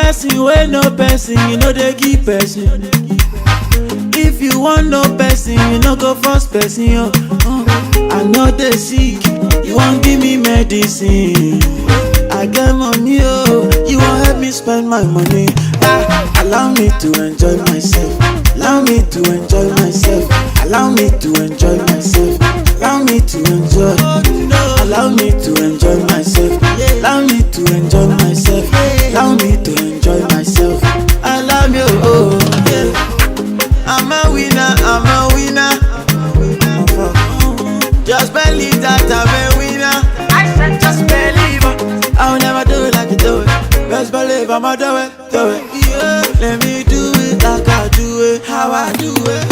Blessing where no person, you know they give person. If you want no person, you know go first person. I know they sick, you won't give me medicine. I get money, you won't help me spend my money. Allow me to enjoy myself. Allow me to enjoy myself. Allow me to enjoy myself. Allow me to enjoy. Allow me to enjoy myself. Allow me to enjoy myself. Allow me to enjoy myself. I love you, oh yeah. I'm a winner, I'm a winner. Just believe that I'm a winner. I said just believe. I'll never do it like you do it. Best believe I'ma do it, do it. Yeah. Let me do it like I do it, how I do it.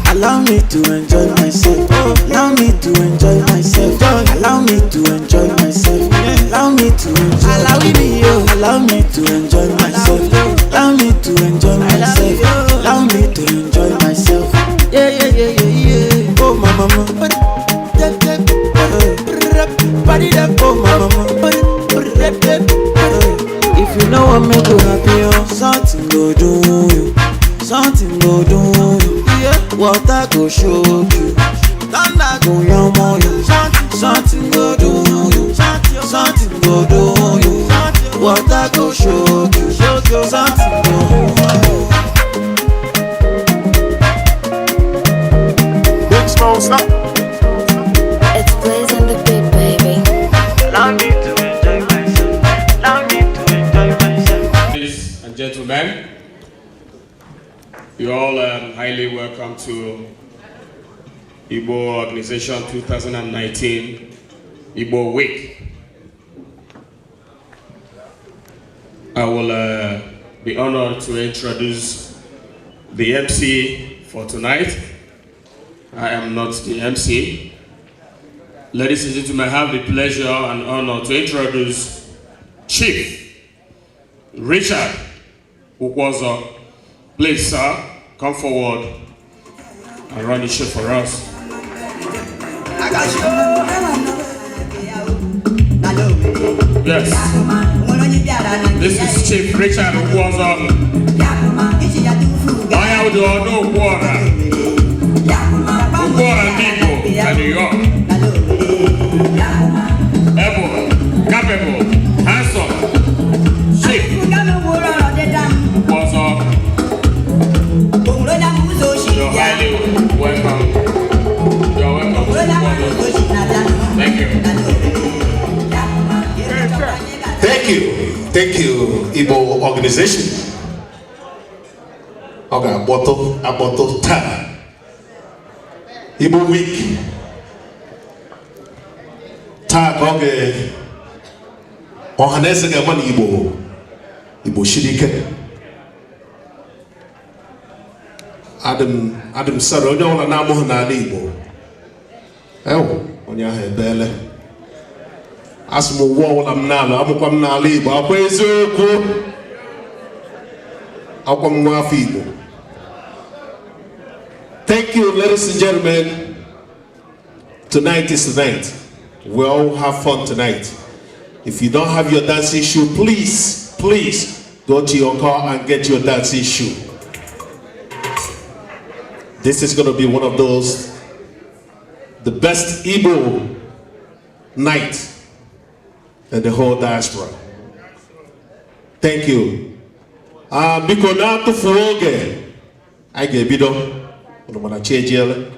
Allow me to enjoy myself. Allow me to enjoy myself. Allow me to enjoy myself. Allow me to enjoy. Allow me to enjoy myself. Allow me to enjoy myself. Allow me to enjoy myself. Yeah, yeah, yeah, yeah, yeah. Oh my mama. Oh my mama. If you know what make you happy, something go do you. Something go do you. Water go show you. Thunder go yam you. Something go do you. Something go do you. Water go show you. Something go do you. Big small stop. It's blazing the beat, baby. Allow me to enjoy myself. Allow me to enjoy myself. Ladies and gentlemen, you're all highly welcome to IGBO Organization 2019 IGBO Week. I will be honored to introduce the MC for tonight. I am not the MC. Ladies and gentlemen, I have the pleasure and honor to introduce Chief Richard Ukwazo. Please, sir, come forward and run the show for us. Yes. This is Chief Richard Ukwazo. I have the honor of Ukwazo Nico and New York. Able, capable, handsome, Chief Ukwazo. You're highly welcome. You're welcome. Thank you. Thank you, IGBO organization. Okay, bottle time. IGBO week. Tag okay. Ohanese gaman IGBO shirike. Adam Saro onye na amụghị n'ala Igbo. Onye ahụ ebele. Asị m ụwa ọwụla m n'ala, amụkwa m n'ala Igbo. Akwa eziokwu. Akwa m nwa afọ Igbo. Thank you, ladies and gentlemen. Tonight is the night. We all have fun tonight. If you don't have your dancing shoe, please go to your car and get your dancing shoe. This is going to be one of those, the best IGBO night in the whole diaspora. Thank you. Biko na tufu oge, I ga-ebido, mana chejele.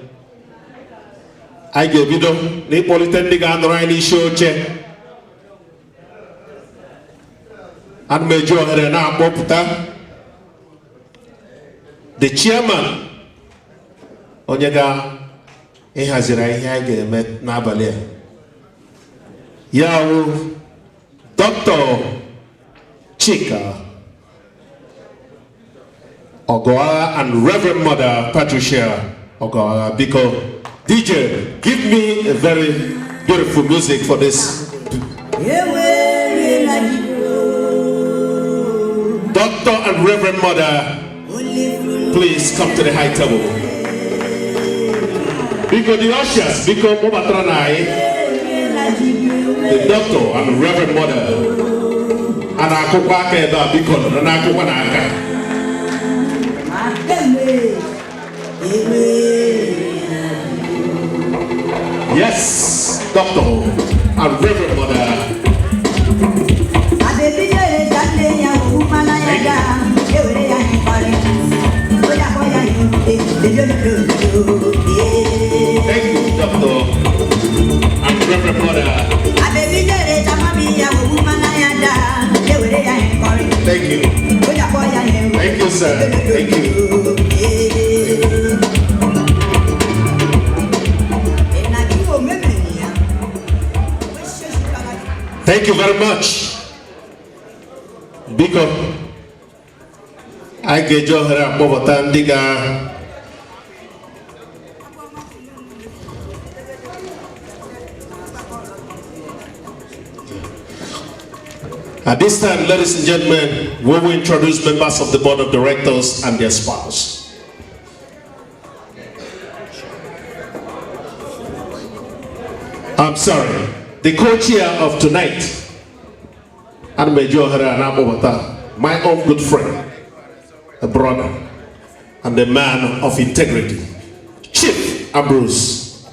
I ga-ebido, na ịkpọlite ndị ga-anọrọ anyị n'isi oche. Ana m eji ohere na-akpọpụta the chairman onye ga ịhaziri ihe anyị ga-eme n'abalị a. Ya bụ Dr. Chika Ogoagha and Reverend Mother Patricia Ogoagha. Because DJ, give me a very beautiful music for this. Doctor and Reverend Mother, please come to the high table. Because the ushers, because Mobatranai, the Doctor and Reverend Mother, and I could walk at the beacon and I could want Yes, Doctor and Reverend Mother. Thank you, Doctor and Reverend Mother. Thank you. Thank you, sir. Thank you. Thank you very much. Because I get your hair over Tandiga. At this time, ladies and gentlemen, we will introduce members of the board of directors and their spouse. I'm sorry, the co-chair of tonight, and my own good friend, a brother, and a man of integrity, Chief Ambrose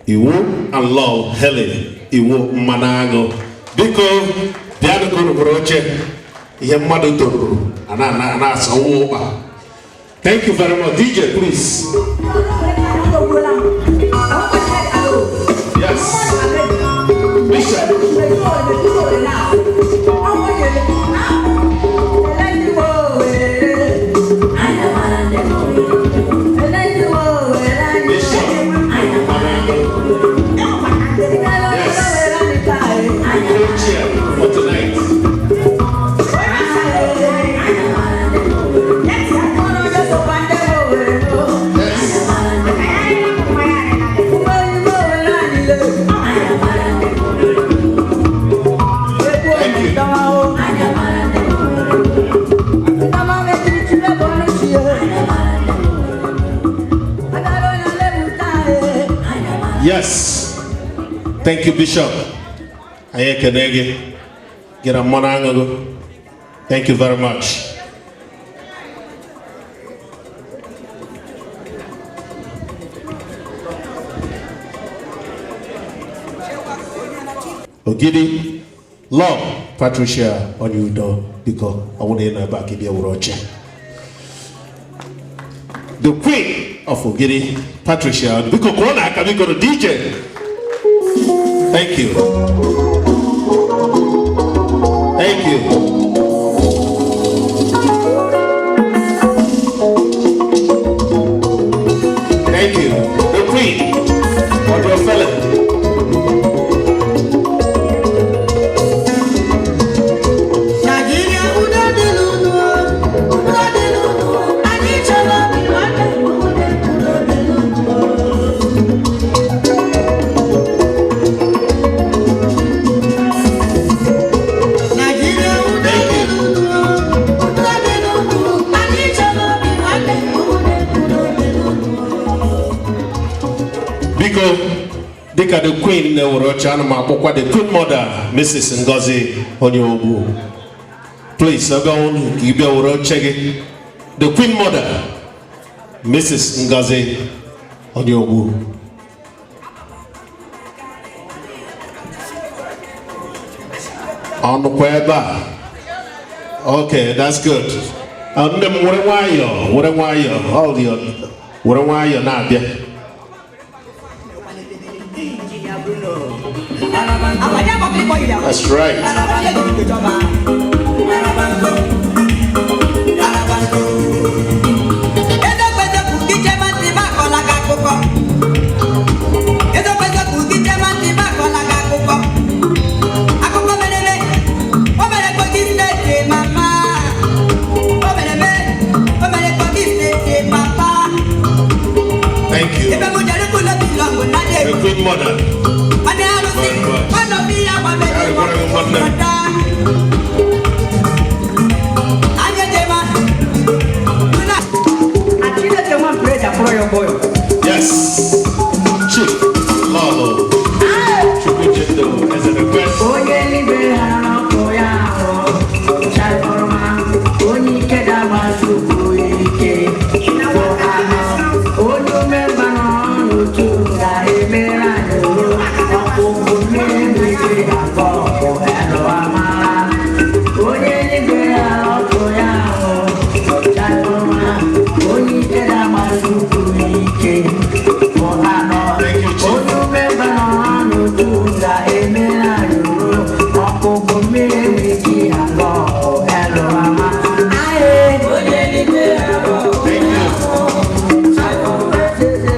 Iwo and Lord Helen Iwo Manago, because they are going to broche your mother to thank you very much. DJ, please. Yes. Bishop. For tonight. Yes. Thank you, Bishop. Thank you very much. Ogidi, Lord Patricia on you door because I want to know back in the The Queen of Ogidi, Patricia, because Corona can be go to DJ. Thank you. Thank you. Thank you. The Queen of your fellow. Dika the Queen ne Urocha and Mapokwa, the good mother, Mrs. Ngozi Onyobu. Please, go on, give your Urocha. The Queen mother, Mrs. Ngozi Onyobu. On the Queba. Okay, that's good. And then what a hold your, what a wire, not yet. That's right. Thank you. The Queen Mother.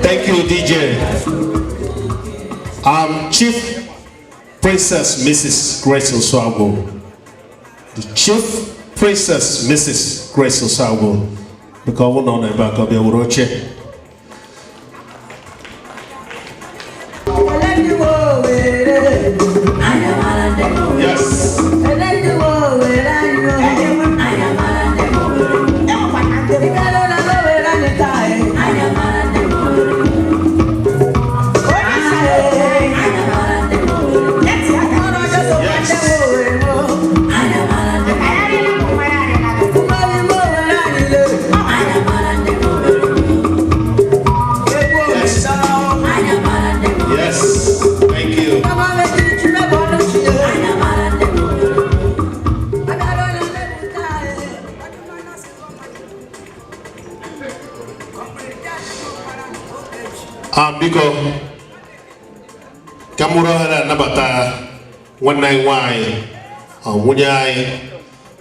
Thank you, DJ. Chief Princess Mrs. Grace Oswaldo. The Chief Princess Mrs. Grace Oswaldo. Because we know about Gobia Uroche. Yes. Biko Kamuro hana nabata one night wine Wunyai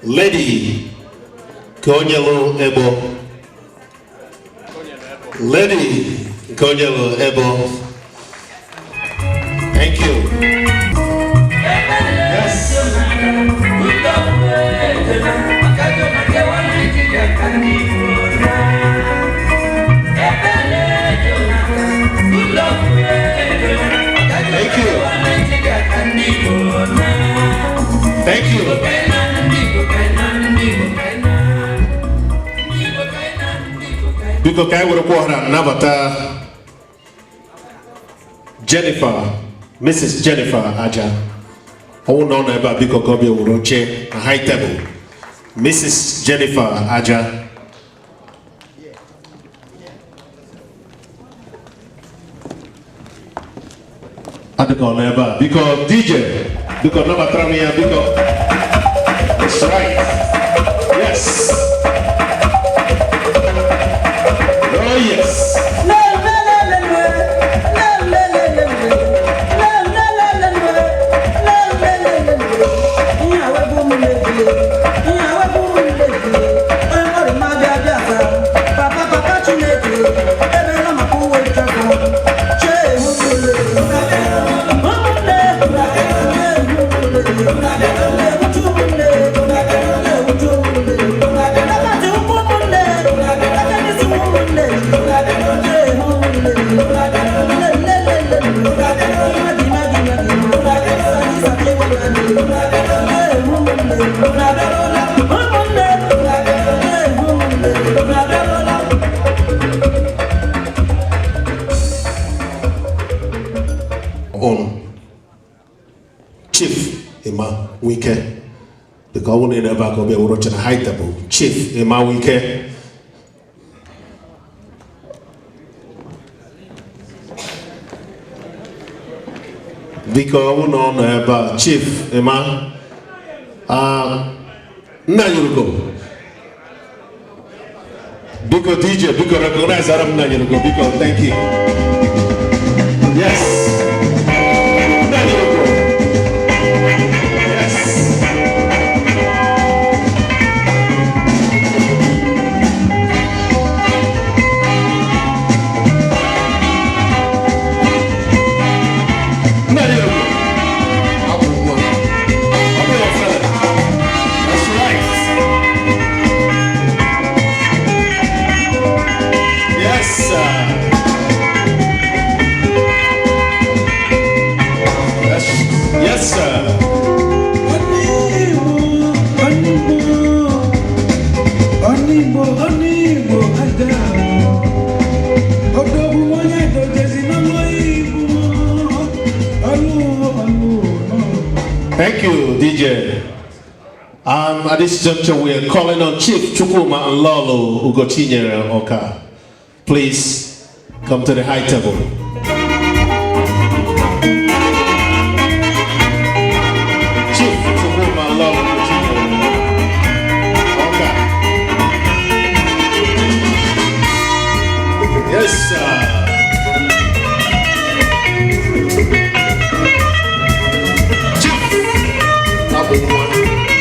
Lady Konyelo Ebo Lady Konyelo Ebo. Thank you. Yes. Thank you. Because I would have Navata Jennifer, Mrs. Jennifer Aja. Hold on about Biko Gobia Uroche, a high table. Mrs. Jennifer Aja. Because DJ, because number Tramia, because that's right. Yes. Oh yes. Chief Emma Wike, the governor of Bakobe Uroche na high table. Chief Emma Wike. Because we know about Chief Emma. Now you go. Because DJ, because recognize Arab now you go. Because thank you. Yes. Yes, sir. Thank you, DJ. At this juncture, we are calling on Chief Chukuma and Lolo Ugochinyere Oka. Please come to the high table. Yes, sir. Chief, number one.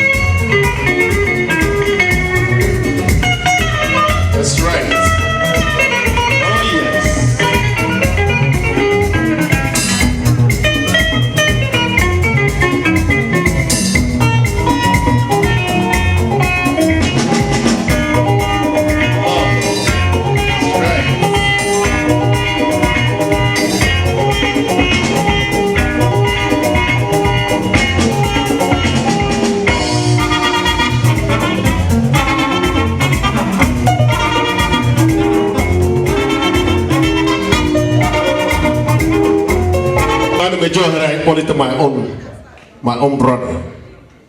call it my own brother,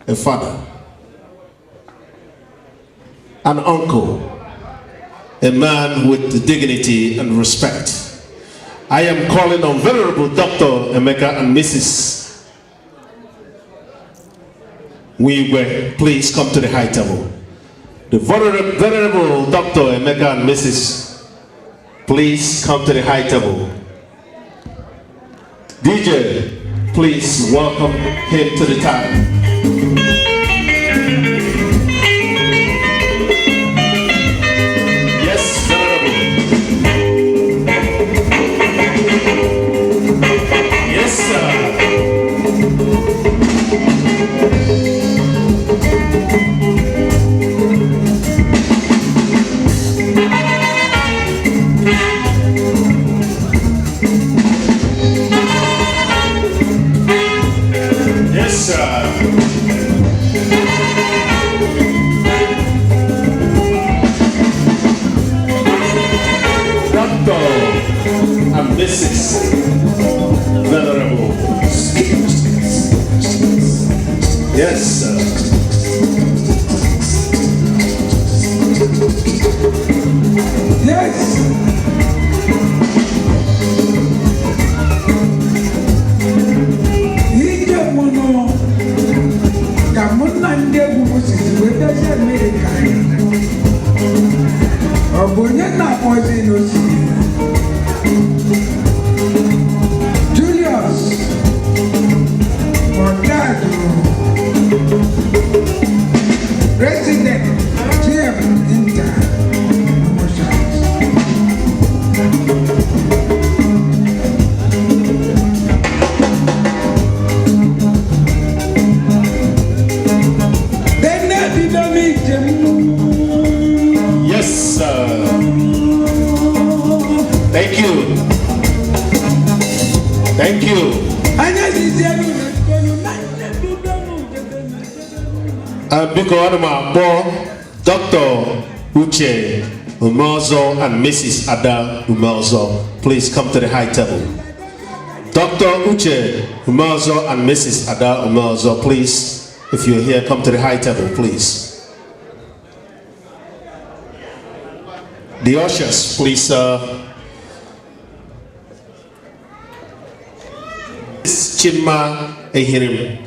a father, an uncle, a man with dignity and respect. I am calling on Venerable Dr. Emeka and Mrs. Weigwe, please come to the high table. The Venerable Dr. Emeka and Mrs. Please come to the high table. DJ, please welcome him to the table. Mrs. Venerable. Yes, sir. Yes. Ije mono. Kamuna ndebu musisi wetese America. Obonye na pozi no si. Julius, Morgado, President, Jeff Inter, yes, sir. Thank you. Thank you. Because I'm Dr. Uche Umelzo and Mrs. Ada Umelzo, please come to the high table. Dr. Uche Umelzo and Mrs. Ada Umelzo, please, if you're here, come to the high table, please. The ushers, please. Chima Ehirim.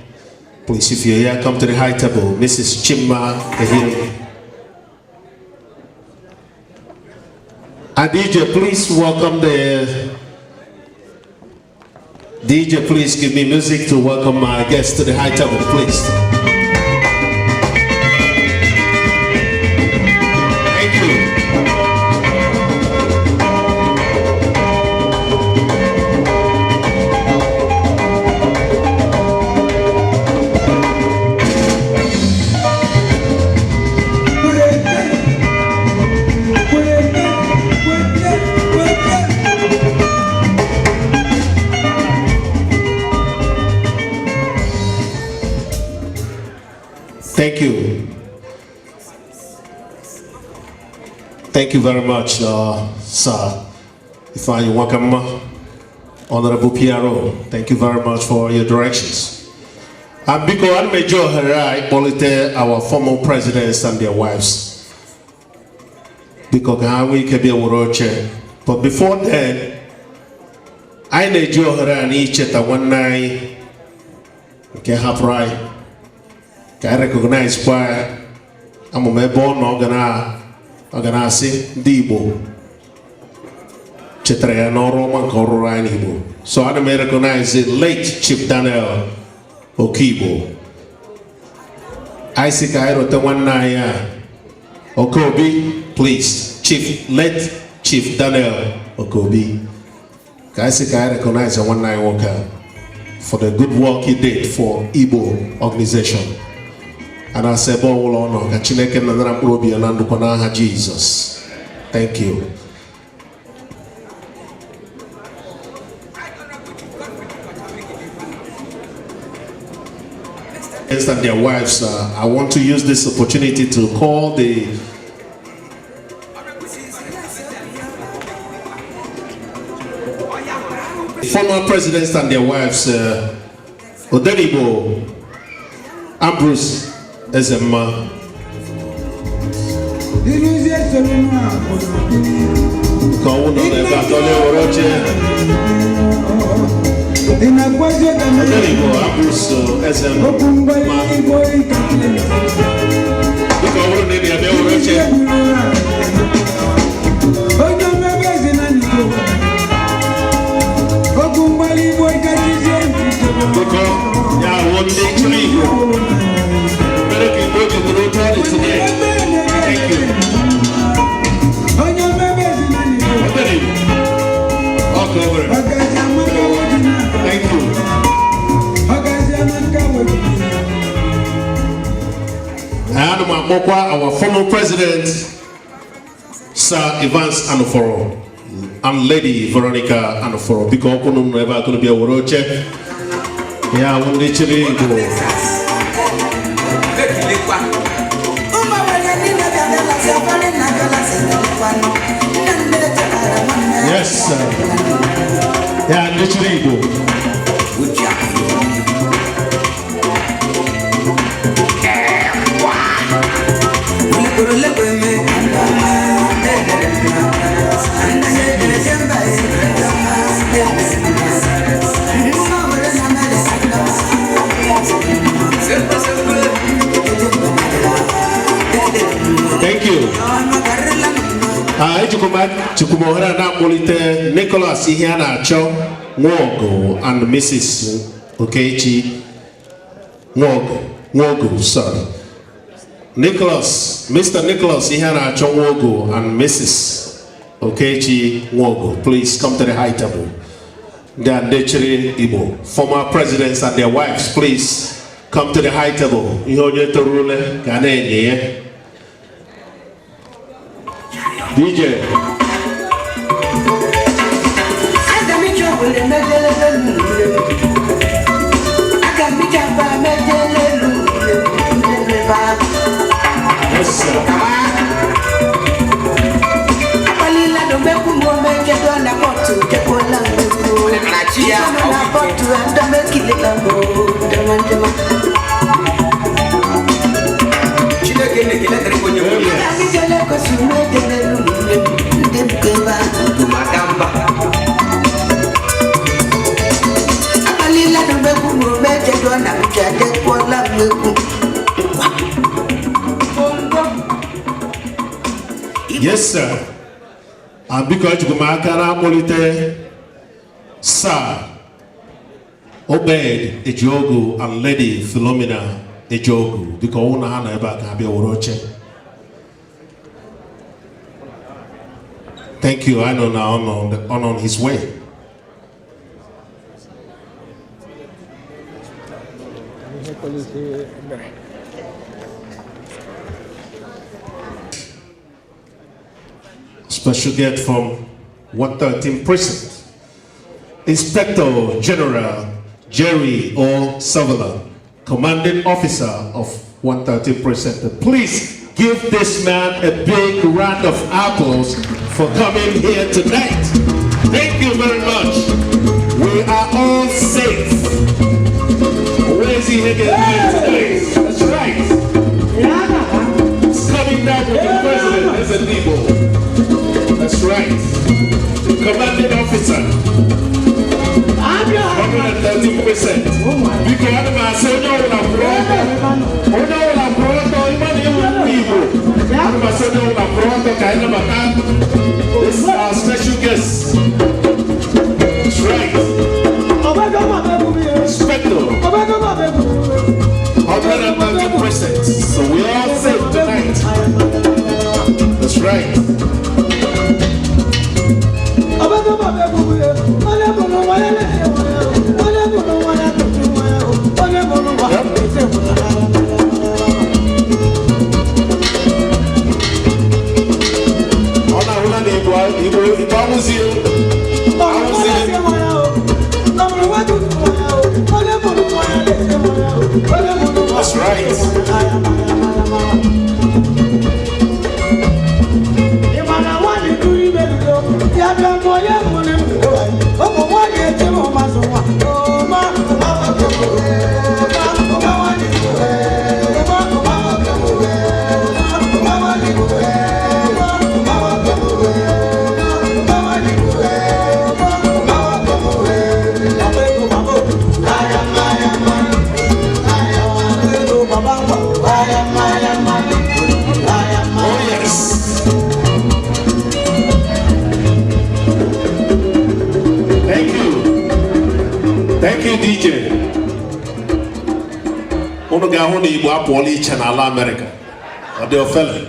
Please, if you're here, come to the high table. Mrs. Chima Ehirim. And DJ, please welcome the... DJ, please give me music to welcome my guests to the high table, please. Thank you. Thank you very much, sir. If I welcome Honorable PRO. Thank you very much for your directions. And because I'm Major Herai, Polite, our former presidents and their wives. Because we can be a Woroche. But before then, I need Joe Herai and each at one night. Okay, have right. I recognize why I'm a born organize Dibo. Chetrea no Roman Cororanibo. So I recognize the late Chief Daniel Okibo. Isaac Irote one night. Okobi, please. Late Chief Daniel Okobi. Isaac I recognize a one night worker for the good work he did for Igbo organization. And I say, Jesus. Thank you. And their wives, I want to use this opportunity to call the former presidents and their wives Odenibo Ambrose Ezema. Kawuno eba tole oroche. Odenibo Ambrose Ezema. Kawuno ne bia be oroche. Our former president, Sir Evans Anoforo, and Lady Veronica Anoforo, because we don't ever going to be a woroche. Yeah, we need to go. Yes, sir. Yeah, literally go. Thank you. Chukwumohera na Molite Nicholas Ihiana Cho Nwogo and Mrs. Okechi Nwogo, sorry. Mr. Nicholas Ihiana Cho Nwogo and Mrs. Okechi Nwogo, please come to the high table. They are Dechiri Igbo. Former presidents and their wives, please come to the high table. DJ. Yes, sir. Yes, sir. And because you makara molite Sir Obed Ejogu and Lady Philomena Ejogu, because una hana eba can be oroche. Thank you. I know now on his way. Special guest from 113 Precinct, Inspector General Jerry O. Sutherland, Commanding Officer of 113 Precinct. Please give this man a big round of applause for coming here tonight. Thank you very much. We are all safe. Where is he here today? That's right. He's coming down with the president as a Igbo. That's right. Commanding Officer. 130%. Because I'm saying, this is our special guest. That's right. Inspector. 130%. So we all safe tonight. That's right. That's right. you, DJ. Ono ga ho na Igbo apụọla iche n'ala America. Ọ dị ofele.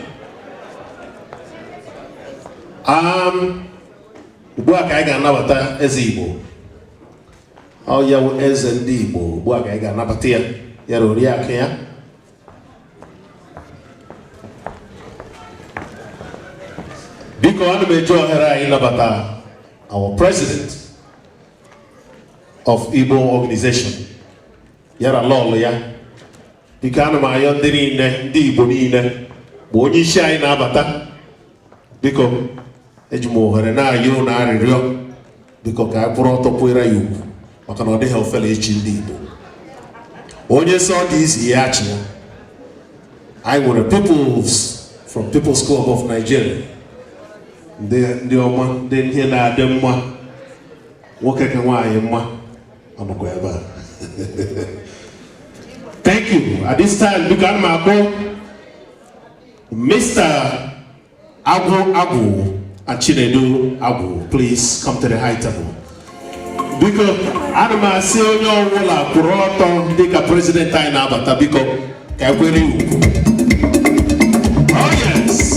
Ugbu a ka anyị ga-anabata eze Igbo. Ọ ya wụ eze ndị Igbo. Ugbu a ka anyị ga-anabata ya. Ya na oriakụ ya. Biko ana m eji ohere anyị nabata our president of Igbo organization. Yara lọọlụ ya. Biko ana m ayọ ndị niile, ndị Igbo niile, bụ onye isi anyị na-abata. Biko eji m ohere na-ayọ na arịrịọ. Biko ka a bụrụ ọtọ pụrụ ya ugwu maka na ọ dịghị ofele echi ndị Igbo. Onye sọ dị isi ya achị ya. Anyị nwere from People's Club of Nigeria. Ndị ọma, ndị ihe na-adị mma, nwoke ka nwaanyị mma, ọnọkwa ebe a. Thank you. At this time, biko ana m akpọ Mr. Agwu and Chinedu Agwu, please come to the high table. Biko ana m asị onye ọbụla kwụrụ ọtọ dịka president anyị na-abata, biko ka ekwere ugwu. Oh yes.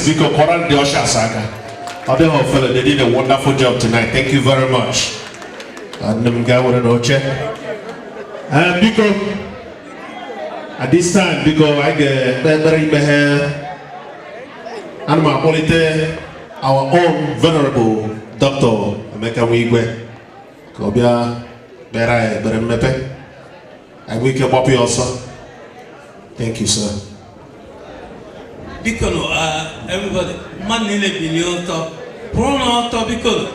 Because Koran the Oshasaka. Other fellow, they did a wonderful job tonight. Thank you very much. And because at this time, because I get better in my hair, and my quality, our own venerable Dr. Emeka Wigwe, Kobia Berai Beremepe, and we can pop you also. Thank you, sir. Because everybody, man in a billion top, pronoun top because,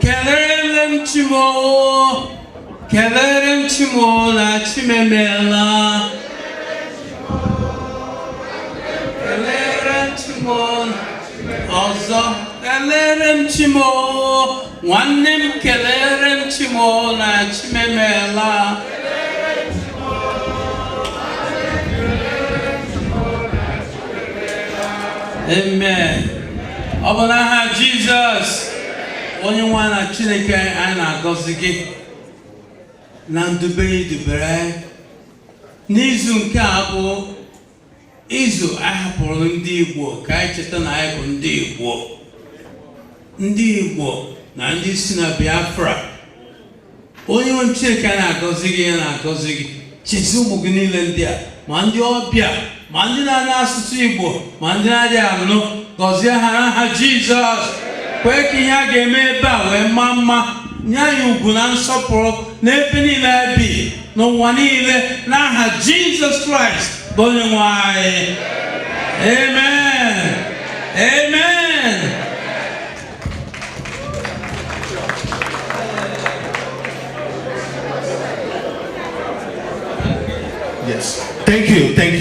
Kelerem Chimo, la Chimemela, Kelerem Chimo, also Kelerem Chimo. nwanne m kelere m Chimo na Chimemela. Amen. Ọ bụ n'aha Jizọs onye nwe na Chineke anyị na-agọzi gị na ndubere idubere n'izu nke a bụ izu anyị hapụrụ ndị Igbo ka anyị cheta na anyị bụ ndị Igbo na ndị si na Biafra. Onye nwe Chineke na-agọzi gị na-agọzi gị chezi ụmụ gị niile ndị a, ma ndị ọbịa ma ndị na-ana asụsụ Igbo ma ndị na-adịghị anụ, gọzie ha n'aha Jizọs. Kwee ka ihe a ga-eme ebe a wee maa mma, nye anyị ugwu na nsọpụrụ n'ebe niile ebi n'ụwa niile n'aha Jizọs Kraịst bụ onye nwe anyị. Amen. Amen. Yes. Thank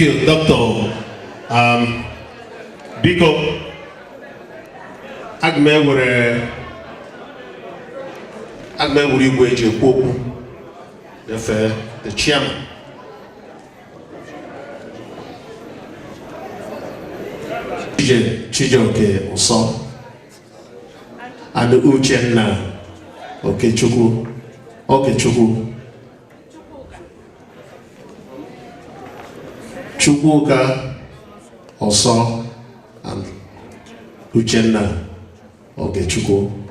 you, Doctor. Biko, agme were igwe eji ekwu okwu the chairman. Chijioke Uso and Uchenna Okechukwu. Chukwuka Oso and Uchenna Ogechukwu.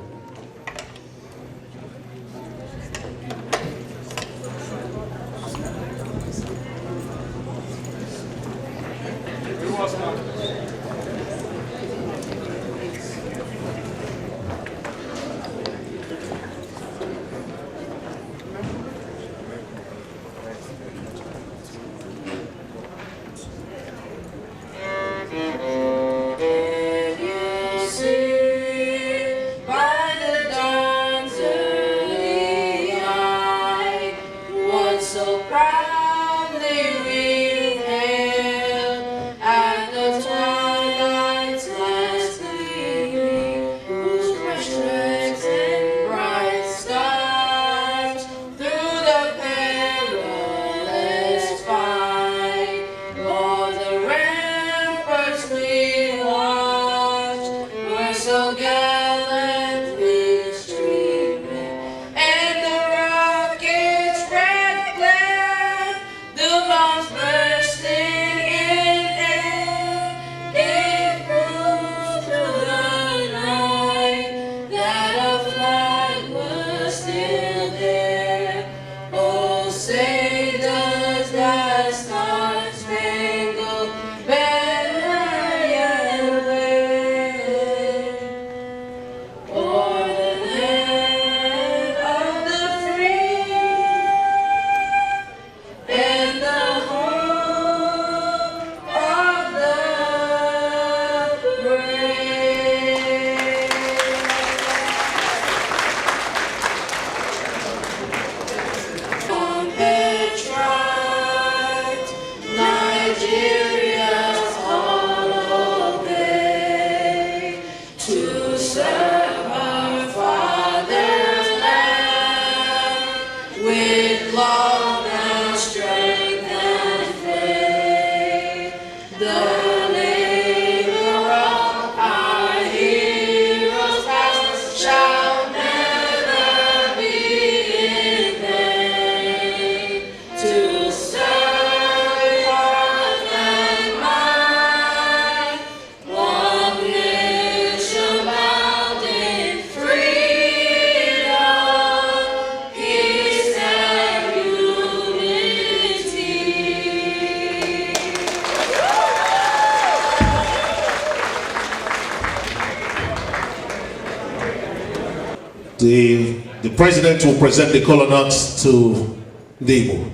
The President will present the kola nuts to the Igbo.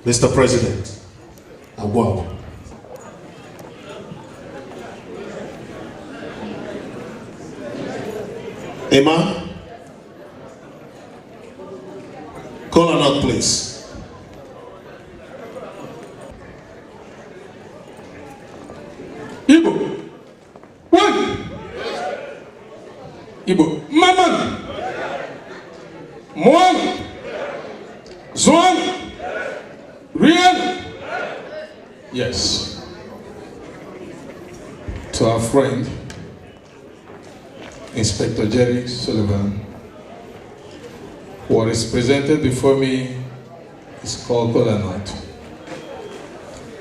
Mr. President, Agwao. Emma, kola nut, please. Igbo. One. Igbo. Mama. to our friend, Inspector Jerry Sullivan. What is presented before me is called kola nut.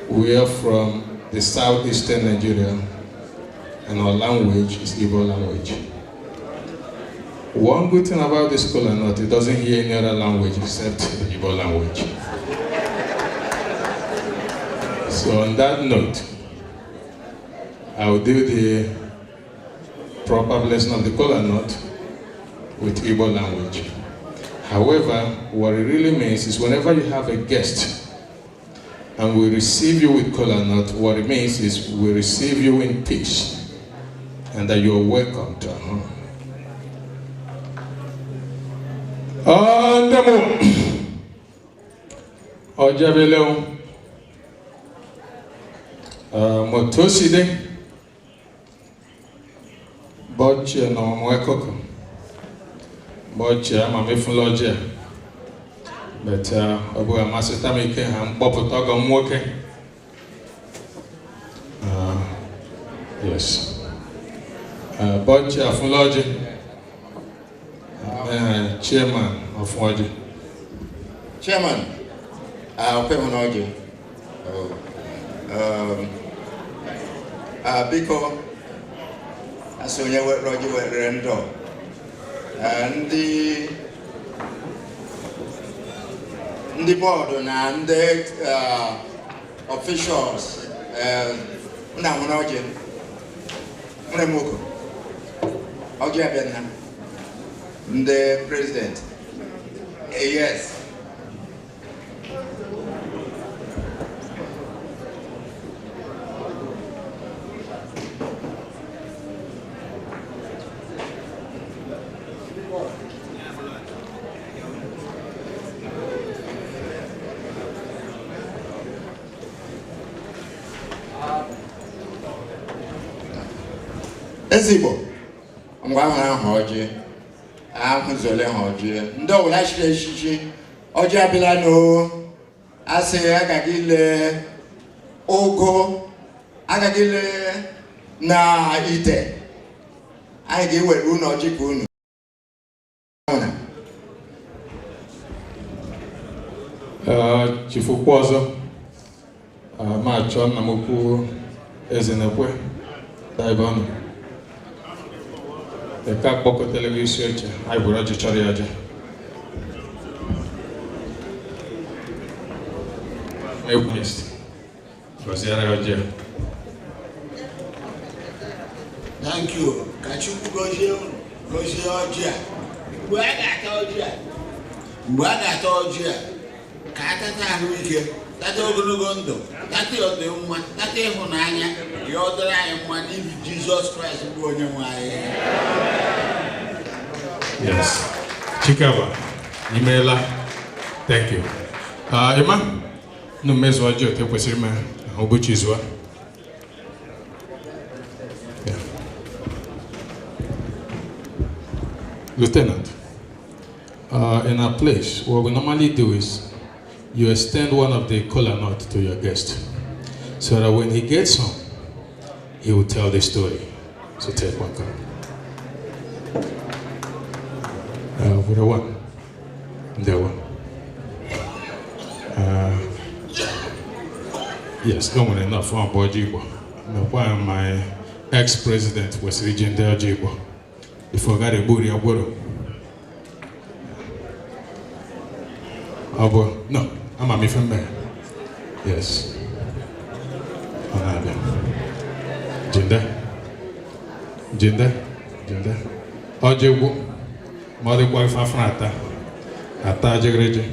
We are from the southeastern Nigeria, and our language is Igbo language. One good thing about this kola nut, it doesn't hear any other language except the Igbo language. So on that note, I will do the proper blessing of the kola nut with Igbo language. However, what it really means is whenever you have a guest and we receive you with kola nut, what it means is we receive you in peace and that you are welcome to our home. Andamo Ojabelo Motoside Boche no Mwekoko Boche ama mefuloje but obu amasita meke ham popoto go nwoke yes Boche afuloje chairman of Odyssey. Chairman, Opemonoji. Biko, Asonia Roger Rendo, and the board and the officials, Namonoji, Muremuko, Ogiabena. The president. Yes. Ezigbo. Ngwa ahụ ọjị. Ahụzole ha ọjị. Ndị ọwụla chiri echichi ọjị abịala n'o asị agaghị ile ogo agaghị ile na ite anyị ga-ewere unu ọjị ka unu Chifukwu ọzọ ma achọ nna m okwu Ezenekwe Daibonu Eka kpọkọ telivishọn eche anyị bụrụ ọjị chọrọ ya aja Thank you. Kachukwu gozie ọjị a. Mgbe a ga-ata ọjị a ka a tata ahụike, tata ogologo ndụ, tata ọdịmma, tata ịhụnanya, ya ọ dịrị anyị mma n'ihi Jizọs Kraịst bụ onye nwe anyị. Yes. Chikaba, Imela, thank you. Emma, no mezo ọjị ote kwesịrị ime ụbọchị izu a. Lieutenant, in our place, what we normally do is you extend one of the kola nut to your guest so that when he gets home, he will tell the story. So take one card. With the one. The one. Yes, come on enough for IGBO. My ex-president was region there IGBO. Before I got a booty, I would no, I'm a from there. Yes. Jinda. Ojewu. Mother wife afrata. Ata jegreje.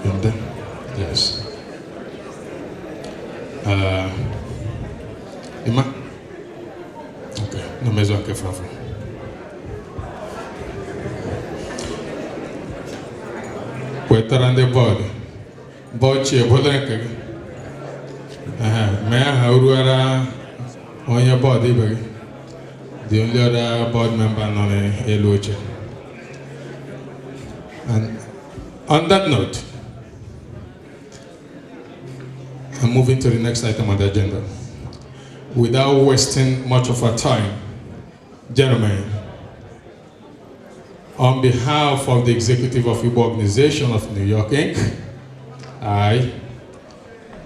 Jinda. Yes. Ima. Okay. No mezo anche frafu. Puetarande board. Boche bolenke. Me haruara on your body, baby. The only other board member on a loche. And on that note, and moving to the next item on the agenda. Without wasting much of our time, gentlemen, on behalf of the executive of IGBO Organization of New York, Inc., I,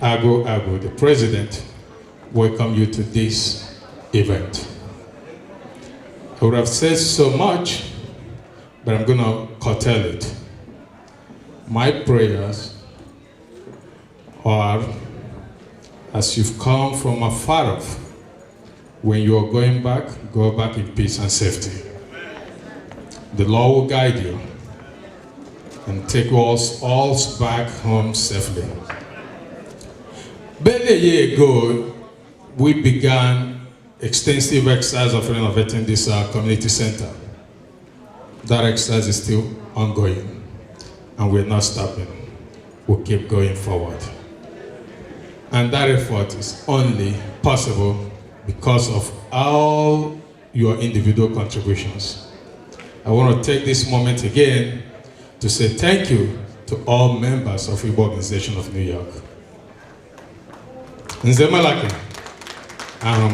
the president, welcome you to this event. I would have said so much, but I'm going to curtail it. My prayers are, as you've come from afar off, when you are going back, go back in peace and safety. The Lord will guide you and take us all back home safely. Barely a year ago, we began extensive exercise of renovating this community center. That exercise is still ongoing, and we're not stopping. We'll keep going forward. And that effort is only possible because of all your individual contributions. I want to take this moment again to say thank you to all members of IGBO Organization of New York. Nzemalake, I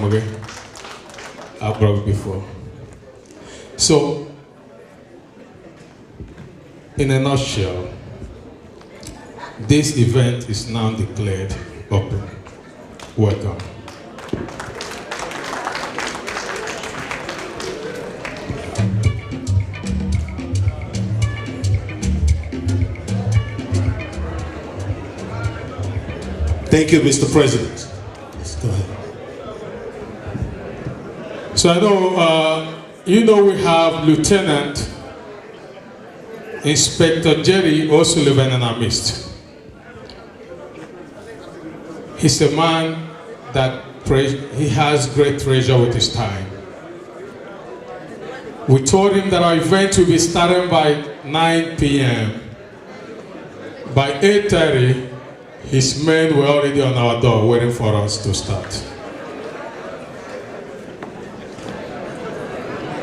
brought before. So, in a nutshell, this event is now declared open. Welcome. Thank you, Mr. President. Yes, go ahead. So I know, we have Lieutenant Inspector Jerry O'Sullivan in our midst. He's a man that he has great treasure with his time. We told him that our event will be starting by 9 p.m. By 8:30, his men were already on our door waiting for us to start.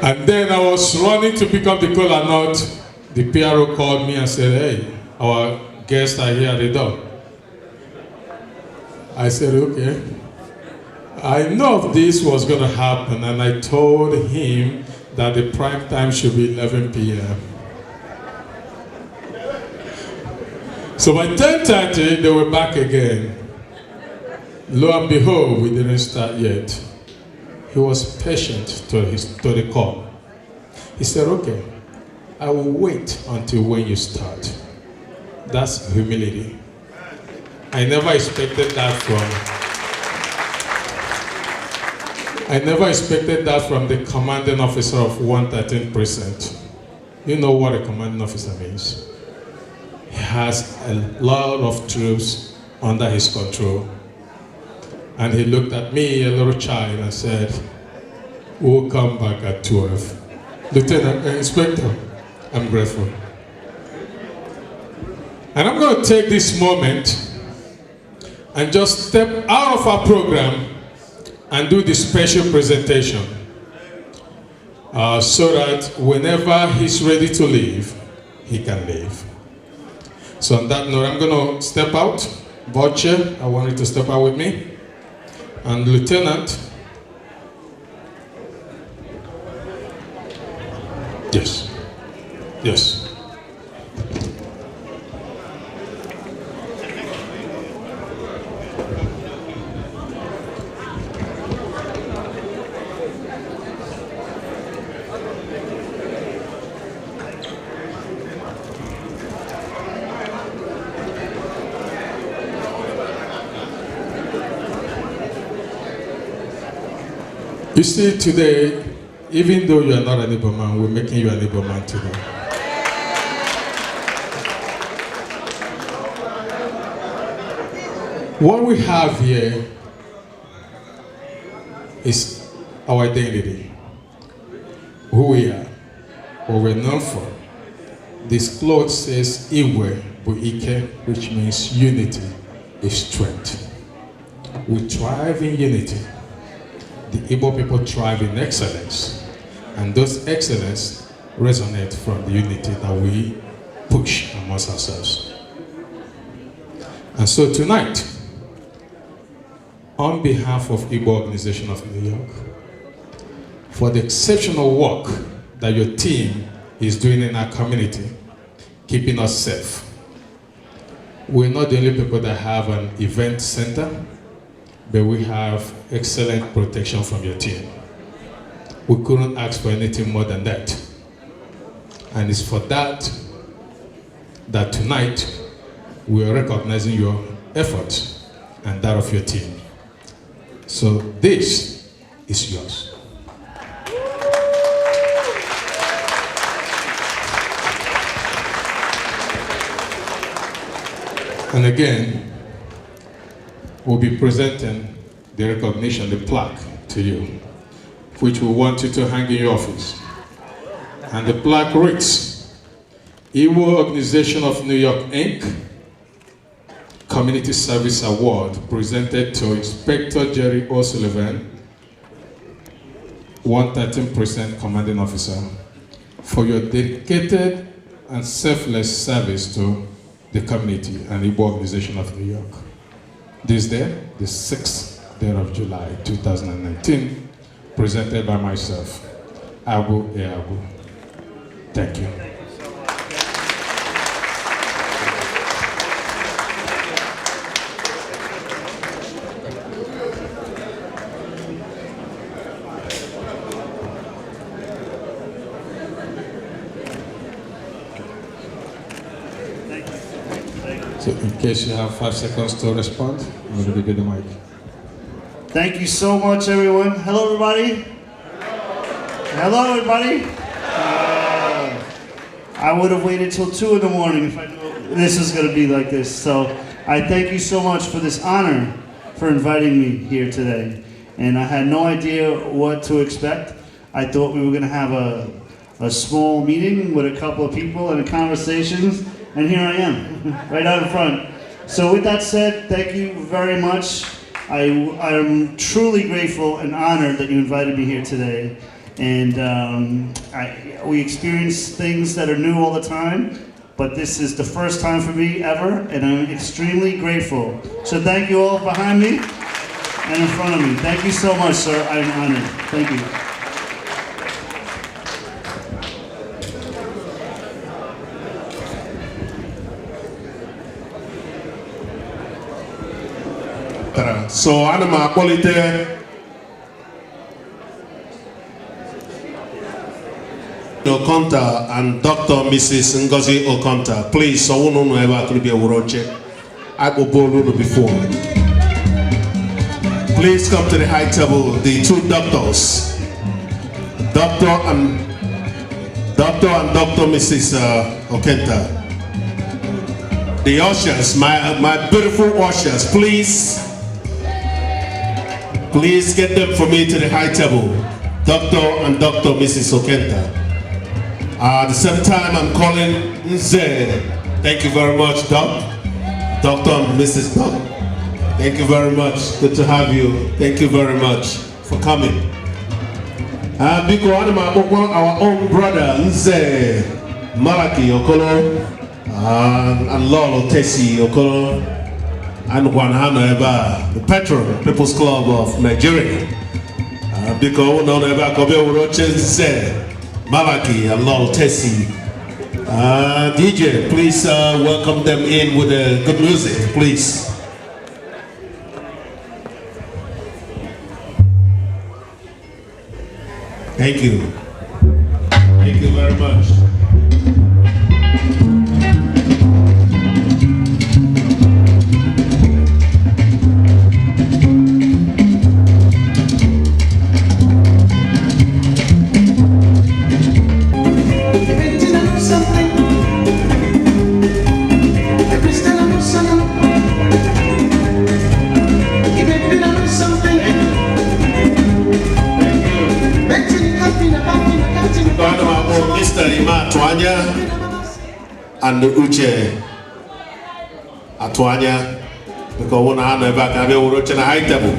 And then I was running to pick up the cola nut. The PRO called me and said, "Hey, our guests are here at the door." I said, "Okay." I know this was going to happen, and I told him that the prime time should be 11 p.m. So by 10:30, they were back again. Lo and behold, we didn't start yet. He was patient to the call. He said, "Okay, I will wait until when you start." That's humility. I never expected that from the commanding officer of 113th Precinct. You know what a commanding officer means. He has a lot of troops under his control. And he looked at me, a little child, and said, "We'll come back at 12. Lieutenant, Inspector, I'm grateful. And I'm going to take this moment and just step out of our program and do the special presentation so that whenever he's ready to leave, he can leave. So on that note, I'm going to step out. Butcher, I want you to step out with me. And Lieutenant, yes, yes. You see, today, even though you are not an Igbo man, we're making you an Igbo man today. What we have here is our identity, who we are, what we're known for. This cloth says Iwe Buike, which means unity is strength. We thrive in unity. The Igbo people thrive in excellence, and those excellence resonate from the unity that we push amongst ourselves. And so tonight, on behalf of IGBO Organization of New York, for the exceptional work that your team is doing in our community, keeping us safe. We're not the only people that have an event center, but we have excellent protection from your team. We couldn't ask for anything more than that. And it's for that tonight we are recognizing your efforts and that of your team. So this is yours. And again, we'll be presenting the recognition, the plaque to you, which we want you to hang in your office. And the plaque reads, IGBO Organization of New York, Inc., Community Service Award presented to Inspector Jerry O'Sullivan, 113% Commanding Officer, for your dedicated and selfless service to the community and IGBO Organization of New York. This day, the 6th day of July, 2019, presented by myself, Abu Eabu. Thank you. So in case you have 5 seconds to respond, I'm going to give you the mic. Thank you so much, everyone. Hello, everybody. Hello, everybody. I would have waited till 2 in the morning if I knew this was going to be like this. So I thank you so much for this honor for inviting me here today. And I had no idea what to expect. I thought we were going to have a small meeting with a couple of people and a conversation. And here I am, right out in front. So with that said, thank you very much. I am truly grateful and honored that you invited me here today. And we experience things that are new all the time, but this is the first time for me ever, and I'm extremely grateful. So thank you all behind me and in front of me. Thank you so much, sir. I'm honored. Thank you. So ana m akpọlite Okonta and Dr. Mrs. Ngozi Okonta. Please, someone who ever could be a Wuroche. I go ball before. Please come to the high table, the 2 doctors. Dr. and Dr. Mrs. Okonta. The ushers, my beautiful ushers, please get them for me to the high table. Dr. and Dr. Mrs. Okonta. At the same time, I'm calling Nze. Thank you very much, Doc. Dr. and Mrs. Doc. Thank you very much. Good to have you. Thank you very much for coming. Because our own brother, Nze Malaki Okolo, and Lolo Tesi Okolo, and Wanhano Eba, the patron, People's Club of Nigeria. Because we don't ever come here, Malaki and Lolo Tesi. DJ, please welcome them in with good music, please. Thank you. Thank you very much. And Uche Atwanya, because one hand ever can be watching a high table.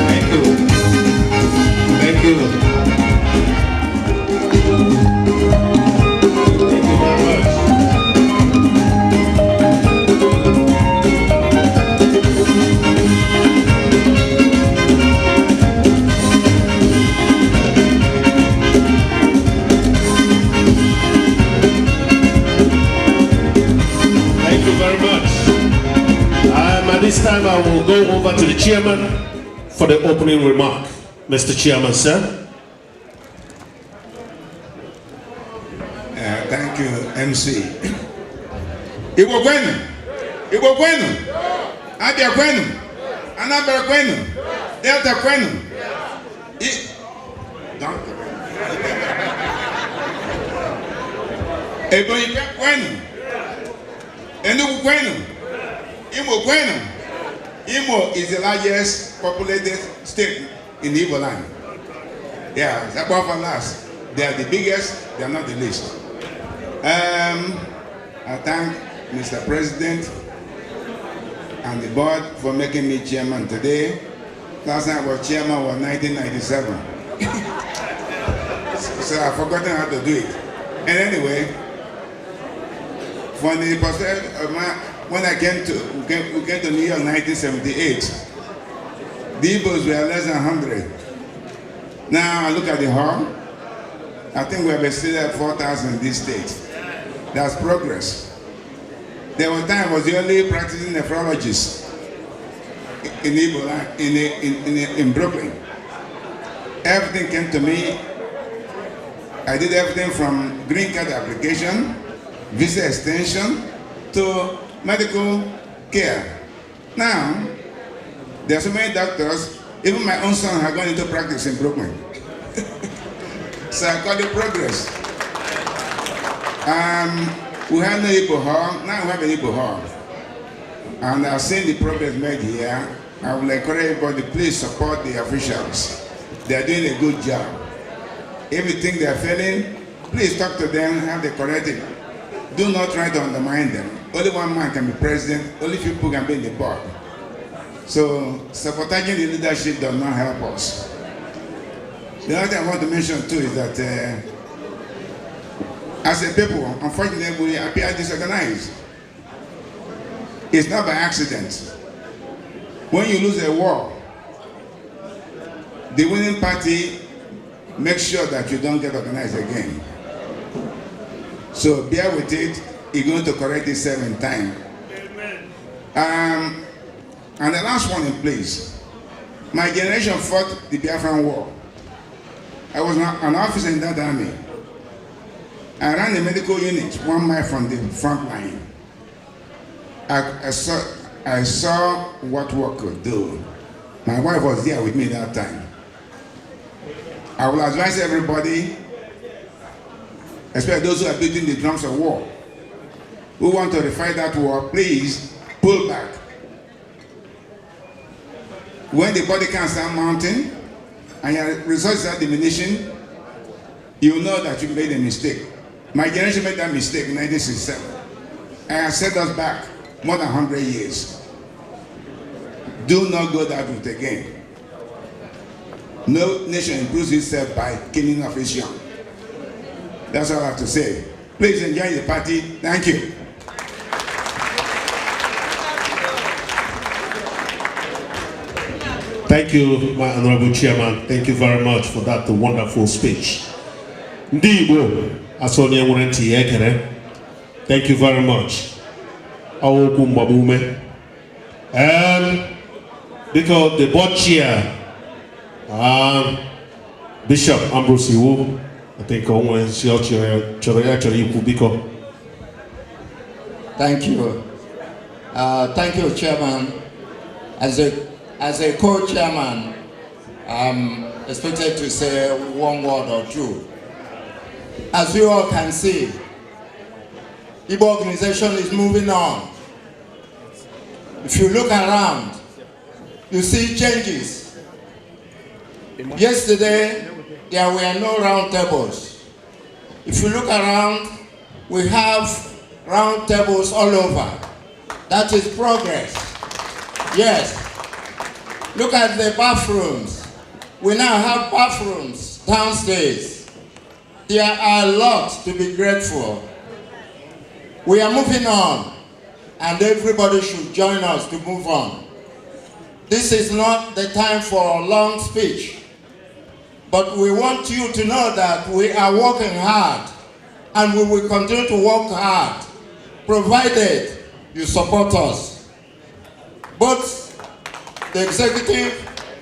Thank you. Thank you. time, I will go over to the chairman for the opening remark. Mr. Chairman, sir. Thank you, MC. Igbo kwenu, Igbo kwenu, Abia kwenu, Anambra kwenu, Delta kwenu. Ebonyi kwenu, Enugu kwenu, Imo kwenu. Imo is the largest populated state in Igbo land. Yeah, it's above and last. They are the biggest, they are not the least. I thank Mr. President and the board for making me chairman today. Last time I was chairman was 1997. So I've forgotten how to do it. And anyway, from the perspective of when I came to, we came to New York in 1978, the Igbos were less than 100. Now I look at the hall, I think we have exceeded 4,000 in this state. That's progress. There was time I was the only practicing nephrologist in Ebola, in Brooklyn. Everything came to me. I did everything from green card application, visa extension, to medical care. Now, there are so many doctors, even my own son has gone into practice in Brooklyn. So I call it progress. We have no Igbo hall, now we have an Igbo hall. And I've seen the progress made here. I will encourage everybody, please support the officials. They're doing a good job. If you think they're failing, please talk to them, have the corrective. Do not try to undermine them. Only one man can be president, only few people can be in the board. So sabotaging the leadership does not help us. The other thing I want to mention too is that as a people, unfortunately, we appear disorganized. It's not by accident. When you lose a war, the winning party makes sure that you don't get organized again. So bear with it, you're going to correct itself in time. And the last one in place. My generation fought the Biafran War. I was an officer in that army. I ran a medical unit 1 mile from the front line. I saw what work could do. My wife was there with me that time. I will advise everybody, especially those who are beating the drums of war, who want to fight that war, please pull back. When the body can start mounting and your results are diminishing, you will know that you made a mistake. My generation made that mistake in 1967. And it set us back more than 100 years. Do not go that route again. No nation improves itself by killing off its young. That's all I have to say. Please enjoy the party. Thank you. Thank you, my honorable chairman. Thank you very much for that wonderful speech. Thank you very much. Because the board chair, Bishop Ambrose Iwu, I think Thank you. Thank you, Chairman. As a co-chairman, I'm expected to say one word or two. As you all can see, Igbo organization is moving on. If you look around, you see changes. Yesterday, there were no round tables. If you look around, we have round tables all over. That is progress. Yes. Look at the bathrooms. We now have bathrooms downstairs. There are a lot to be grateful. We are moving on, and everybody should join us to move on. This is not the time for a long speech, but we want you to know that we are working hard, and we will continue to work hard, provided you support us. Both the executive,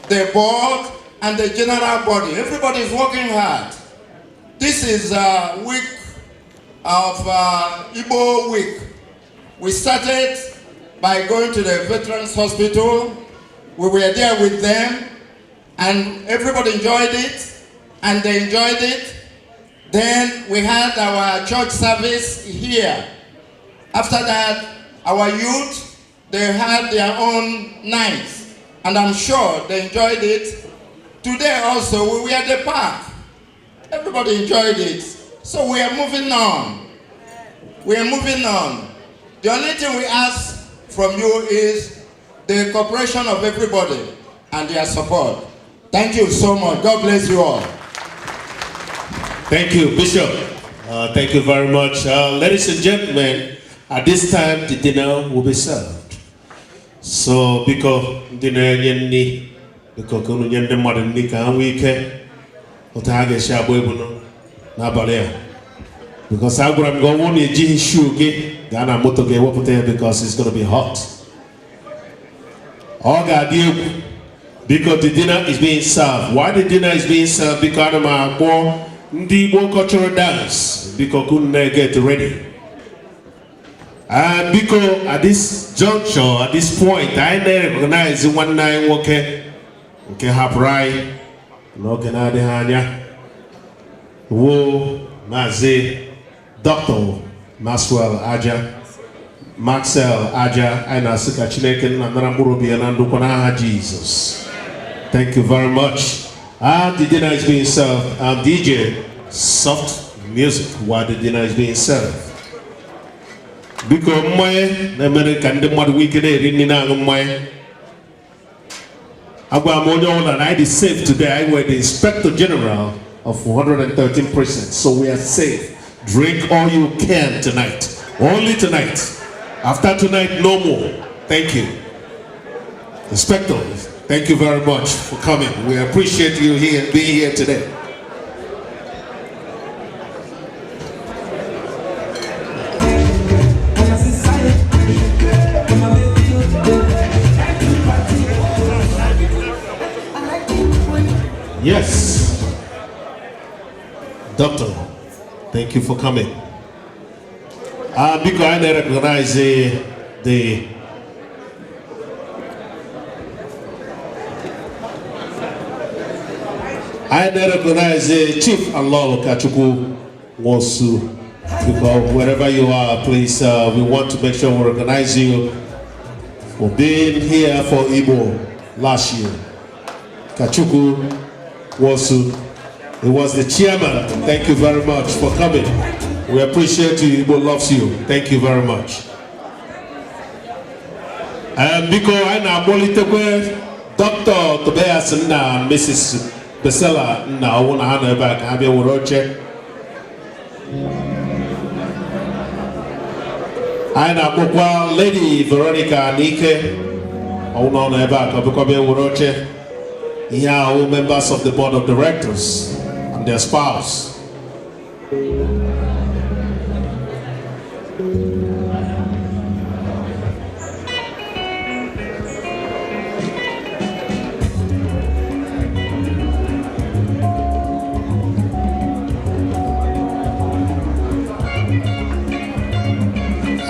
the board, and the general body. Everybody is working hard. This is a week of IGBO week. We started by going to the Veterans Hospital. We were there with them, and everybody enjoyed it, and they enjoyed it. Then we had our church service here. After that, our youth, they had their own nights, and I'm sure they enjoyed it. Today also, we were at the park. Everybody enjoyed it. So we are moving on. We are moving on. The only thing we ask from you is the cooperation of everybody and their support. Thank you so much. God bless you all. Thank you, Bishop. Thank you very much. Ladies and gentlemen, at this time, the dinner will be served. So, because dinner yenni, because kunu yende modern ni kan weekend, otage shabuebuno na balea. Because I'm going to go on the G Ghana moto ge wapote because it's going to be hot. All God deal because the dinner is being served. Why the dinner is being served? Because of my Igbo cultural dance. Because couldn't get ready. And because at this juncture, at this point, I recognize the 19 okay, have right. No can add the hanya. Wo Maze Dr. Maxwell Aja, Maxwell Aja, and Asika Chineken and Ramburubi and Andukona Jesus. Thank you very much. And the dinner is being served. DJ, soft music while the dinner is being served. Because my American the mother weekend in my and I is safe today. I were the Inspector General of 113 prisons, so we are safe. Drink all you can tonight. Only tonight. After tonight, no more. Thank you. Inspector, thank you very much for coming. We appreciate you here being here today. Yes. Doctor, thank you for coming. Because I recognize Chief Allah Kachuku Wosu. Because wherever you are, please, we want to make sure we recognize you for being here for IGBO last year. Kachuku Wosu. He was the chairman. Thank you very much for coming. We appreciate you. IGBO loves you. Thank you very much. And because I know Dr. Tobias and Mrs. Besela, I want to hand her back. I'm here with Roche. I know Lady Veronica Nike. I want to hand her back. I'm here with Roche. Here are all members of the board of directors and their spouse.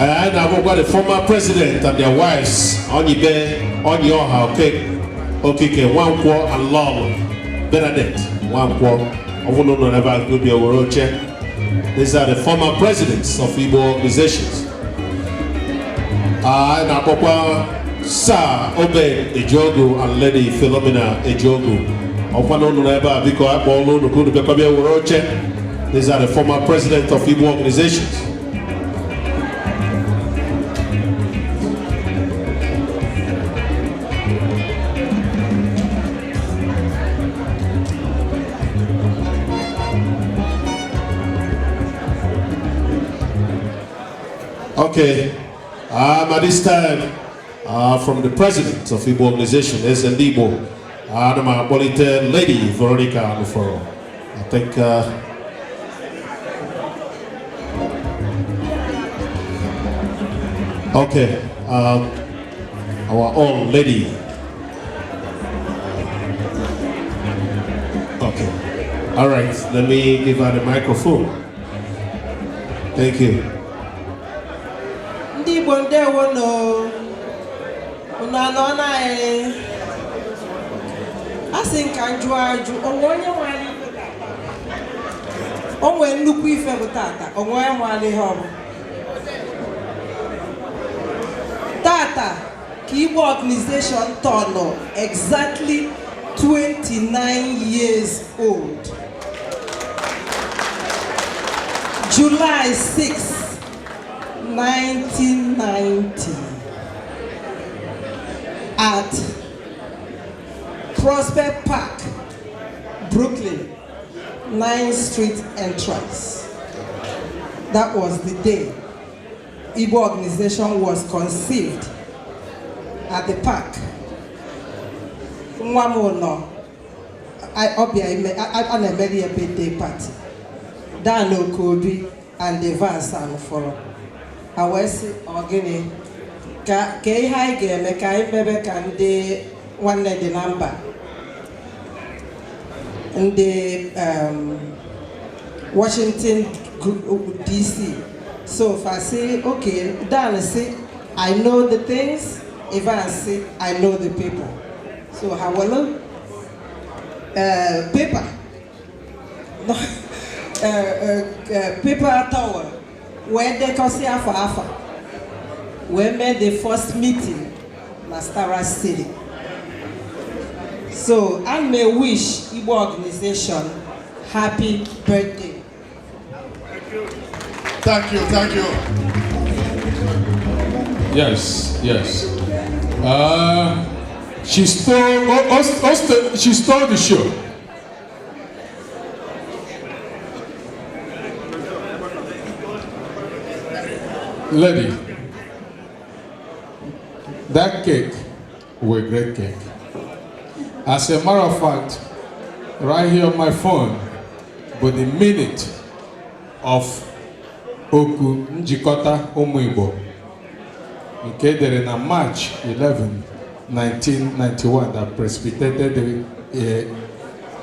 And I've got the former president and their wives, Onyibe, Onyoha, okay, Wankwo and Love, Bernadette, Wankwo, Ovuno Never could be a Woroche. These are the former presidents of IGBO organizations. And I've got Sir Obed Ejogu and Lady Philomena Ejogu. Ovuno Never because Apollo could be a Woroche. These are the former presidents of IGBO organizations. Okay, at this time, from the president of IGBO organization, SNDIGBO, my quality Lady Veronica Aluforo. I think okay, our own Lady Okay. All right, let me give her the microphone. Thank you. Ndi bonde wono una no na asin kanju aju onwonye nwali onwe nnukwu ife bụ tata onwe nwali ho tata ka Igbo organization turn exactly 29 years old. July 6, 1990 at Prospect Park, Brooklyn, 9th Street entrance. That was the day Igbo organization was conceived at the park. I made a birthday party. Dan Okobi and the Vance and for I was organic. Kay high game, a kind baby can de one the number. And the Washington DC. So if I say, okay, Dan say, I know the things. If I say, I know the people. So how will paper. Paper tower where they can see Alpha. We made the first meeting in Stara City. So I may wish Igbo organization happy birthday. Thank you, thank you. Yes. She stole the show. Lady, that cake was a great cake. As a matter of fact, right here on my phone, but the minute of Oku Njikota Umuibo, okay, there in March 11, 1991, that precipitated the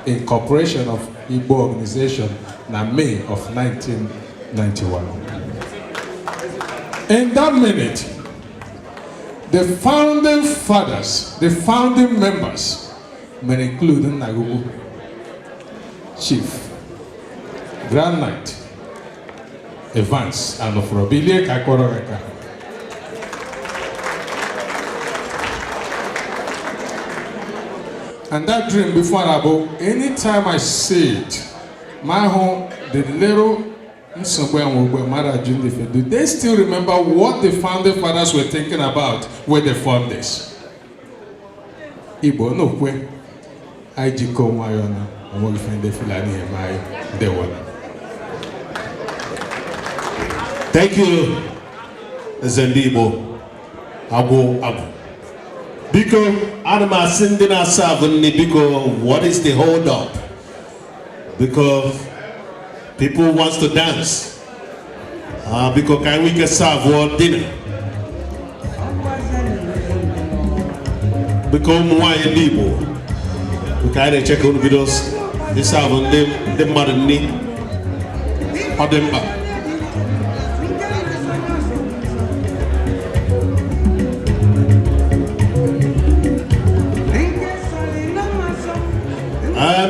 incorporation of Igbo organization in May of 1991. In that minute, the founding fathers, the founding members, may include Nagugu, Chief, Grand Knight, Evans, and Ofrobilie Kakororeka. And that dream before Abo, anytime I see it, my home, the little they still remember what the founding fathers were thinking about when they formed this. Igbo no kwe IGBO mayona omo ifende filani emai dewala. Thank you, Zendibo. Abu. Because Anima Sindina Savani, because what is the hold up? Because people wants to dance. Because can we get serve dinner? Because more Libo. We can check on videos. They serve on them, the mother knee, or them back.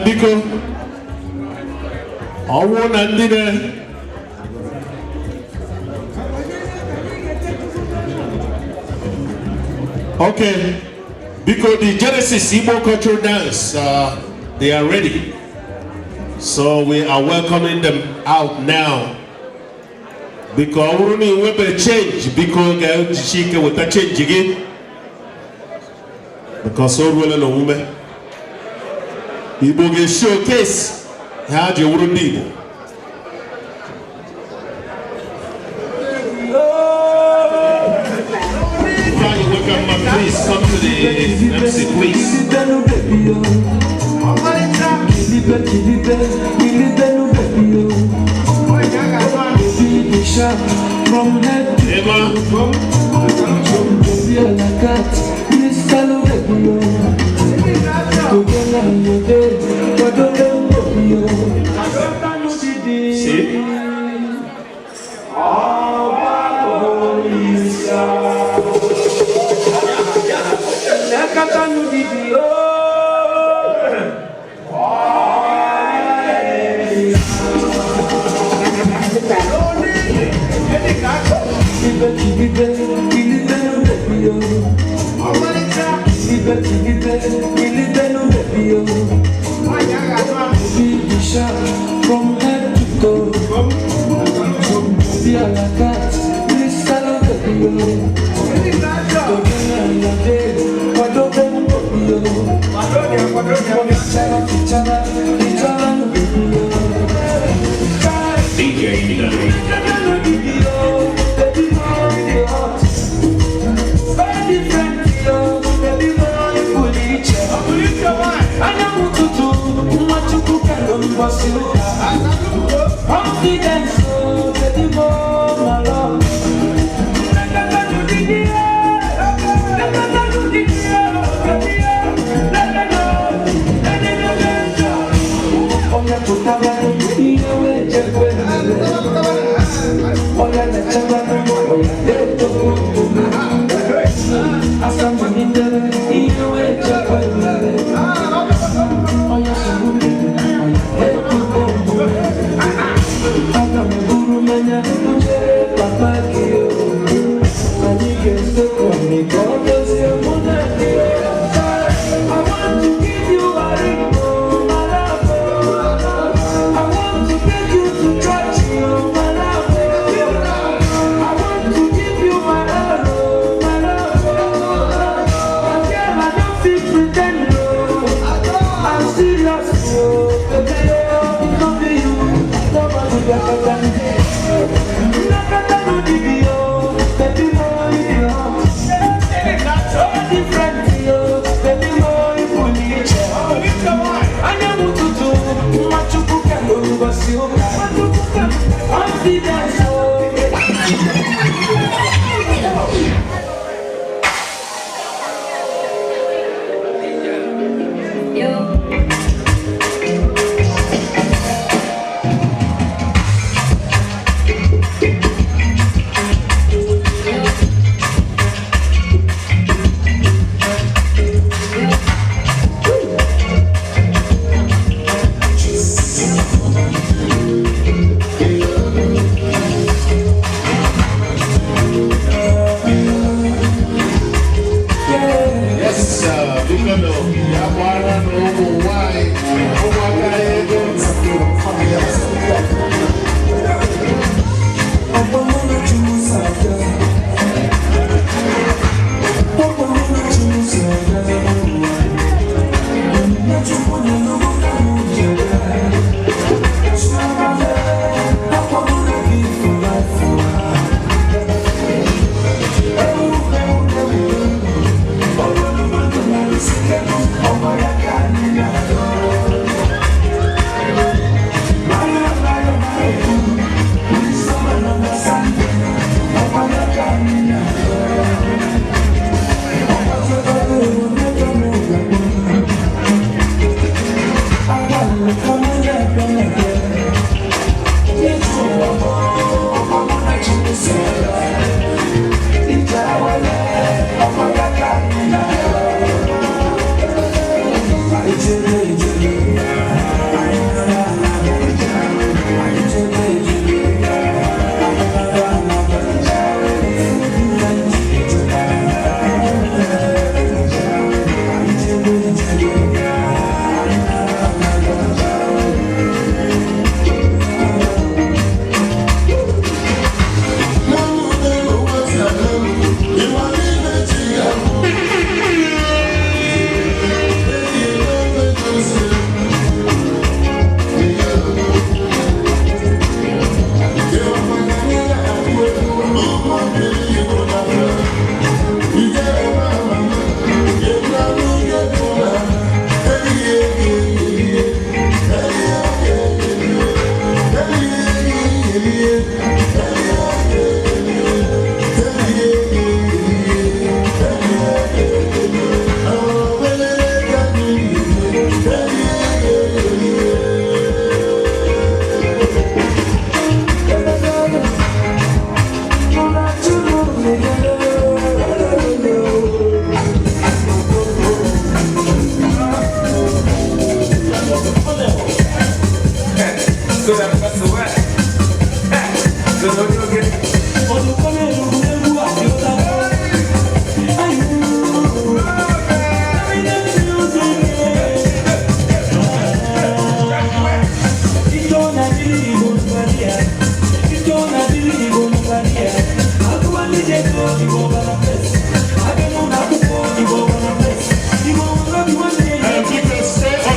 Because I want to dinner. Okay, because the Genesis Igbo cultural dance, they are ready. So we are welcoming them out now. Because we will be change. Because she can with a change again. Because so will no woman. Igbo get showcase. How do you want to need? Please come to the MC, please. From head to toe.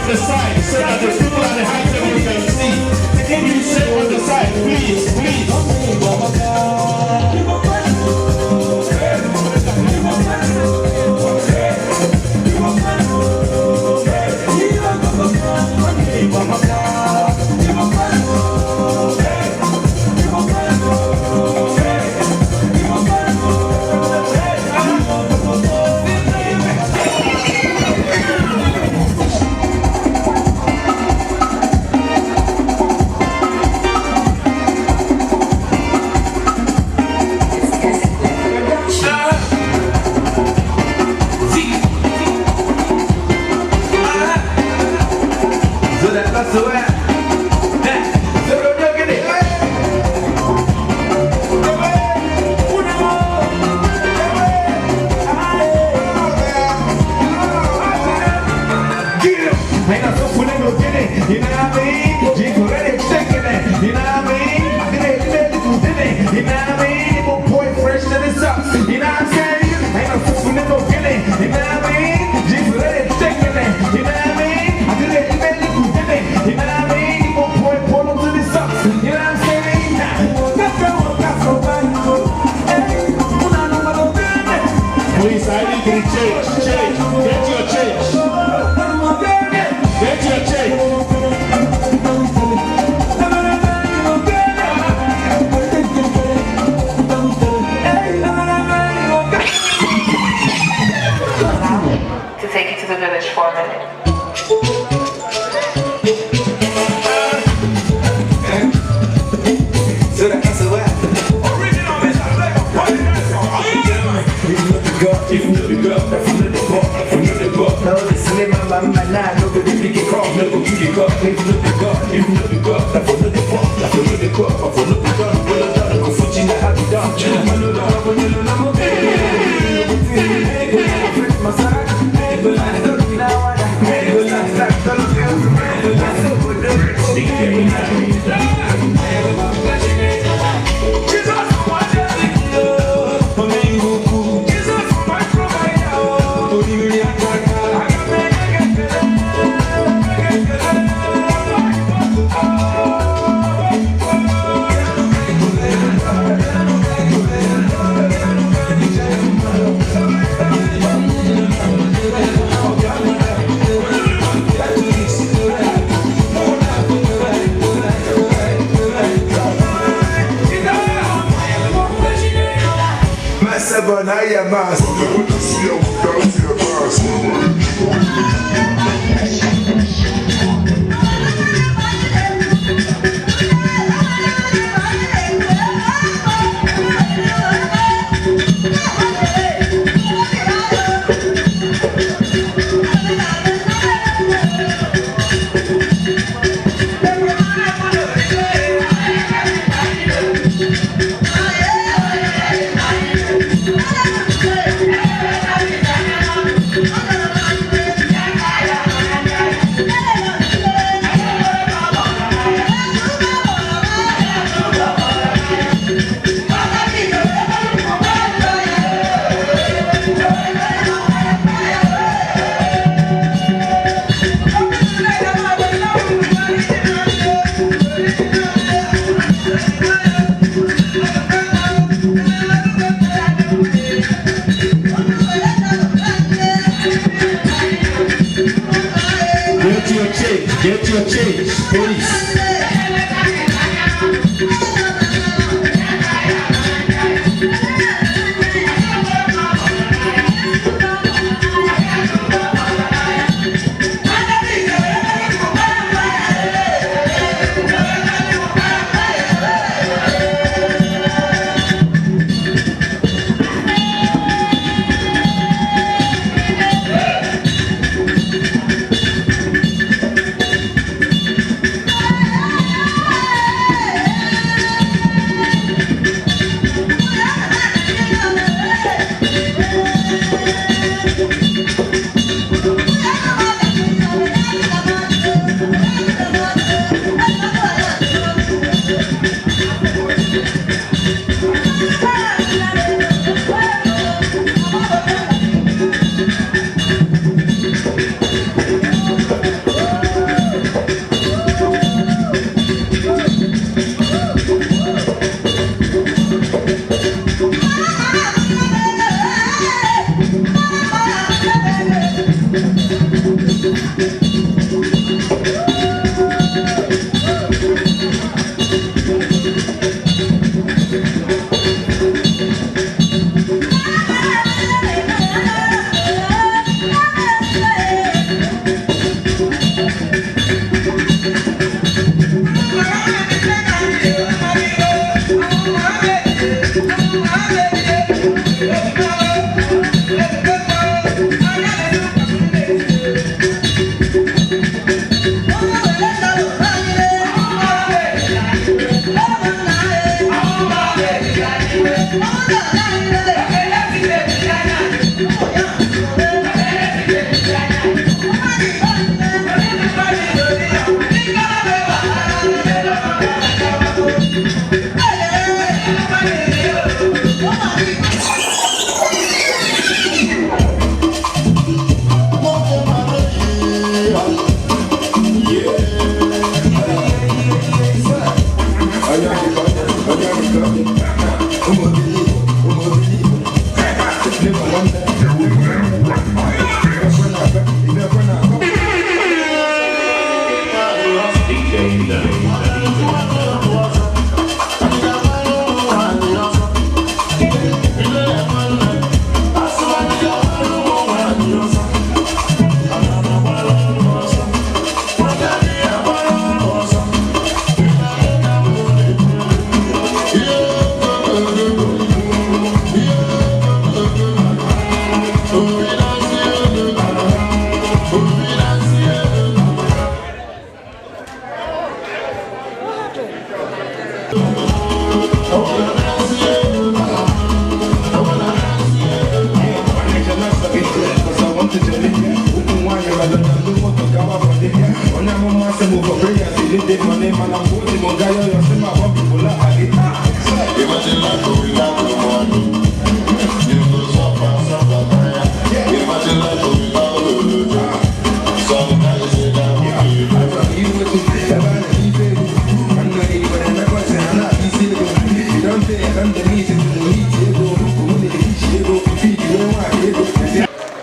the side so that the You know what I mean? Jeep already shaking it. You know what I mean? I can make medicals in it. You know what I mean? More boy fresh than the socks. You know what I'm saying? Ain't no fool in no guinea. You know what I mean? Jeep already shaking it. You know what I mean? I can make medicals in it. You know what I mean? More boy pull to the socks. You know what I'm saying? Please, I need to change. Get your change. Get your change. To take you to the village for a minute. So the answer what? If you look up, if you look up, if you look up, no, listen to my now, no good if you get caught, no good you get caught, if you look up, if you look up, if you look up, if you look up, if you look up, well, I don't go for you, I have it done, I know that I'm going to know, okay, my side, but I don't know what I Seven, I am mass. Get your change, please.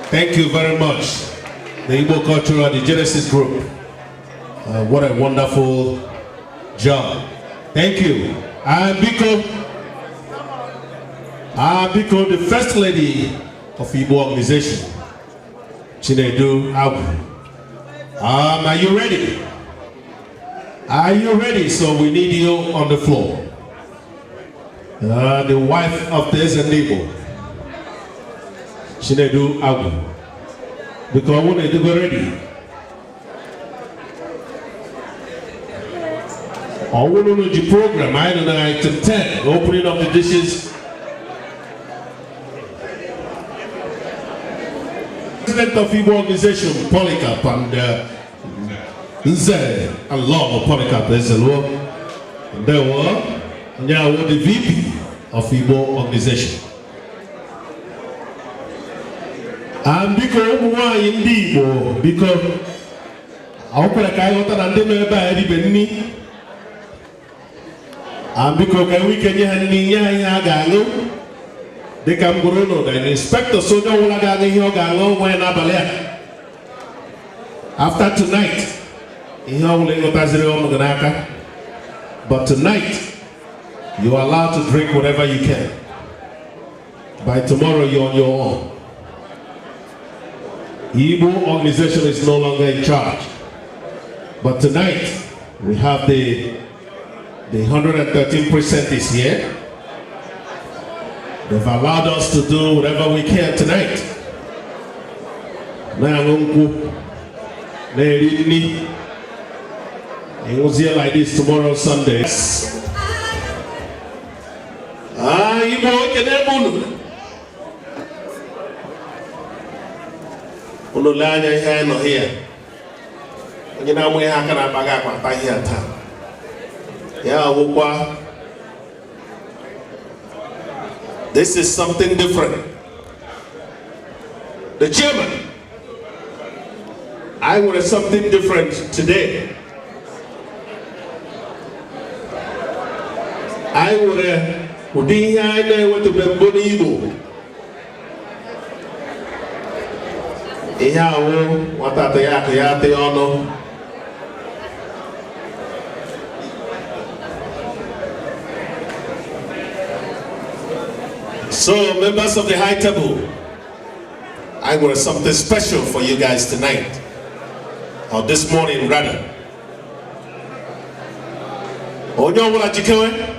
Thank you very much, the Igbo Cultural, the Genesis Group. What a wonderful job. Thank you. And Biko, the First Lady of Igbo Organization, Chinedu Abu. Are you ready? Are you ready? So we need you on the floor. The wife of the Igbo, Chinedu Abu. Because when they do ready, I want to know the program. I don't know 9 to 10, opening of the dishes. President of Igbo Organization, Polycarp, and Nze and Law of Polycarp, and there were now the VP of Igbo Organization. And because why indeed, because I hope I got an under by Benny. And because we can hear they come go the inspector so don't want to hear Galo when I after tonight, but tonight you are allowed to drink whatever you can. By tomorrow you're on your own. Igbo Organization is no longer in charge. But tonight, we have the 113% is here. They've allowed us to do whatever we can tonight. It was here like this tomorrow, Sunday. Igbo can Unulanya here no here. You know we have kana baga kwa here time. Yeah, wukwa. This is something different. The chairman, I wanted something different today. I would be here with the Bemboni. So, members of the high table, I got something special for you guys tonight, or this morning rather. Onyo wala jikewe?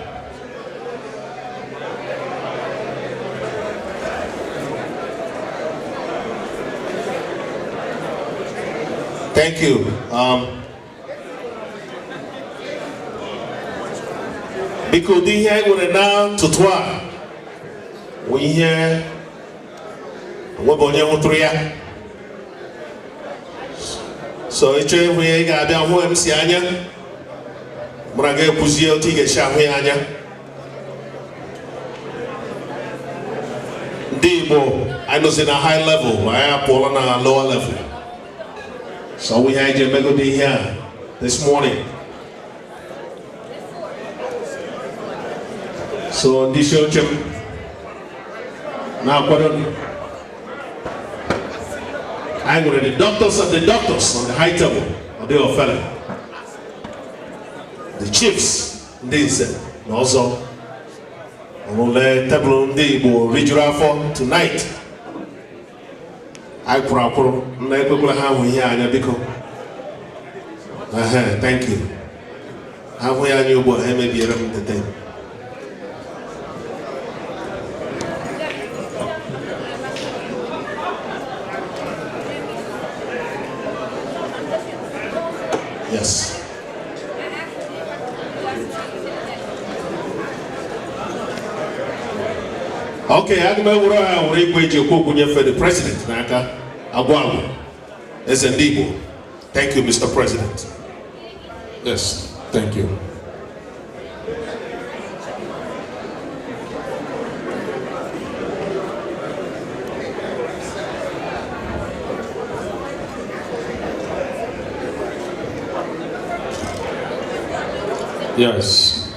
Thank you. Because the here we're now to toi. We here so it's a way got down home Sianya. Braga Puzio Tiga Shahianya. Debo, I was in a high level, I am on a lower level. So we had your melody here this morning. So this show now I'm going to the doctors of the doctors on the high table. They are fellow. The chiefs, they said, also, on the table they will regional for tonight. I proper never have we here because thank you. Have we on your boy maybe around the day. Yes. Okay, I'm going to request you for the president. is an Igbo. Thank you, Mr. President. Yes, thank you. Yes.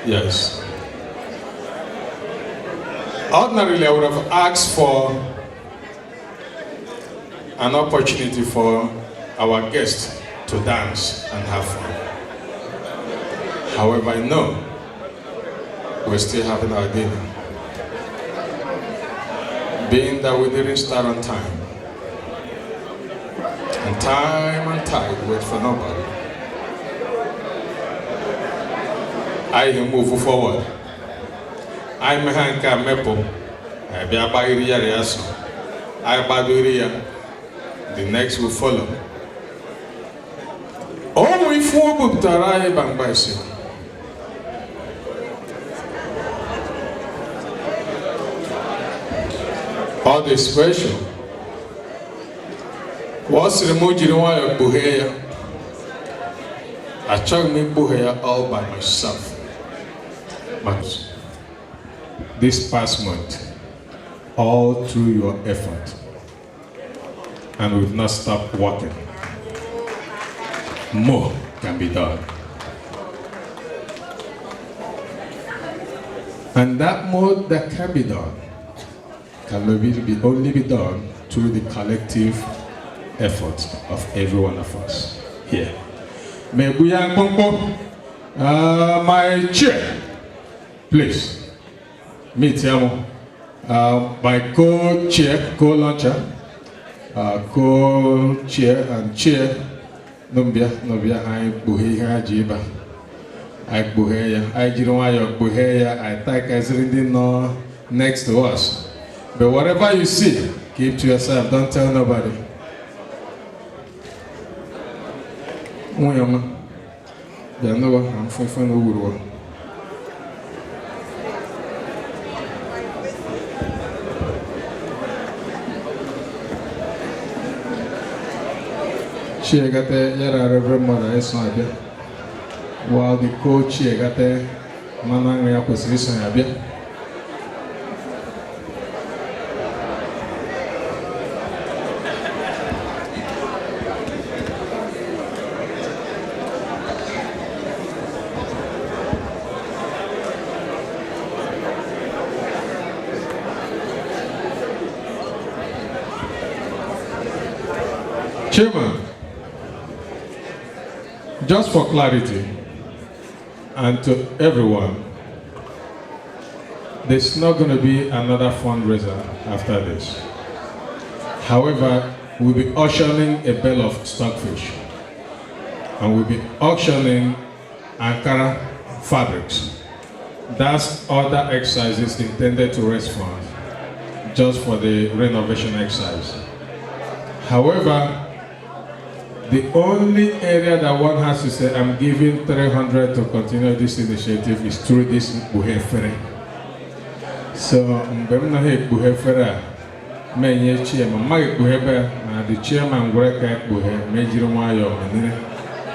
Yes. Ordinarily, I would have asked for an opportunity for our guests to dance and have fun. However, I know we're still having our dinner. Being that we didn't start on time, and tide wait for nobody, I move forward. I mehanka mepo, I be abayiri yaso, I baduriya. The next will follow. Oh, we forward tarai bangbaisi. All the special. What's the Mujinwa Buheya? I chugged me Buheya all by myself. But this past month, all through your effort, and we've not stopped working, more can be done. And that more that can be done can only be done through the collective effort of every one of us here. My chair, please. Meet my co-chair, co-launcher, co-chair and chair. Nobia, I buheya jiba. I buheya. I jiroayo buheya. I think as reading no next to us. But whatever you see, keep to yourself. Don't tell nobody. I'm from Chair got there, yara Reverend Mother, it's not there. While the co-chair got there, Manang Yaposition Abia. Chairman, just for clarity and to everyone, there's not going to be another fundraiser after this. However, we'll be auctioning a bale of stockfish and we'll be auctioning Ankara fabrics. That's other exercises intended to raise funds just for the renovation exercise. However, the only area that one has to say, I'm giving 300 to continue this initiative is through this Buhefere. So, Mbemnahe Buhefere, Menye Chairman, Mag Buhebe, the Chairman Greka Buhe, Majiromayo, and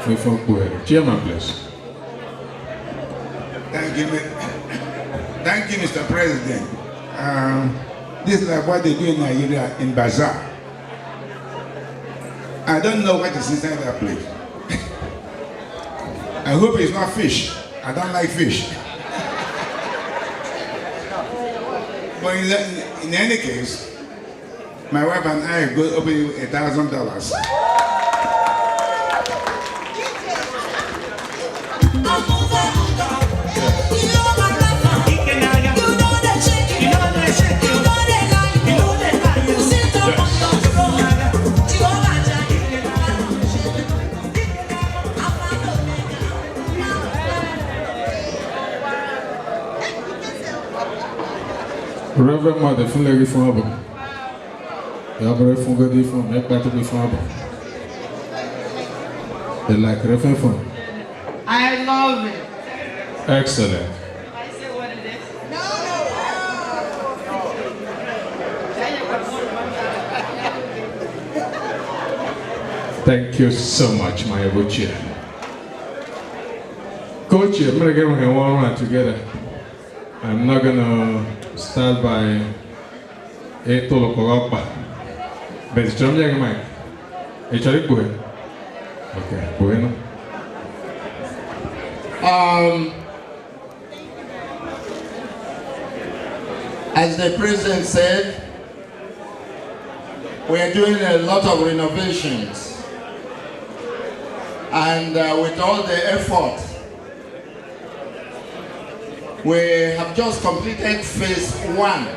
Fifo Buhe. Chairman, please. Thank you, Mr. President. This is like what they do in Nigeria in Bazaar. I don't know what is inside that place. I hope it's not fish. I don't like fish. But in any case, my wife and I go open you $1,000. Reverend Mother, full lady from Abu. You have a reference good from make better be from Abu. They like reference from. I love it. Excellent. I say what it is. No. Thank you so much, my Coach. Coach, I'm going to get one round together. I'm not going to start by a Tolokoropa. But it's John Young Mike. It's a good. Okay, bueno. As the president said, we are doing a lot of renovations. And with all the effort, we have just completed phase 1.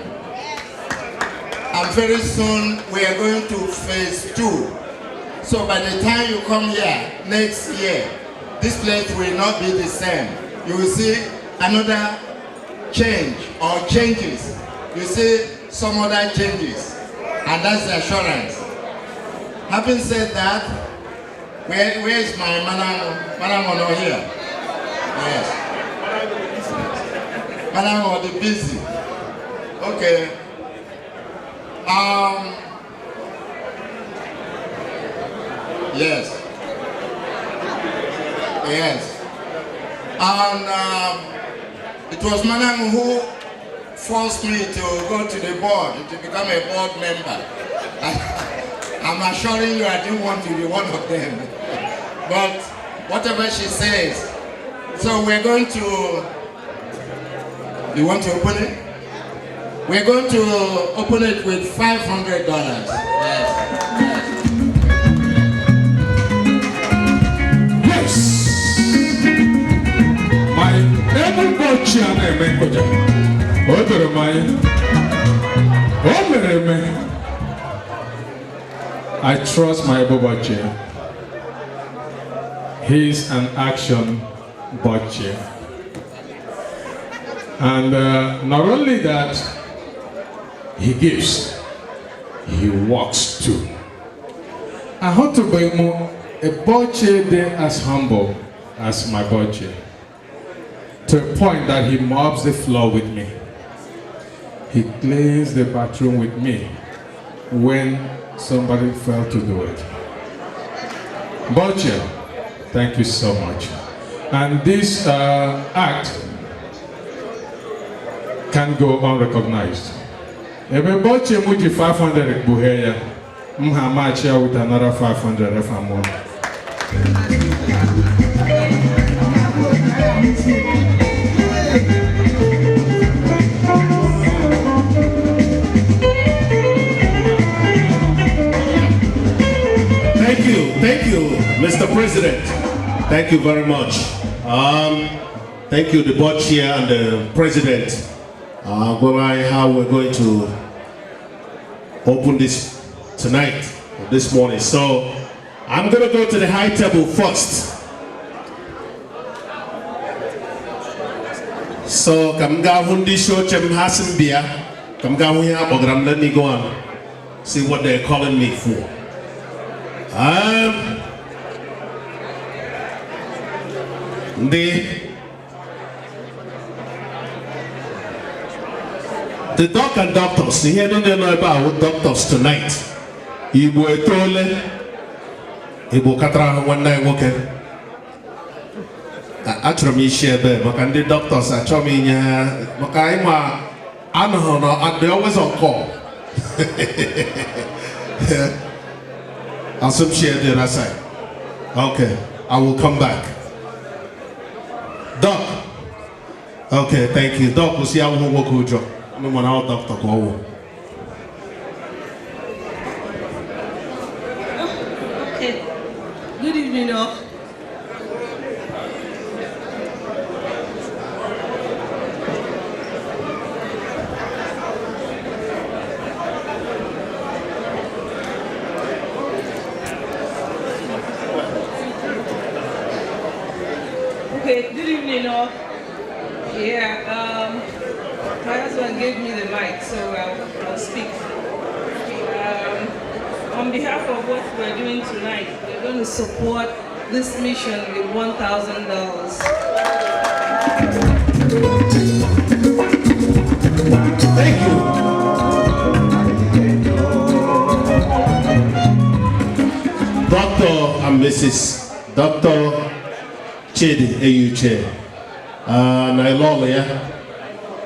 And very soon we are going to phase 2. So by the time you come here next year, this place will not be the same. You will see another change or changes. You see some other changes. And that's the assurance. Having said that, where is my Madam? Madam not here? Yes. Madam or the busy. Okay. Yes. Yes. And it was Madam who forced me to go to the board, to become a board member. I'm assuring you I didn't want to be one of them. But whatever she says, so we're going to, you want to open it? We're going to open it with $500. Yes. My every I trust my Bobache. He's an action Boche. And not only that, he gives, he walks too. I hope to be more a Boche there as humble as my Boche, to a point that he mops the floor with me. He cleans the bathroom with me when somebody failed to do it. Boche, thank you so much. And this act can go unrecognized. If a Boche muji 500 buheya, mhamacha with another 500 if I'm more. Thank you, Mr. President. Thank you very much. Thank you, the board chair and the president. How we're going to open this tonight, this morning. So I'm going to go to the high table first. So kamga hundi show chem hasim bia kamga huya program. Let me go on see what they're calling me for. The doc and doctors, you hear don't know about doctors tonight. Ibu etole, ibu katra one night working. Actually, me share there. But the doctors actually me nya. Makaima, I know no. They always on call. I'll some share the other side. Okay, I will come back. Doc. Okay, thank you. Doc, we'll see how we work with you. No one out, Doctor. Go. Okay. Good evening, Doc. Okay, good evening, all. Yeah, my husband gave me the mic, so I'll speak. On behalf of what we're doing tonight, we're going to support this mission with $1,000. Thank you. Doctor and Mrs. Dr. Chidi Eyuche. Na ilolo ya.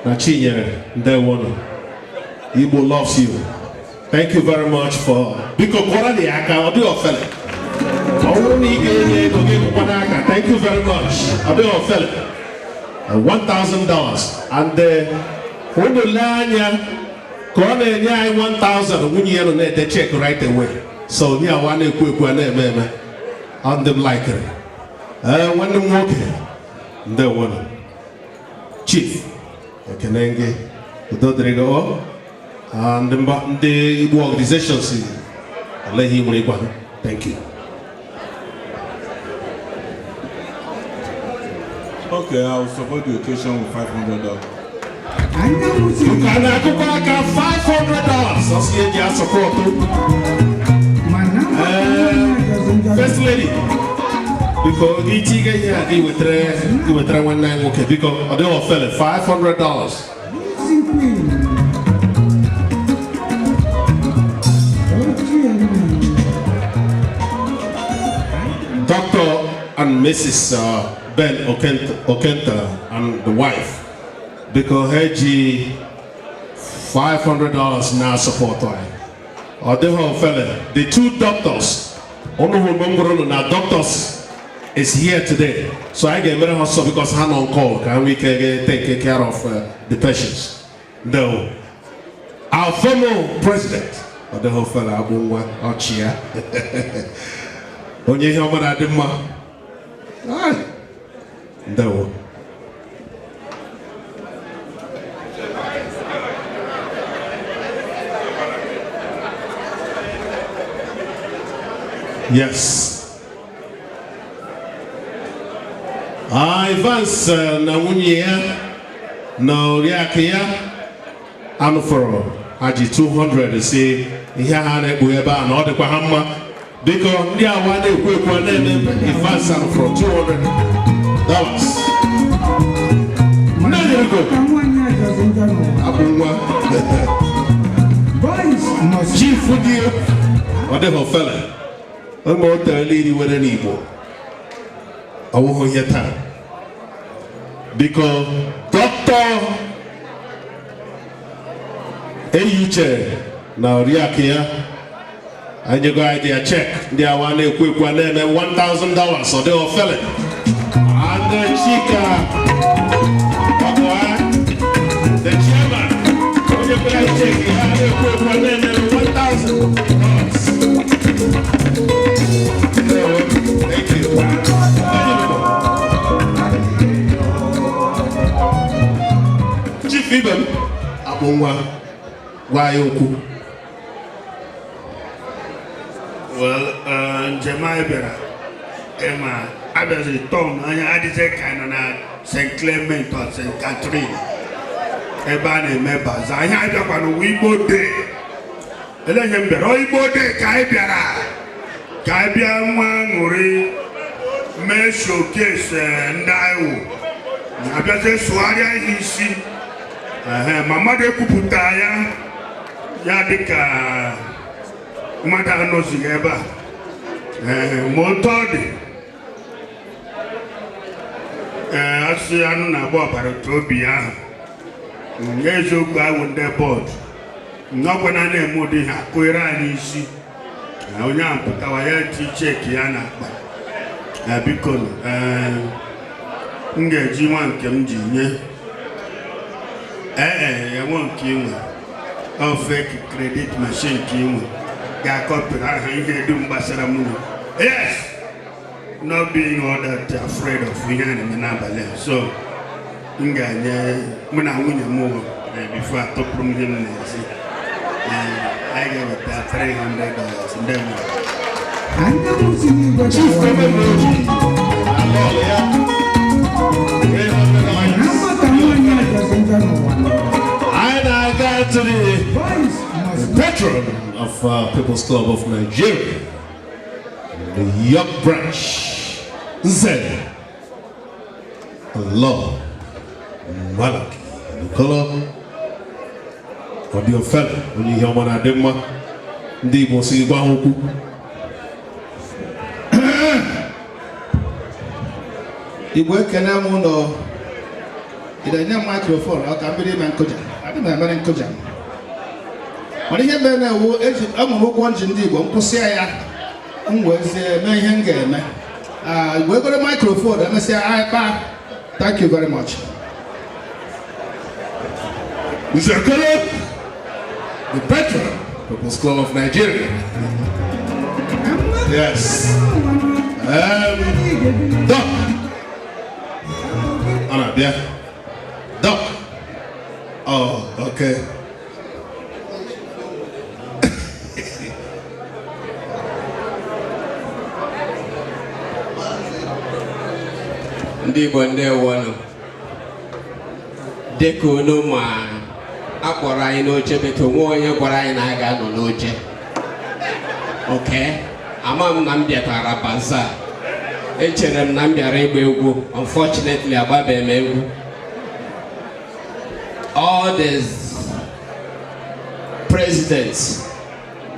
Na chinyere. Ndewono. Igbo loves you. Thank you very much for Biko Kwara the Aka Obi Ofele. Thank you very much. Obi Ofele. $1,000. And when you learn Kona nya 1,000 when you on the check right away. So yeah, one quick one on them like it. When them okay. The one. Chief. Kenenge. Dodrego. And the organizations. Let him respond. Thank you. Okay, I will support the occasion with $500. You can $500. That's your support. First lady. Because he with $1,900. Okay, because they all fell at $500. Dr. and Mrs. Ben Okenta and the wife. Because Heji $500 now support or the whole fella. The two doctors, now doctors is here today. So I get very hustle because I'm on call and we can take care of the patients. No. Our former president of the whole fella Abunwa or Chia. Onye Hamada Dima. No. Yes. Advance na munye na riakia anu for aji 200 say ihe ha na egbu ebe a na ọ dịkwa ha mma biko ndị awa na-ekwu ekwu na-eme advance anu for $200. Chief Udio, whatever fella, I'm going to lead with an Igbo. I won't hear time. Because Dr. Eyuche, now Riakia, and you go idea check, they are one equipped one name $1,000, so they all fell it. And the chica, the chairman, when you go check, you have to equip one name $1,000. Thank you. Chief Ibem, Abunwa, Wayoku. Well, Jemai Bera, Emma, others is Tom, I did a kind of St. Clement or St. Catherine. Ebane members, I had up on a Weibo day. Remember, Weibo day, Kaibera. Kaibia Manguri, may showcase and I. Abia Swaria isi. Mama de Kuputaya, Yadika. Mata no sigeba montode asi anu na bo para tobia ngezo gba wonde board ngakwana na emodi ha koira ani isi na onya amputa wa ya ti check ya na pa biko ngeji nwa nke m ji nye ya nwa nke inwe o fake credit machine nke inwe. Yes, not being all that afraid of winning in the number. So, when I win a move before I talk from him, I gave it that $300 and then I got to the patron of People's Club of Nigeria, the York branch, Zen, Allah, Malaki, Nicola, or your fellow, when you hear one of them, the Bosi Bahoku. Igbo ekene m ụlọ ịdenye microphone ọ ka mmiri ime nkụja adị m emere nkụja mana ihe mere na-ewu eji amụrụ ụgwọ nji ndị Igbo nkwụsịa ya m wezie eme ihe m ga-eme Igbo egoro microphone emesịa akpa. Thank you very much. Mr. Akolo, the patron of the School of Nigeria. Yes. Doc. Anna, yeah. Doc. Oh, okay. Ndị Igbo ndewonu. Dịka unu ma akpọrọ anyị n'oche beto nwe onye gwara anyị na a ga-anọ n'oche. Okay? Ama m na m bịatara baza. Echere m na m bịara ịgba egwu. Unfortunately, agbabeghị m egwu. All these presidents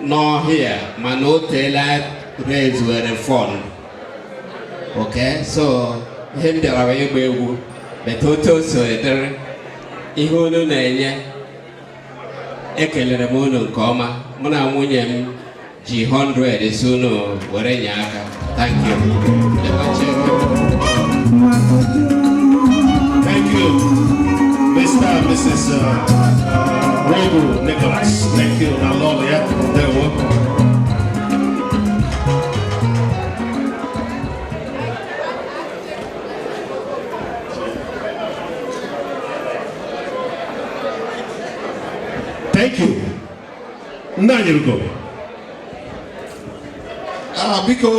nọ here mana o teela raise were fund. Okay? So ihe m bịara ịgba egwu beto otu o so edere ihe unu na-enye ekelere m unu nke ọma mụ na nwunye m ji 100 esi unu were nye aka. Thank you. Thank you, Mr. and Mrs. Rogo Nicholas. Thank you. I love it. They're welcome. Thank you. Nanyugo. Biko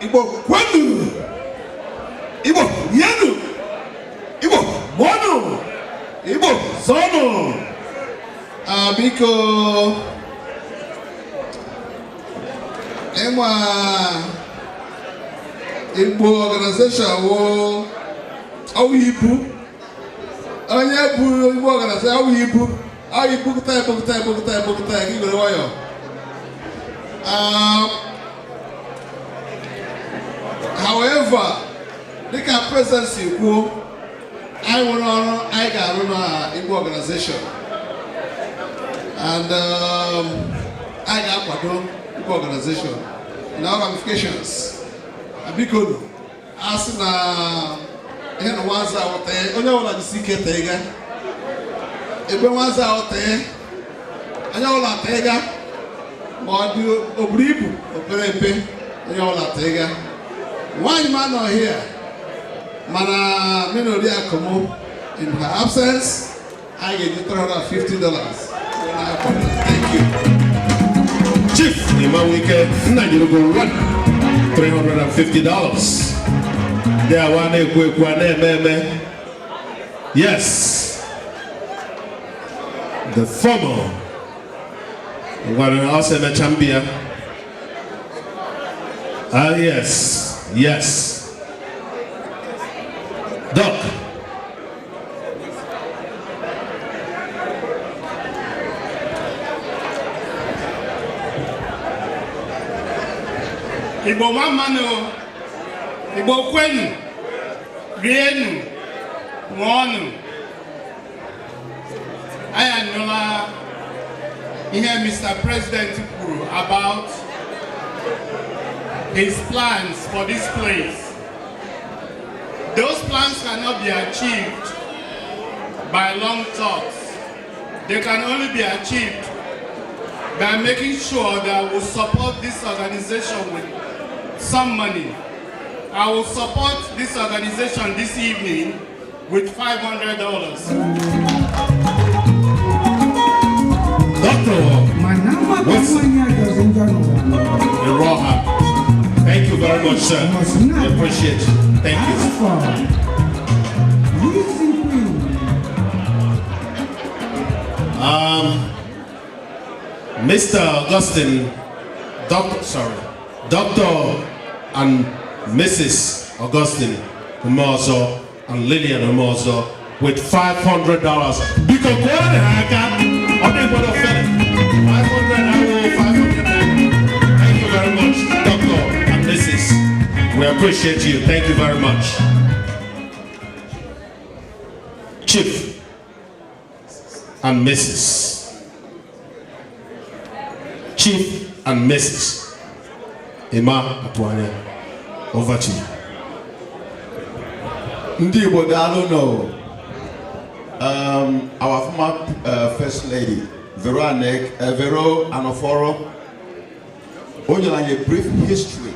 Igbo kwenu. Igbo yenu. Igbo mono. Igbo zono. Biko Emma Igbo organization wo awibu. Onye bu Igbo organization awibu. Awibu kutai kigoro wayo. However, the presidency who I want to I got on Igbo organization, and I got Kwado Igbo organization. Now ramifications. A big good. As na here ones out there, only one of the CK Tega. If ones out there, and all that Tega, or do Obribu, Operepe, and all that Tega. One man are here. Mana Menoria Komo, in her absence, I give you $350. Thank you. Chief, in my weekend, now you go run $350. There one yes. The former one awesome champion. Yes, yes. Doc. Igbo mamano, Igbo kwenu, rienu, mwonu. Ayanyola, here Mr. President Kuru about his plans for this place. Those plans cannot be achieved by long talks. They can only be achieved by making sure that we support this organization with some money. I will support this organization this evening with $500. Thank you very much, sir. I appreciate it. Thank you. Mr. Augustine, Dr. and Mrs. Augustine Humoso and Lillian Humoso with $500. Because Thank you very much, Dr. and Mrs. We appreciate you. Thank you very much. Chief and Mrs. Chief and Mrs. Emma Atuanya, over to you. Ndi Bodalo no. Our former First Lady, Vero Anoforo, only a brief history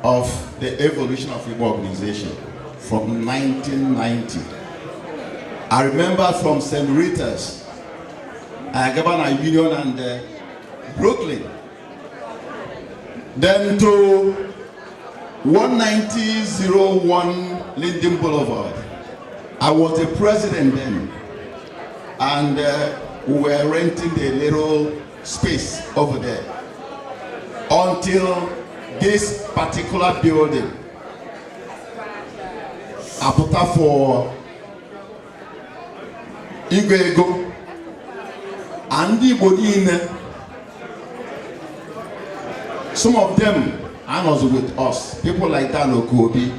of the evolution of the organization from 1990. I remember from St. Rita's, Gabana Union and Brooklyn, then to 19001 Linden Boulevard. I was the president then, and we were renting a little space over there until this particular building, I put up for IGBO and the Bodine. Some of them are not with us. People like Dan Okobi,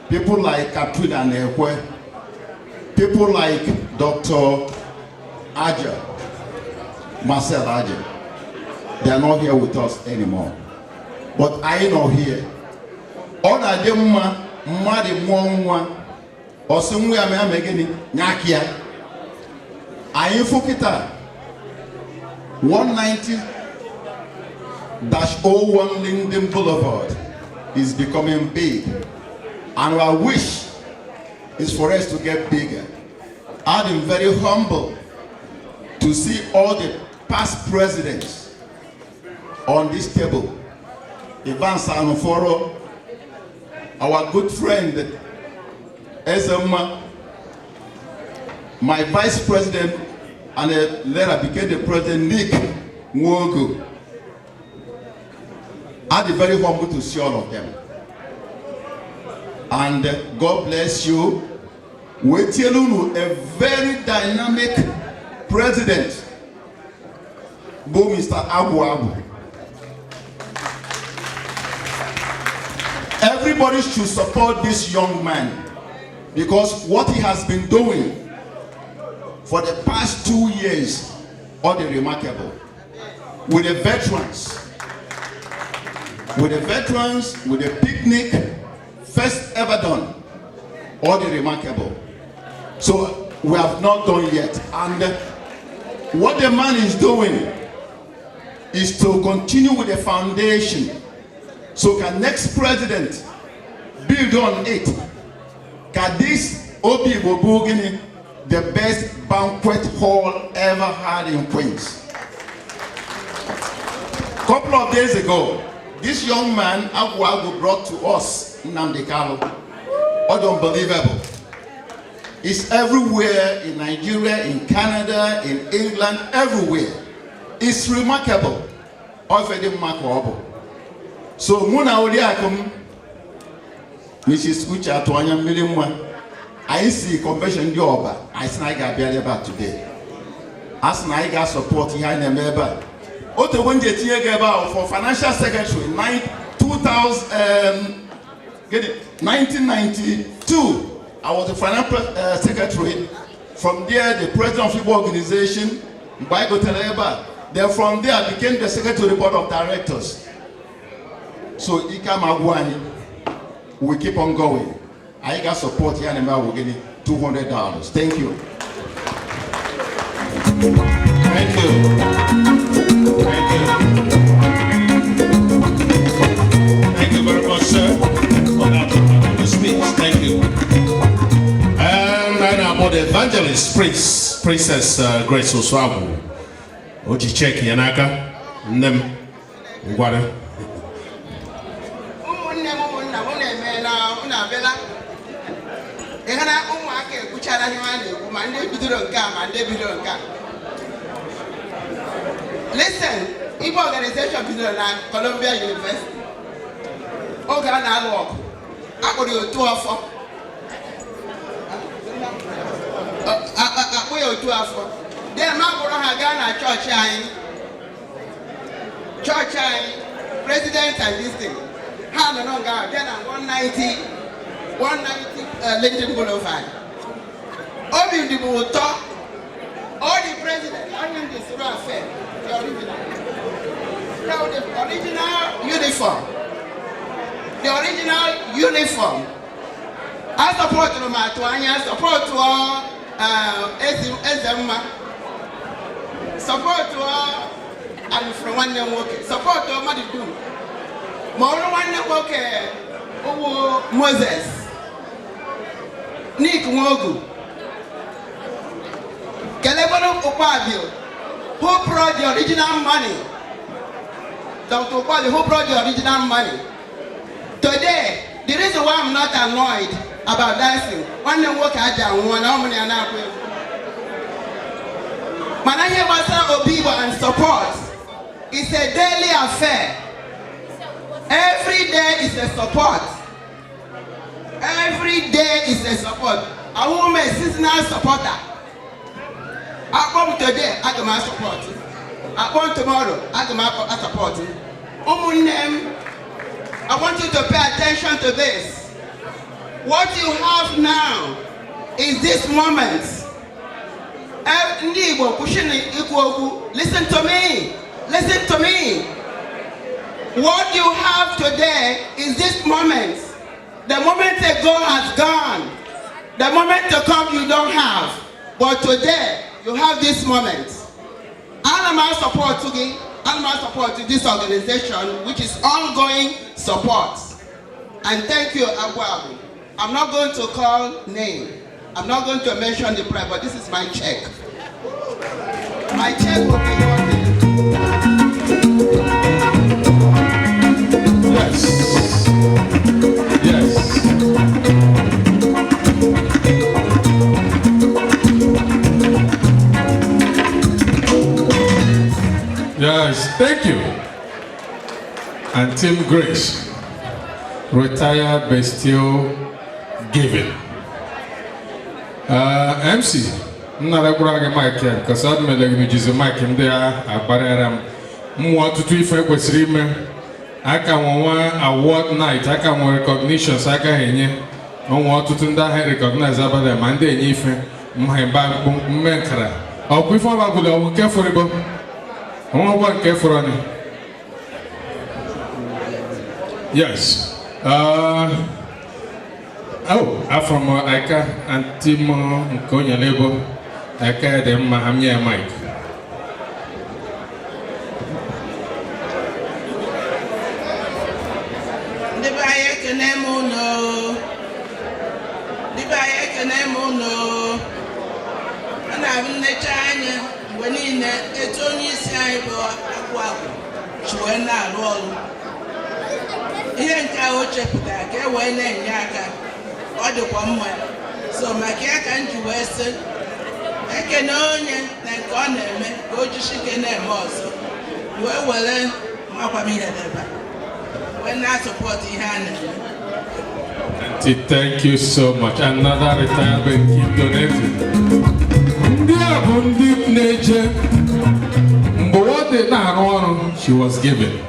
people like Katrina Nekwe, people like Dr. Aja, Marcel Aja. They are not here with us anymore. But I know here. All of them mad one or somewhere I'm making Nyakia. I infokita 190-01 Linden Boulevard is becoming big. And our wish is for us to get bigger. I'm very humble to see all the past presidents on this table. Ivan Sanoforo, our good friend Ezema, my vice president and later became the president, Nick Nwogo. I'm very humble to see all of them. And God bless you. We tell you a very dynamic president, Mr. Abu Abu. Everybody should support this young man because what he has been doing for the past 2 years are remarkable. With the veterans, with the picnic, first ever done, all the remarkable. So we have not done yet. And what the man is doing is to continue with the foundation. So can next president build on it? Can this Obi Bobugini, the best banquet hall ever had in Queens? A couple of days ago, this young man, Aguago, brought to us Nnamdi Kanu. Unbelievable. It's everywhere in Nigeria, in Canada, in England, everywhere. It's remarkable. So Muna Odiakum, Mrs. Ucha Toanya Milimwa, I see convention job. I snag about today. As Naiga support here in America. Oto Wenje Tiegaba for financial secretary 1992. I was the financial secretary. From there, the president of the organization, Mbaigo Teleba. Then from there, I became the secretary of the board of directors. So Ika Magwani, we keep on going. I got support here and we're getting $200. Thank you. Thank you. Thank you. Thank you very much, sir, for that speech. Thank you. And right now, about the evangelist, Princess Grace Oswabu. Oji check Yanaka, Nem, Ngwada. Listen, Igbo organization bidoro na Columbia University. Oge a na-alụ ọgụ, akpọrọ ya otu afọ. Akpọ ya otu afọ. Then ma kpọrọ ha gaa na chọọchị anyị. Chọọchị anyị, president and this thing. Ha nọ n'oge a bịa na 190 Linden Boulevard. Obi di Buto, all the president, onion the Sura affair, the original. Now the original uniform. The original uniform. I support Romatuanya, I support Ezema, support and from one day working, support Madiku. More one day working, Moses, Nick Mogu, Calebano Opabio, who brought the original money. Dr. Opabio, who brought the original money. Today, the reason why I'm not annoyed about dancing, one day work at one harmony and I will. When I hear myself Obibo and support, it's a daily affair. Every day is a support. Every day is a support. A woman is a seasonal supporter. I come today, I come support. I come tomorrow, I come support. I want you to pay attention to this. What you have now is this moment. Listen to me. Listen to me. What you have today is this moment. The moment ago has gone. The moment to come you don't have. But today you have this moment. Animal support to this organization, which is ongoing support. And thank you, Abu Abu. I'm not going to call name. I'm not going to mention the price, but this is my check. My check will be your name. Yes. Yes. Yes, thank you. And Team Grace, retired but still giving. MC, I'm not going to mic because I'm not going to use the mic in there. I'm going to do it. I can want award night, I can want recognitions, I can want to recognize about them and then if my bank menkara. Or before I will care for it. I want care for it. Yes. I'm from Ika and Timo Konya Lebo. Ika dem Mahamia Mike. So my care can do Western. I can only thank God and go to chicken and also. Well, when I support Thank you so much. Another retirement keep donating. But what they now she was given.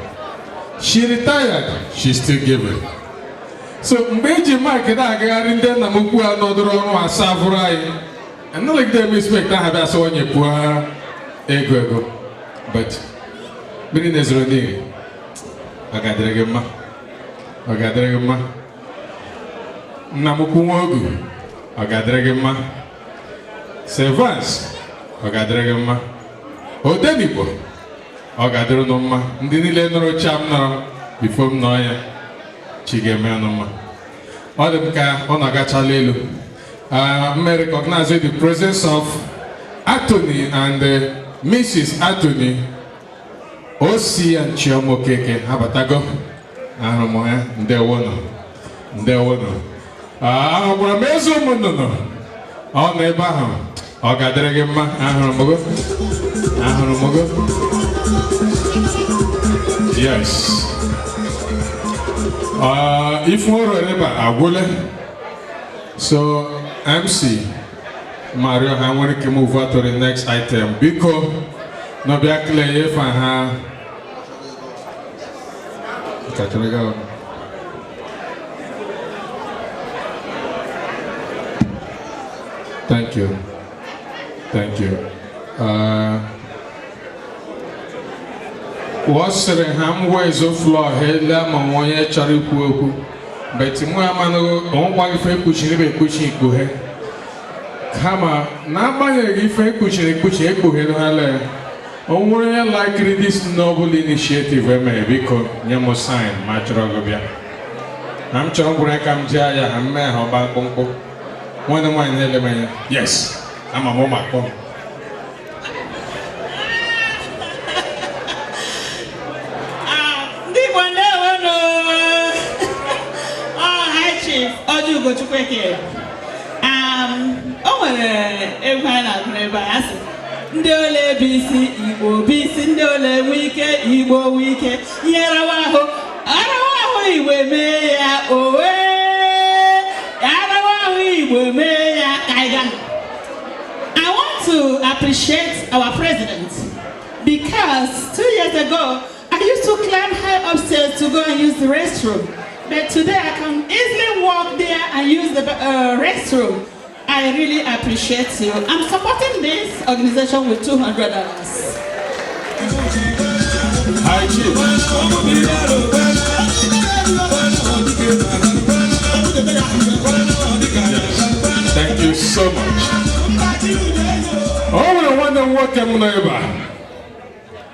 She retired, she's still giving. So Mbeji Mike that guy in there na muku another one savurai. And not like them expect that have so onye poor ego. But many is running. Agadregema. Namuku wogu. Agadregema. Servants. Agadregema. Odenibo. Agadronoma. Ndinile no chamna before noya. Chigemenoma. Odemka onagachalelu. May recognize the presence of Anthony and Mrs. Anthony Osi and Chiomo Keke Habatago. Ahamoya, Ndewono. Ahamomezo Monono. Oh, Nebaham. Ogadregema, Ahamogo. Yes. If more I will. So, MC Mario, I want to move on to the next item because no be clear if I have. Thank you. Thank you. What's the ham ways of floor head lemon 1 year cherry pool? But Muamano, don't want if I push it, push it, go ahead. Come on, now by if I push it, go ahead. Only like this noble initiative, because Yamo sign, Matrogobia. I'm trying to break am Jaya and man, how about Bonko? One of my element. Yes, I'm a mama. Oju go to kweke. O nwere egwu a na-agụ ebe a sị ndị ole bisi Igbo bisi ndị ole wike Igbo wike nyerawa ahụ arawa ahụ Igbo mee ya owe arawa ahụ Igbo mee ya kaiga. I want to appreciate our president because 2 years ago I used to climb high upstairs to go and use the restroom. But today I can easily walk there and use the restroom. I really appreciate you. I'm supporting this organization with $200. Hi, Chief. Thank you so much. I wonder what came over.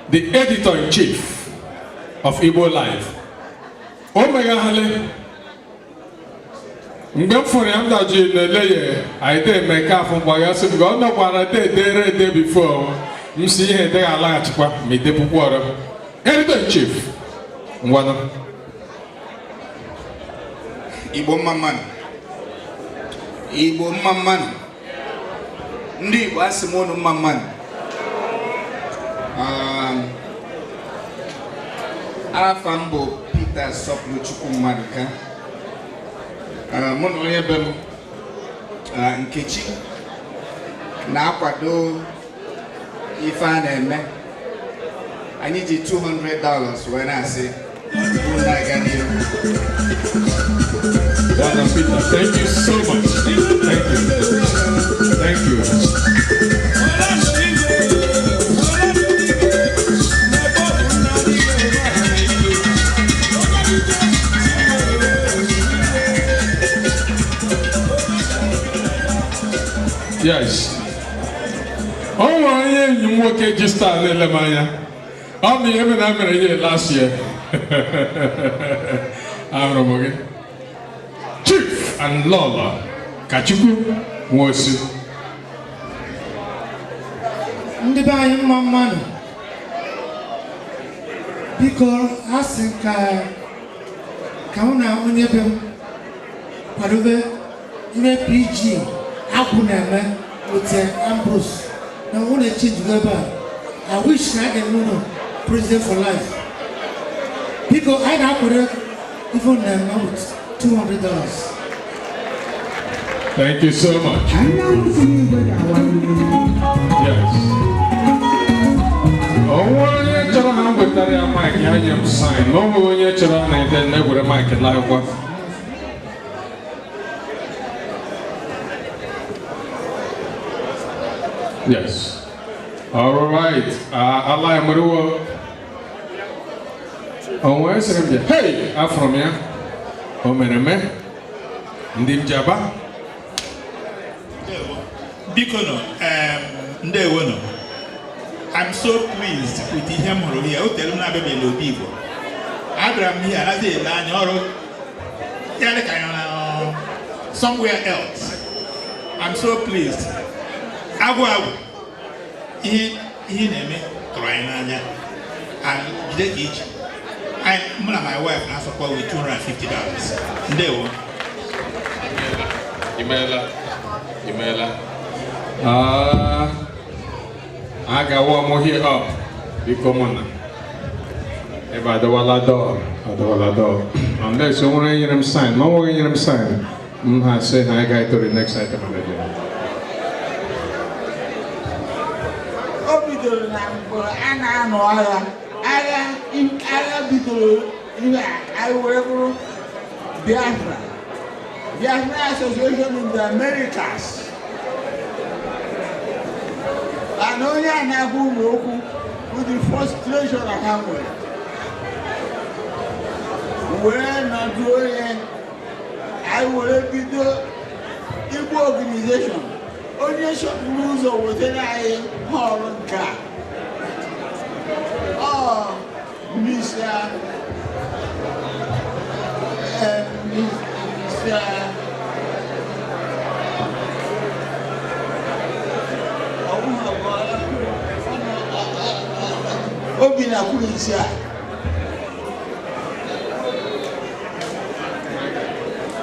The editor-in-chief of Igbo Life. Oh my God, I'm for him that you lay. I did make up from Boyasim. God, no one I did day before. You see, they are large, me the water. Editor chief. One of Igbo Maman. Igbo Maman. Ndi Wasimono Maman. Afambo Peter Soplo Chukwumarika. Mono yebem Nkechi na akwado ife a na-eme. Anyị ji $200 when I say Brother Peter, thank you so much. Thank you. Thank you. Yes. Oh, you work at just started Lemania. I'm the I'm here last year. I'm Chief and Lola Kachuku was ndị be anyị mma mmanụ biko asị ka mụ na onye be m kwadobe ihe PG akwụ na-eme with Ambrose na mụ na-echenjigo ebe a I wish na a ga-eme president for life biko anyị na-akwado ife na-eme with $200. Thank you so much. Yes. Oh, when you tell him with that mic, I am sign. No, when you tell him that never a mic and like what? Yes. All right. I like Maru. Oh, where's it? Hey, I'm from here. Oh, man, Ndim Jaba. Bikono, Ndewono. I'm so pleased with him here. I'll tell him now, baby, no people. Abraham here, I say, somewhere else. I'm so pleased. Agu, he named me Kroinanya and did each. And my wife now support with $250. Ndewo. Imela. I got one more here up. You come on now. If I don't want to unless you want to hear them sign, no one hear them sign. I say I got to the next item on the agenda. Biafra Association in the Americas. And only an Abu with the frustration I have with it. We're not doing I will be the Igbo organization. Only short rules of within I hall and car. Oh, Mr. Obina Kuisia.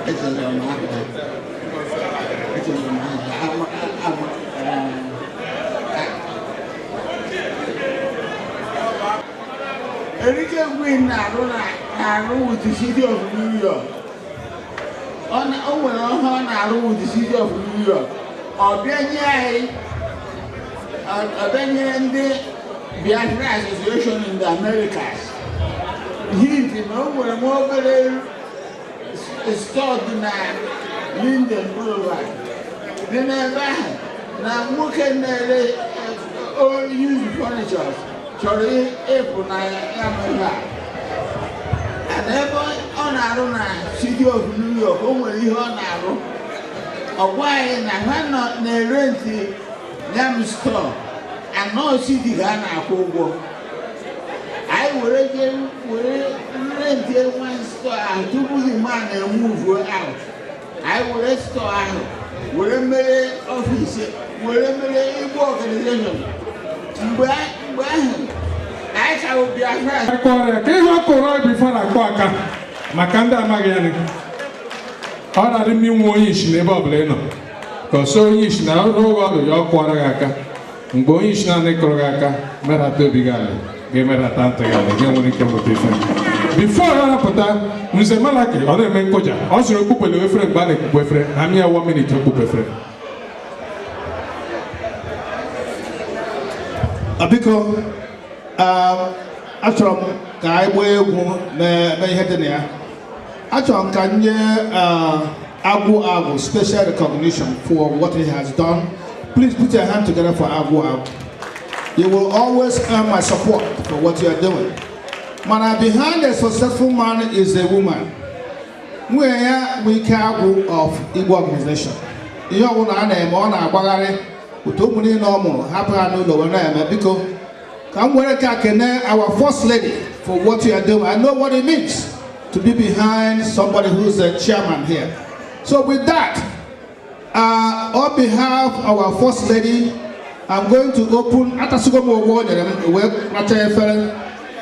It is a matter. It is a matter. Erika Green Naru with the city of New York. On Naru with the city of New York. Or Benny Biafra Association in the Americas. He were more stored in Linden Boulevard. Then now looking at all used furniture. Sorry, April, and ever on our city of New York, only on our why and I not rent the lamb store and no city Ghana Kogo. I will rent one store to put the man and move out. I will restore out. Will office, will organization. I shall be a friend. I call before I quack. Makanda Magiani. All I didn't mean 1 inch never blame. Because so inch now, no one your quaragaca. Boish na necrogaca, Merato Bigali, Gemera Tantagale, Gemonica. Before I put that, Mr. Malaki, other men koja, also couple with friend, Balek, with friend, I'm here 1 minute to couple friend. Abiko, Atrom, Kaiwe, Mayhetania. Atrom, can you Agu special recognition for what he has done? Please put your hand together for Agu. You will always earn my support for what you are doing. Man, behind a successful man is a woman. We are Agu of Igbo organization. You are one name on our bagare. Utomuni normal, happen no lower because come where our first lady for what you are doing. I know what it means to be behind somebody who's a chairman here. So with that, on behalf of our first lady, I'm going to open Atasugomo Award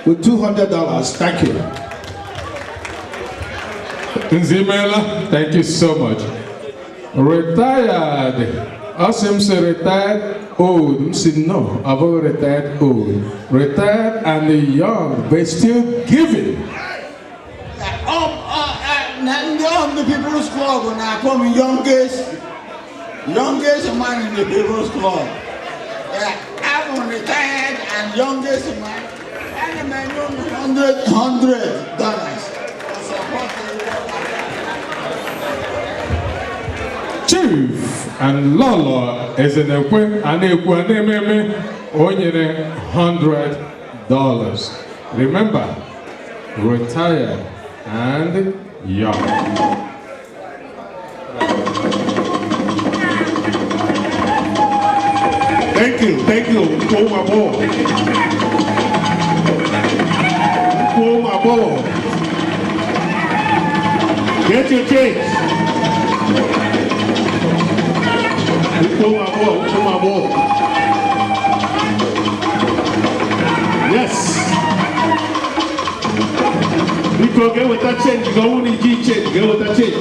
with $200. Thank you. Nzimela, thank you so much. Retired. Awesome, say retired old. Say no, I've already retired old. Retired and young, but still giving. The People's Club when I come youngest man in the People's Club. I'm retired and youngest man. And I'm $100. Chief and Lolo is in a way and only $100. Remember, retired and young. Thank you. Pull my ball. Get your change. Pull my ball. Yes. We go get with that change. Go on in G change. Get with that change.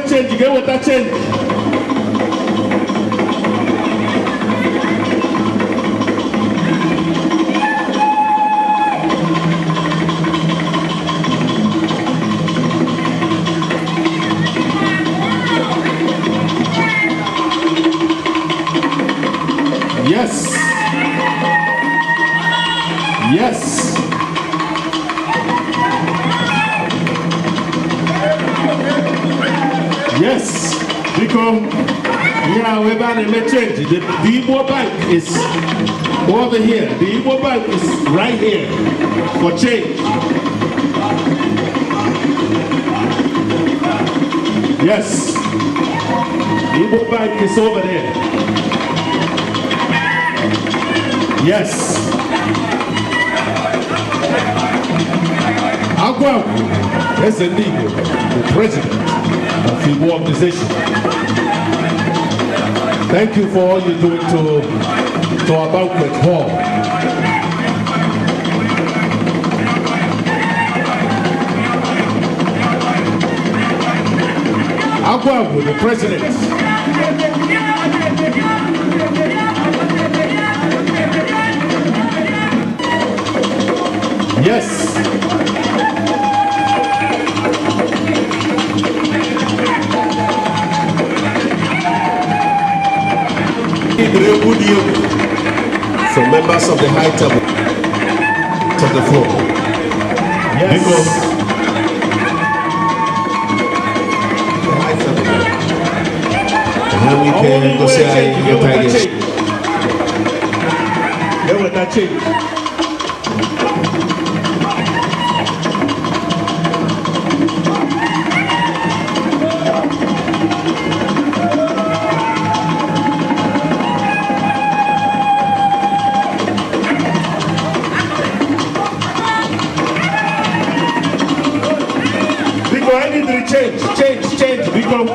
Change, you get what that change. Yes. Yes. Because yeah, we're about to make change. The IGBO bank is over here. The IGBO bank is right here for change. Yes. The IGBO bank is over there. Yes. Agwagu, that's the president of the IGBO organization. Thank you for all you're doing to our banquet hall. Agwagu, the president. Yes. So members of the high table to the floor. Yes. Because the high table. And then we can go say there was that change. Change, because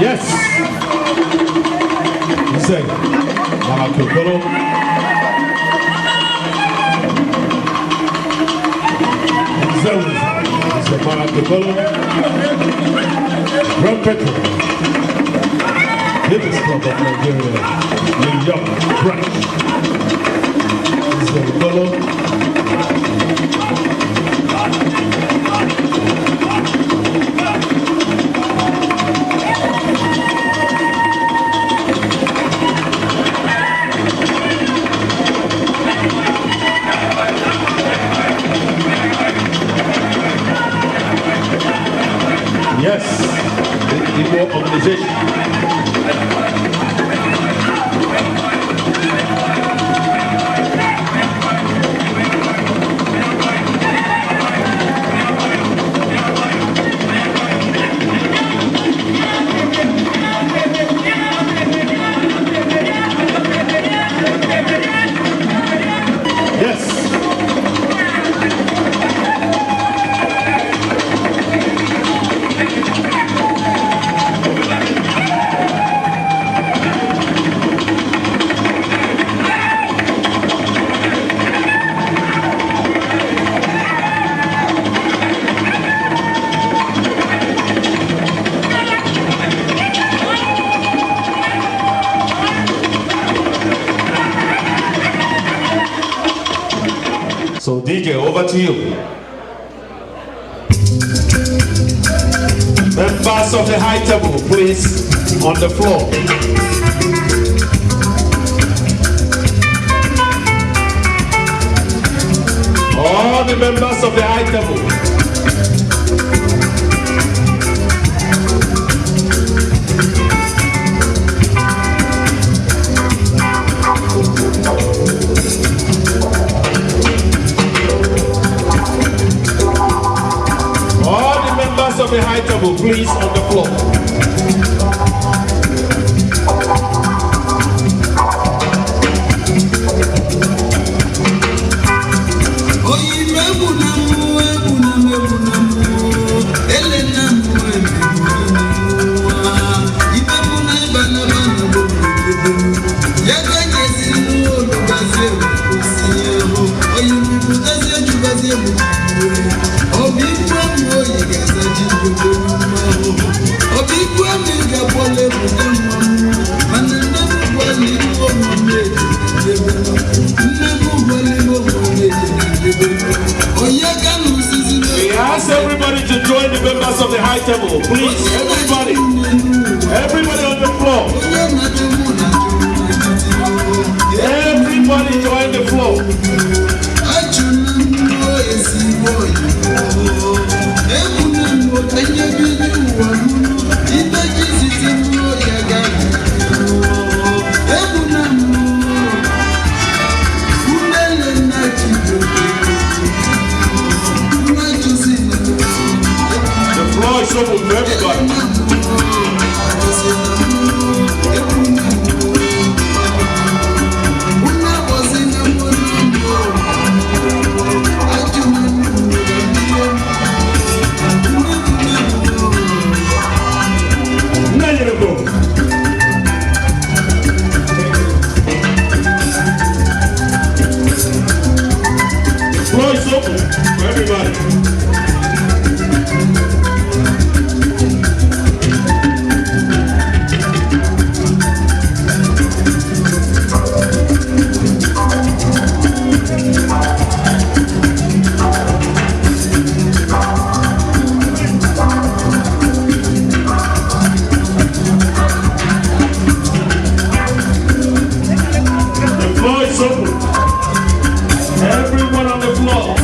yes. You say, Grand Petro, Hippos Club of Nigeria, New York branch. This is the fellow. Yes, the IGBO organization. So DJ, over to you. Members of the high table, please, on the floor. All the members of the high table. Of the high table, please, on the floor. Oh, join the members of the high table. Please, everybody on the floor. Everybody join the floor. The floor is open for everybody. The floor is open for everybody. Everyone on the floor.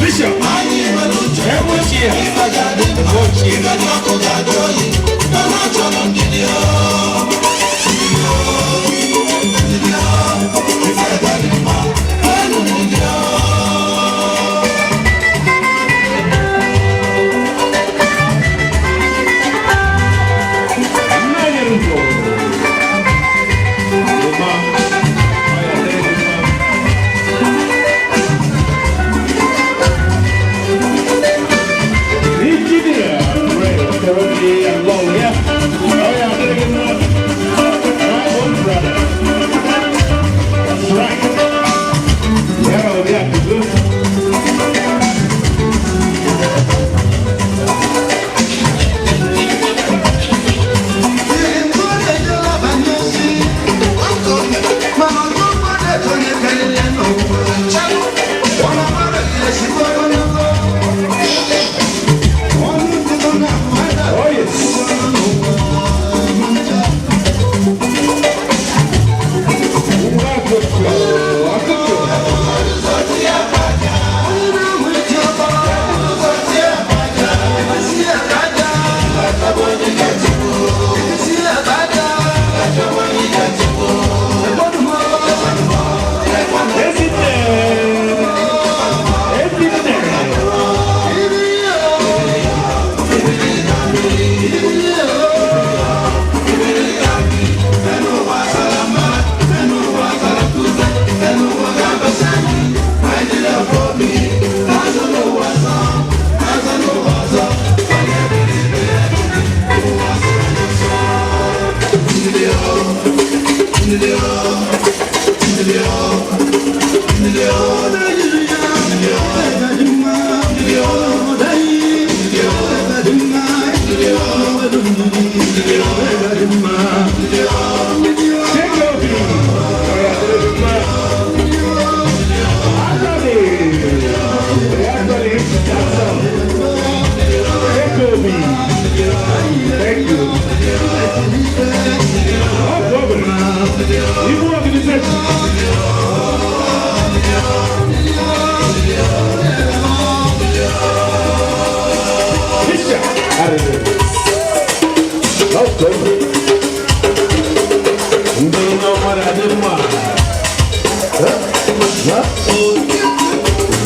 Bishop, every year,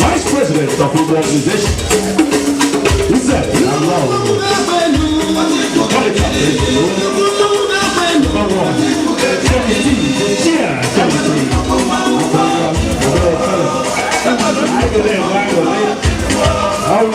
Vice President of the organization. He said, our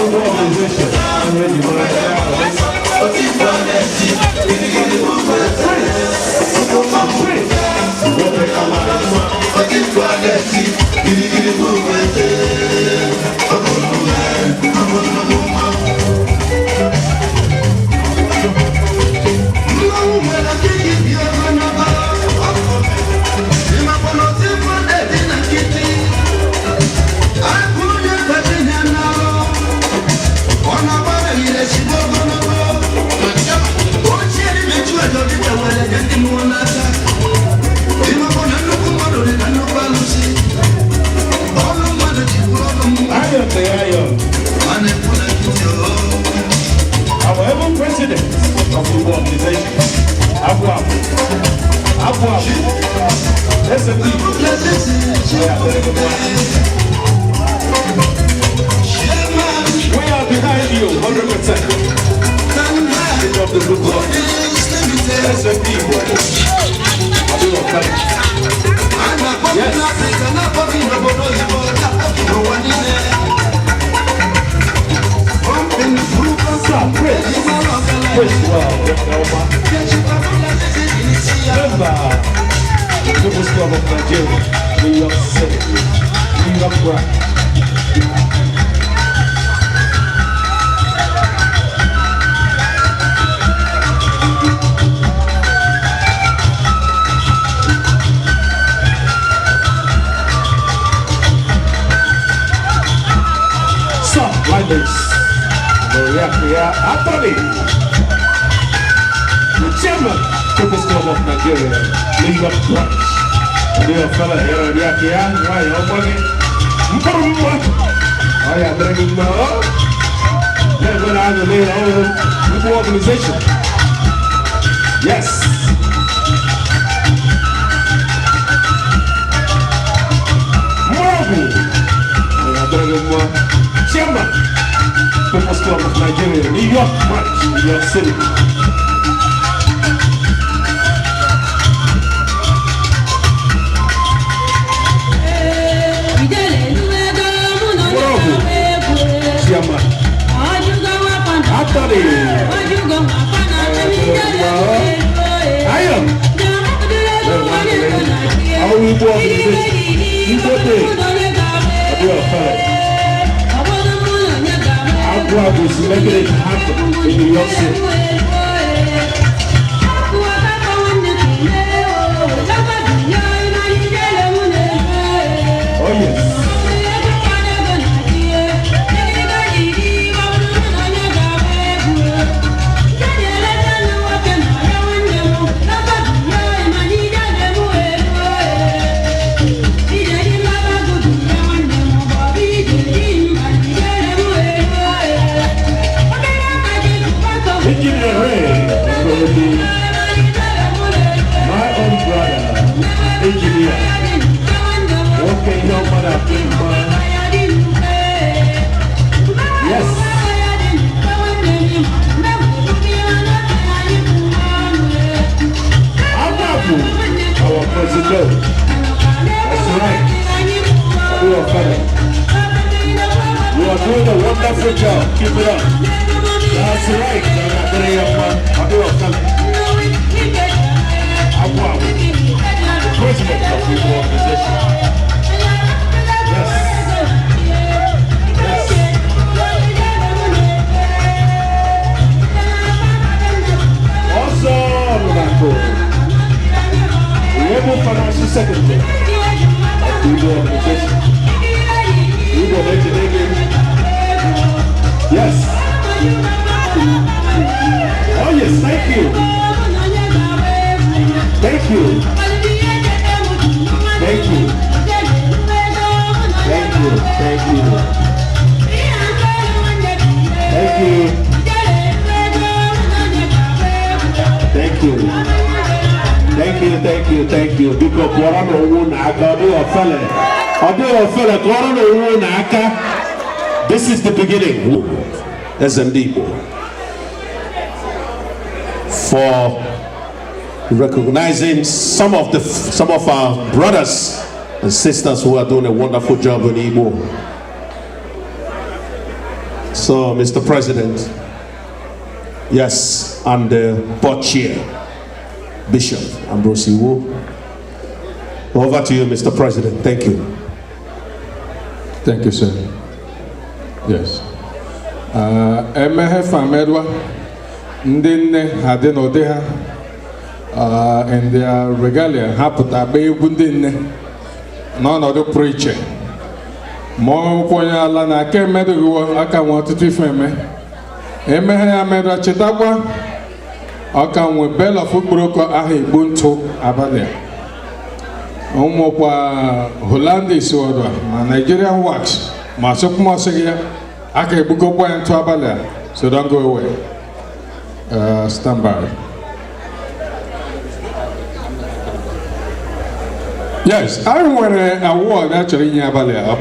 president of the organization, that's a people. We are behind you 100%. Of the good Lord. That's a people. Yes. Stop, Chris well, member, People's Club of Nigeria, New York City, New York Rock. Stop, like this. Anthony, the chairman, People's Club of Nigeria, New York branch. Dear fella, here, why you're working? Oh, yeah, bringing more. Then when I was in the organization. Yes. Marvel. Oh, yeah, bringing more. Chairman, People's Club of Nigeria, New York branch, New York City. Chairman. Anthony. I am. How will you walk in this? You go there. I do a fellow. Agua is making it happen in New York City. Oh yes. My own brother, engineer, working here for that big man. Yes. Amabu, our president. That's right. You are funny. You are doing a wonderful job. Keep it up. That's right. I do a fellow. President of the organization. Yes. Yes. Also, Monaco. We have financial secretary of the organization. We will make it again. Yes. Oh yes, thank you. Thank you. Thank you. Thank you. Thank you. Thank you. Thank you. Thank you. Thank you. Thank you. Because Corona won aka, Odo fella, Corona won aka. This is the beginning. SMD for recognizing some of our brothers and sisters who are doing a wonderful job in Igbo. So, Mr. President, yes, and the board chair, Bishop Ambrose Iwo. Over to you, Mr. President. Thank you. Thank you, sir. Yes. Emehe Famedwa, Ndine Hadeno Deha. And their regalia happened to be within none of the preacher. More ponya lana came medical, I can want to defend me. Emeha made a chetaba. I can with Bella Footbroker Ahi Bunto Abalia. Omopa Hollandis order, my Nigerian wax, my Sokmosia, I can book up and to Abalia, so don't go away. Stand by. Yes, I won an award actually in Abalia, a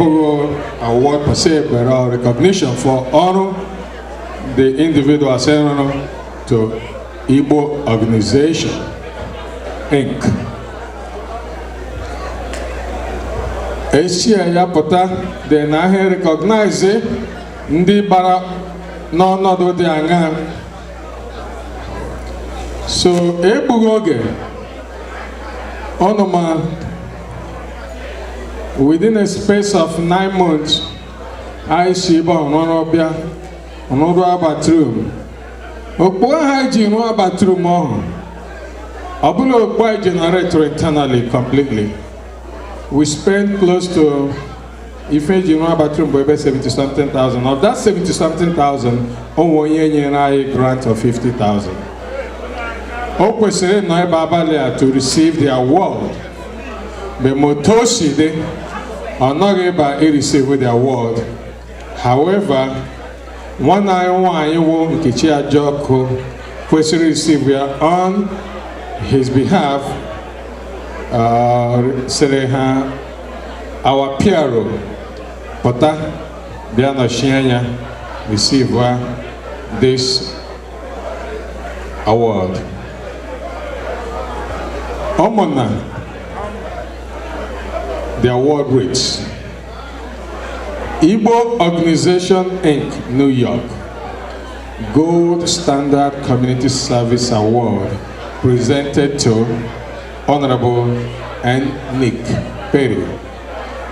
award per se, but recognition for honor the individual assigned to Igbo Organization, Inc. Asia Yapota, then I recognize Ndi Bara no do the Anga. So, Ebugoge, honor within a space of 9 months, I see about another bathroom. Okwa hygiene no bathroom more. Abulo boy generator internally completely. We spent close to If you know about 70-something thousand, of that 70-something thousand, on 1 year a grant of 50,000. Okwesere no Babalia to receive the award. But Motoshi they are not able to receive the award. However, one I want you won't get your job question receive on his behalf. Our PRO, Pota Biana Shianya, receive this award. Omona, the award reads IGBO Organization Inc., New York, Gold Standard Community Service Award, presented to Honorable N. Nick Perry,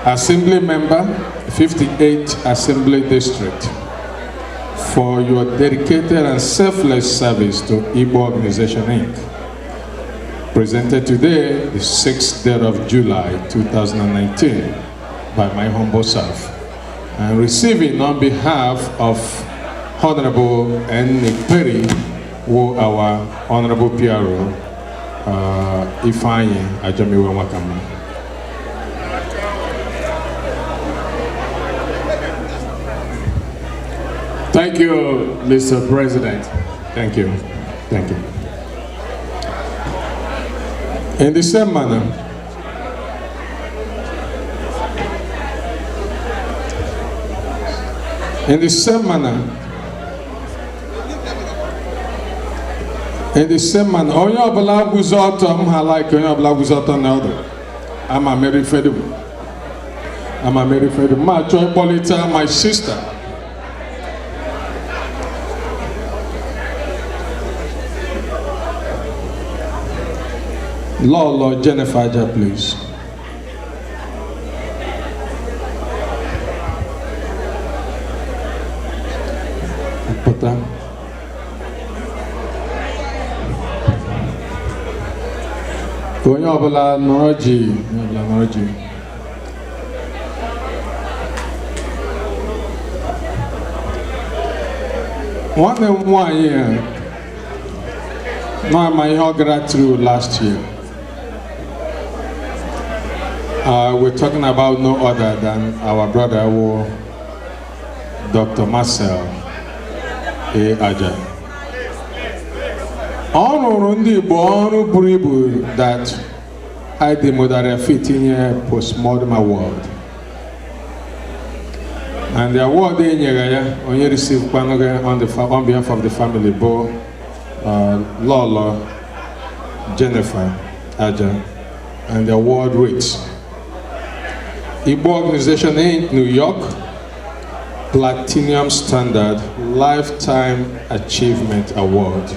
Assembly Member, 58th Assembly District, for your dedicated and selfless service to IGBO Organization Inc. Presented today, the 6th day of July 2019, by my humble self, and receiving on behalf of Honorable N. Nick Perry, who our Honorable PRO, Ifeanyi Ajamiwa Wakama. Thank you, Mr. President. Thank you. Thank you. In the same manner, onye ọbụla guzo ọtọ m ha like onye ọbụla guzo ọtọ n'ọdụ ama Mary Fedu ma chọọ ịkpọlite my sister Lord Jennifer Aja, please. Pota. Onye ọbụla nọrọ ji. Nwanne m nwanyị na-ama ihe ọ gara through last year. We're talking about no other than our brother, Dr. Marcel A. Aja. Ọrụ ndị Igbo ọrụ buru ibu that I demodara fit in a postmortem award. And the award in Yagaya only received on behalf of the family, Bo Lola Jennifer Aja, and the award reads IGBO Organization Inc., New York, Platinum Standard Lifetime Achievement Award,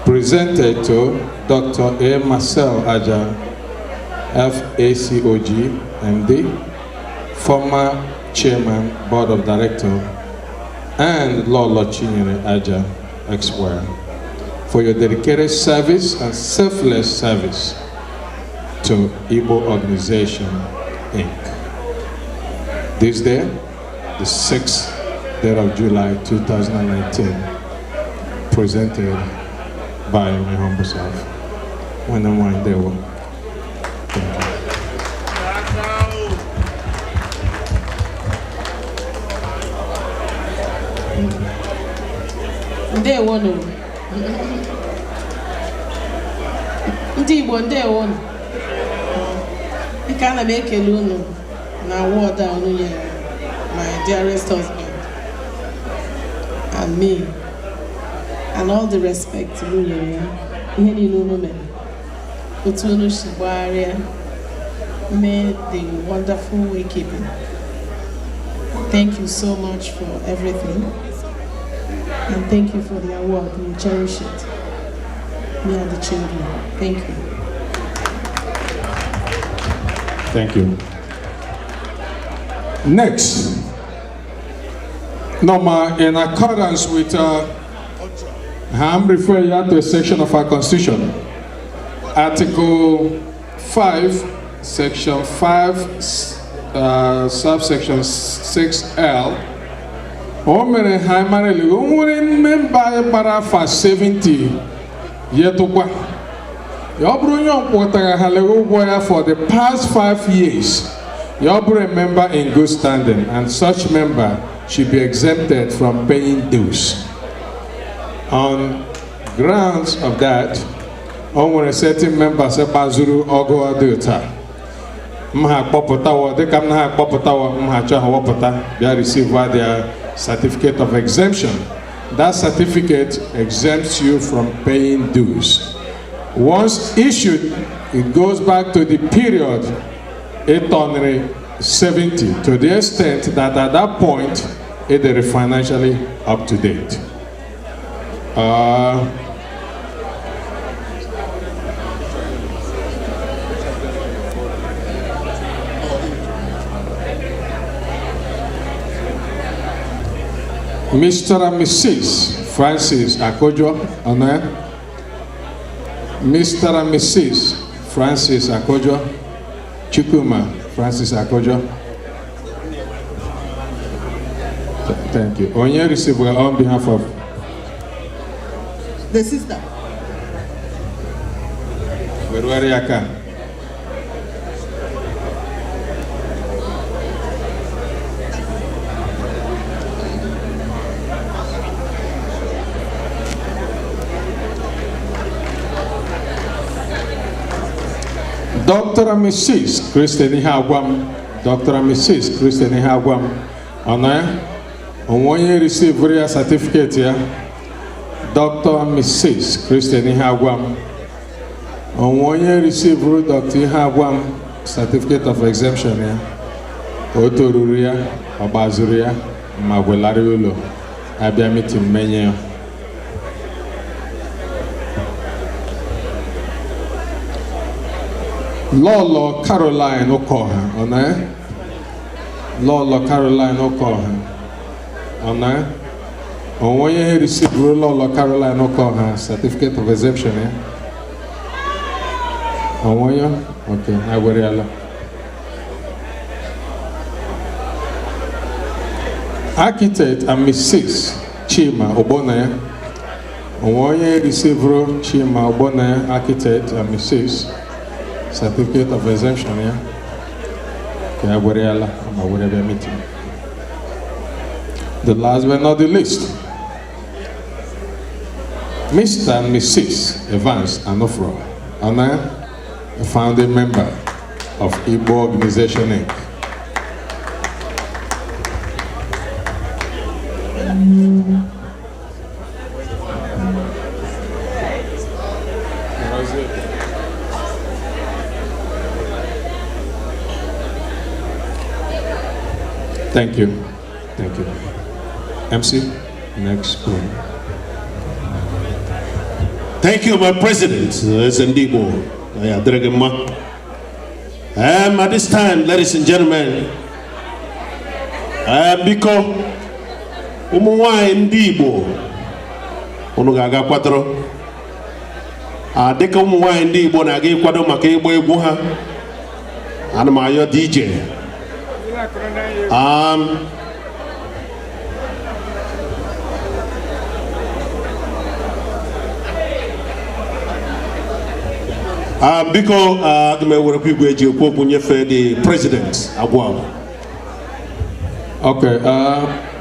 presented to Dr. A. Marcel Aja, FACOG, MD, former Chairman, Board of Director, and Lolo Chinyere Aja, Esquire, for your dedicated service and selfless service to IGBO Organization Inc. This day, the 6th day of July 2019, presented by my humble self. When I'm one day, Ndewo no. Ndị Igbo ndewo no. Ika na m ekele unu na award a unu nyere my dearest husband and me, and all the respect unu nyere ya ihe niile unu mere otu unu si gbagharịa mee the wonderful wakekeeping. Thank you so much for everything, and thank you for the award. We cherish it, me and the children. Thank you. Thank you. Next, in accordance with, I'm referring you to a section of our Constitution, Article 5, Section 5, subsection 6L. Omere Haimare Lurin member Barafa 70 Yetukwa. Yobru Pota Halego for the past 5 years. Yobru a member in good standing, and such member should be exempted from paying dues. On grounds of that, on a certain member say Bazuru Ogo Aduta. Mha Popotawa, they come na Popotawa, Mhacha Wapota, they receive their certificate of exemption. That certificate exempts you from paying dues. Once issued, it goes back to the period 870, to the extent that at that point it is financially up to date. Mr. and Mrs. Francis Akojo, Honor. Mr. and Mrs. Francis Akojo, Chukuma Francis Akojo. Thank you. Onye receive on behalf of the sister. Where Yaka? Dr. and Mrs. Christian Ihagwam, Dr. and Mrs. Christian Ihagwam, Honor, on 1 year receive various certificate here. Dr. and Mrs. Christian Ihagwam, on 1 year receive Dr. Ihagwam certificate of exemption here. Otoruria, Obazuria, Magwelariulo, Abiamiti Menye. Lolo Caroline Okoha, Honor. Lolo Caroline Okoha, Honor. On 1 year received Lolo Caroline Okoha certificate of exemption. On 1 year? Okay, I will realize. Architect and Mrs. Chima Obonaya. On 1 year received Chima Obonaya, architect and Mrs. certificate of exemption, yeah. Okay, I will meeting. The last but not the least, Mr. and Mrs. Evans Anofro, Honor, a founding member of IGBO Organization Inc. Thank you. Thank you. MC, next point. Thank you, my president, SNDBO. At this time, ladies and gentlemen, because Umuwa Ndibo, Unugaga Quatro, Deka Umuwa Ndibo, Nagi Quado Makebo Buha, and my DJ. Because the president okay,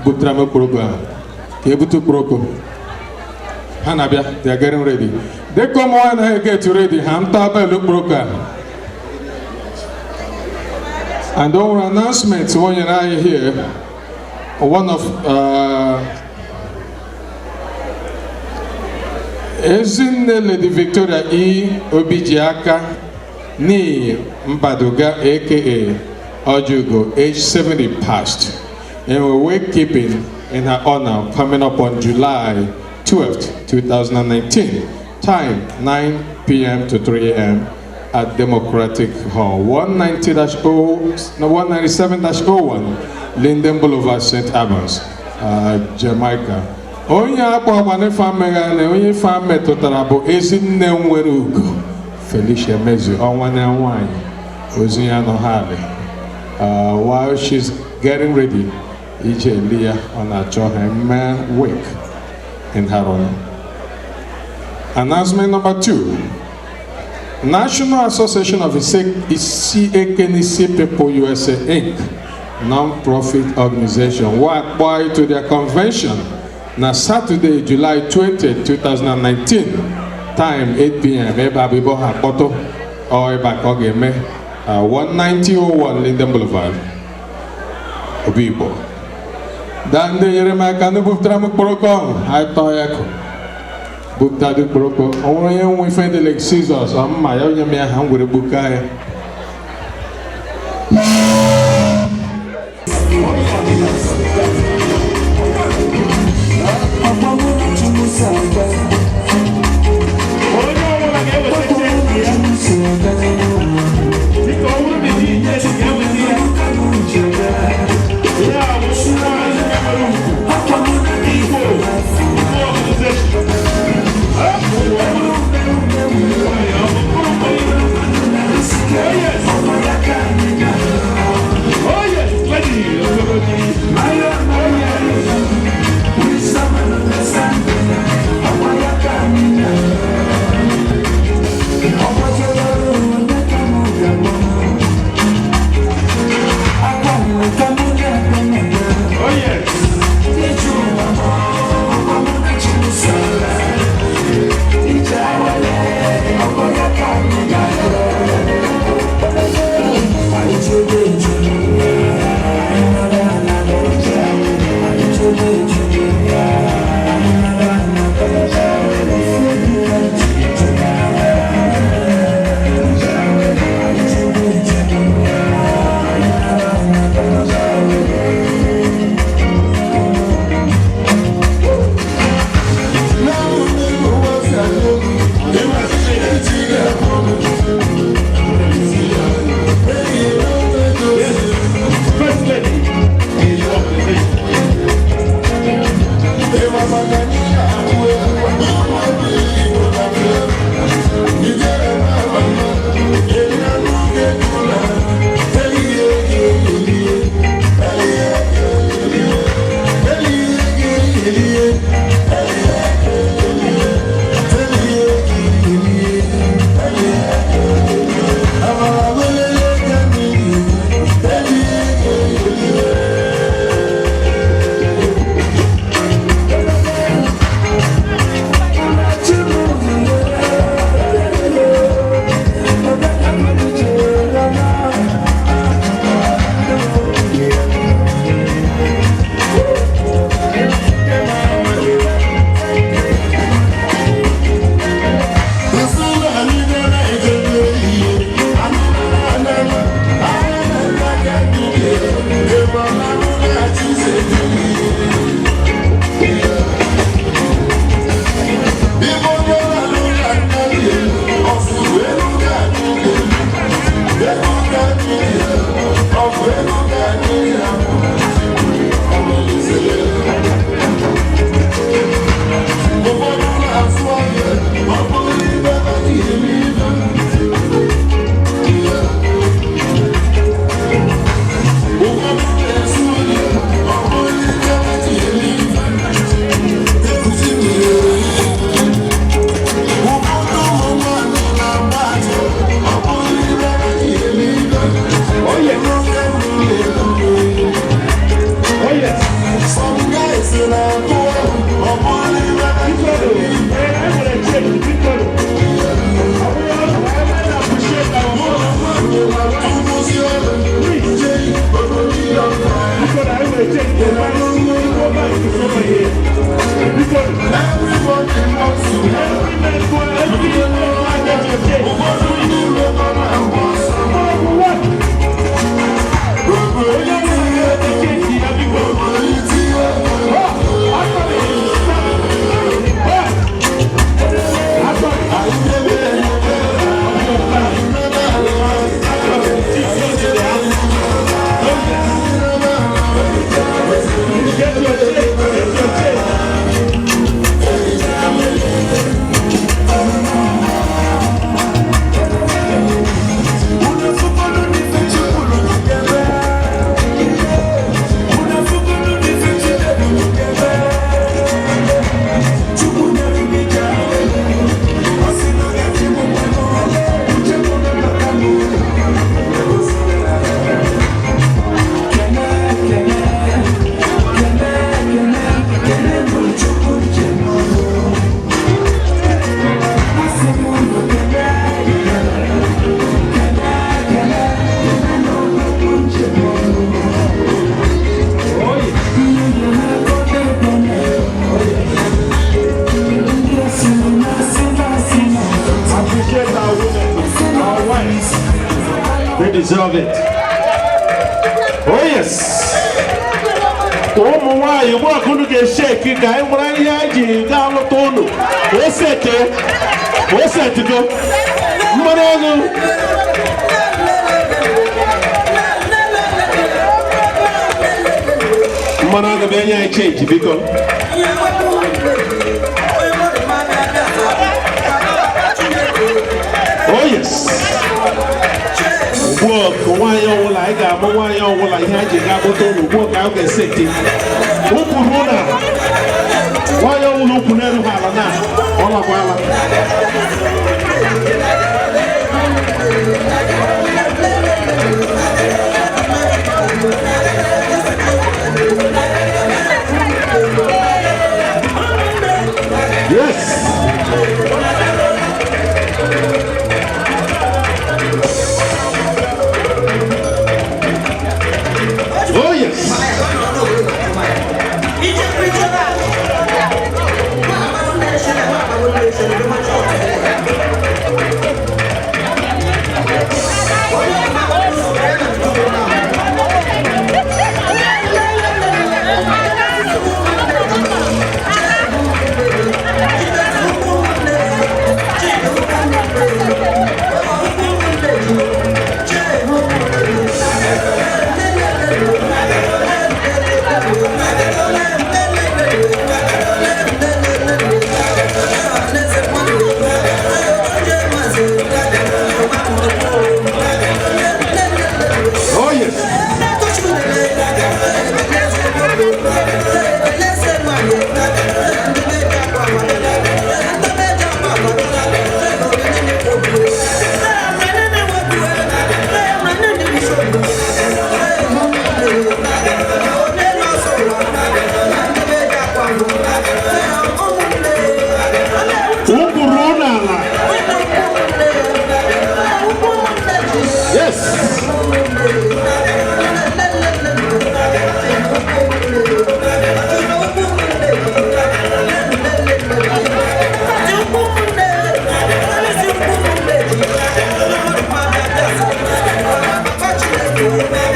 Butrame program. Kebutu Proko. Hanabia, they are getting ready. They come on and get ready. Hamtaba look program. And our announcements when you're here, one of Ezinne Lady Victoria E. Obijiaka Ni Mbaduga aka Ojugo, age 70 passed, and we're wakekeeping in her honor coming up on July 12th, 2019. Time 9 p.m. to 3 a.m. at Democratic Hall, 197-01 Linden Boulevard, St. Albans, Jamaica. Onye akpọkwana famega na onye fame tụtara bụ Ezinne nwere ugo Felicia Mezu ọnwa na nwanyị ozi ya nọ ha ali while she's getting ready, Ije Leah on a Johan wake in her honor. Announcement number 2. National Association of Ekenisi People USA Inc. non-profit organization work by to their convention na Saturday, July 20, 2019, time 8 p.m. Ebe Abibo Hakoto or Eba Kogeme, 19001 Linden Boulevard, Obibo. Dan de Yerema Kanu Buftramu Poroko, I Toyako. Buktadu Poroko, only we find the like scissors, my own hand with a bukai. deserve it. Oh yes. Why you walk on the shake? You guys, what are you down the tone? What's it? What's it to go? Managa Benya change because. Oh yes. Work, why you like a why you like Haji work out and city. Why you look never have now? All of yes.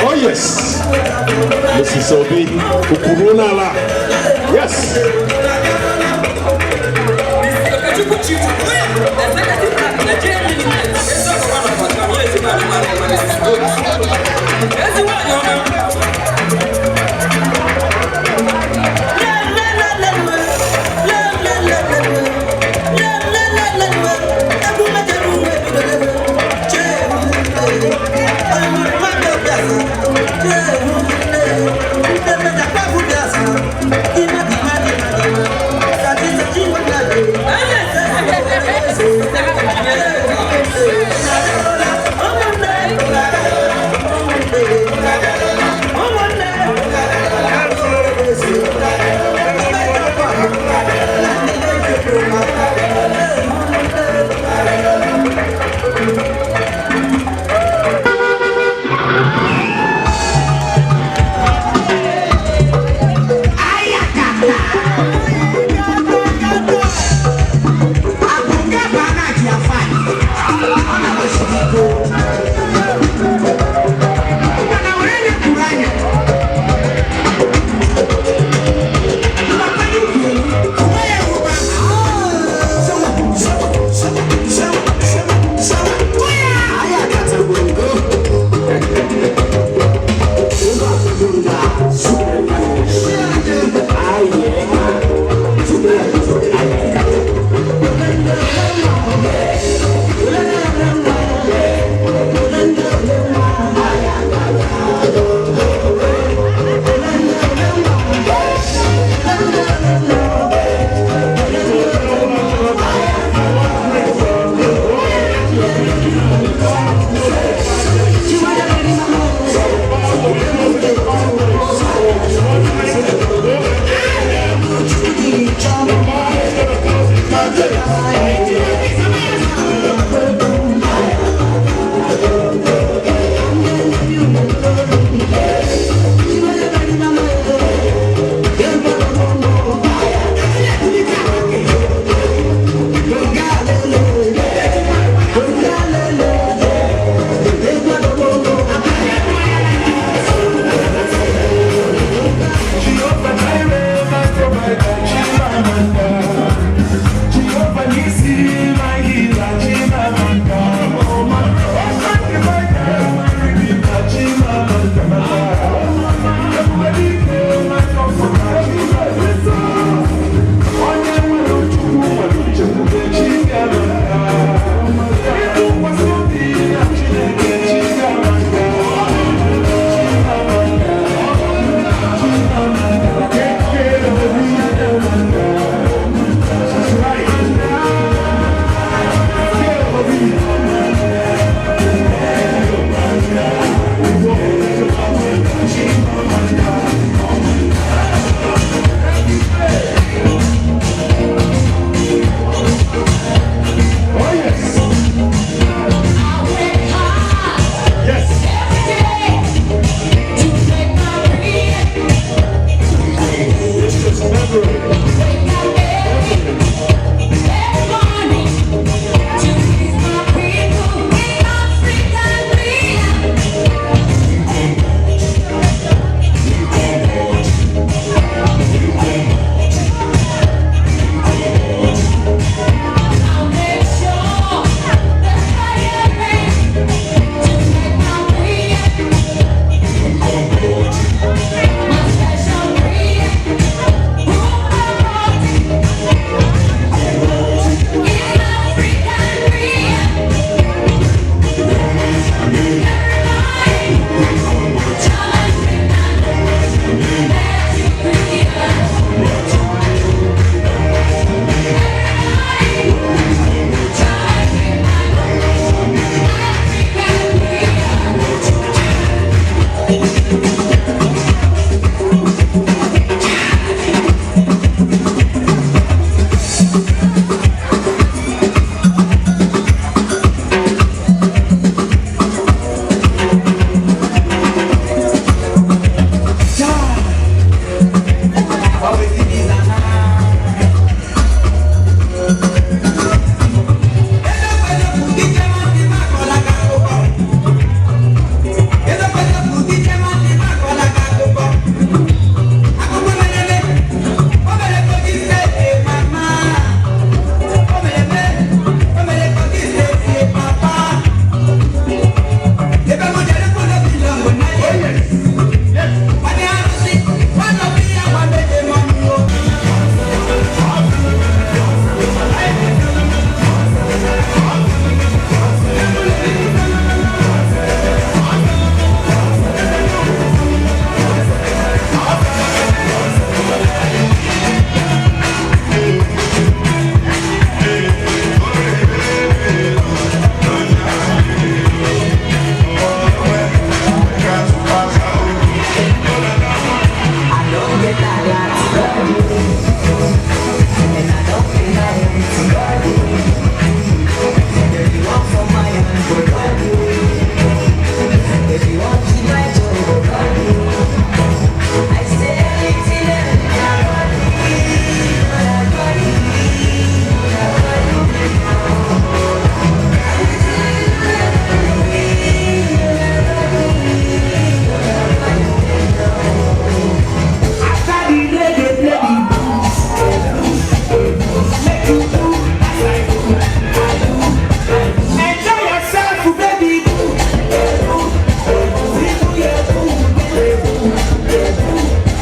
Oh yes. Mrs. Obi, Ukurunala. Yes.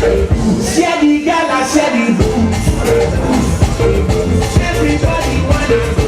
Share the gala, share the booze. Everybody wanna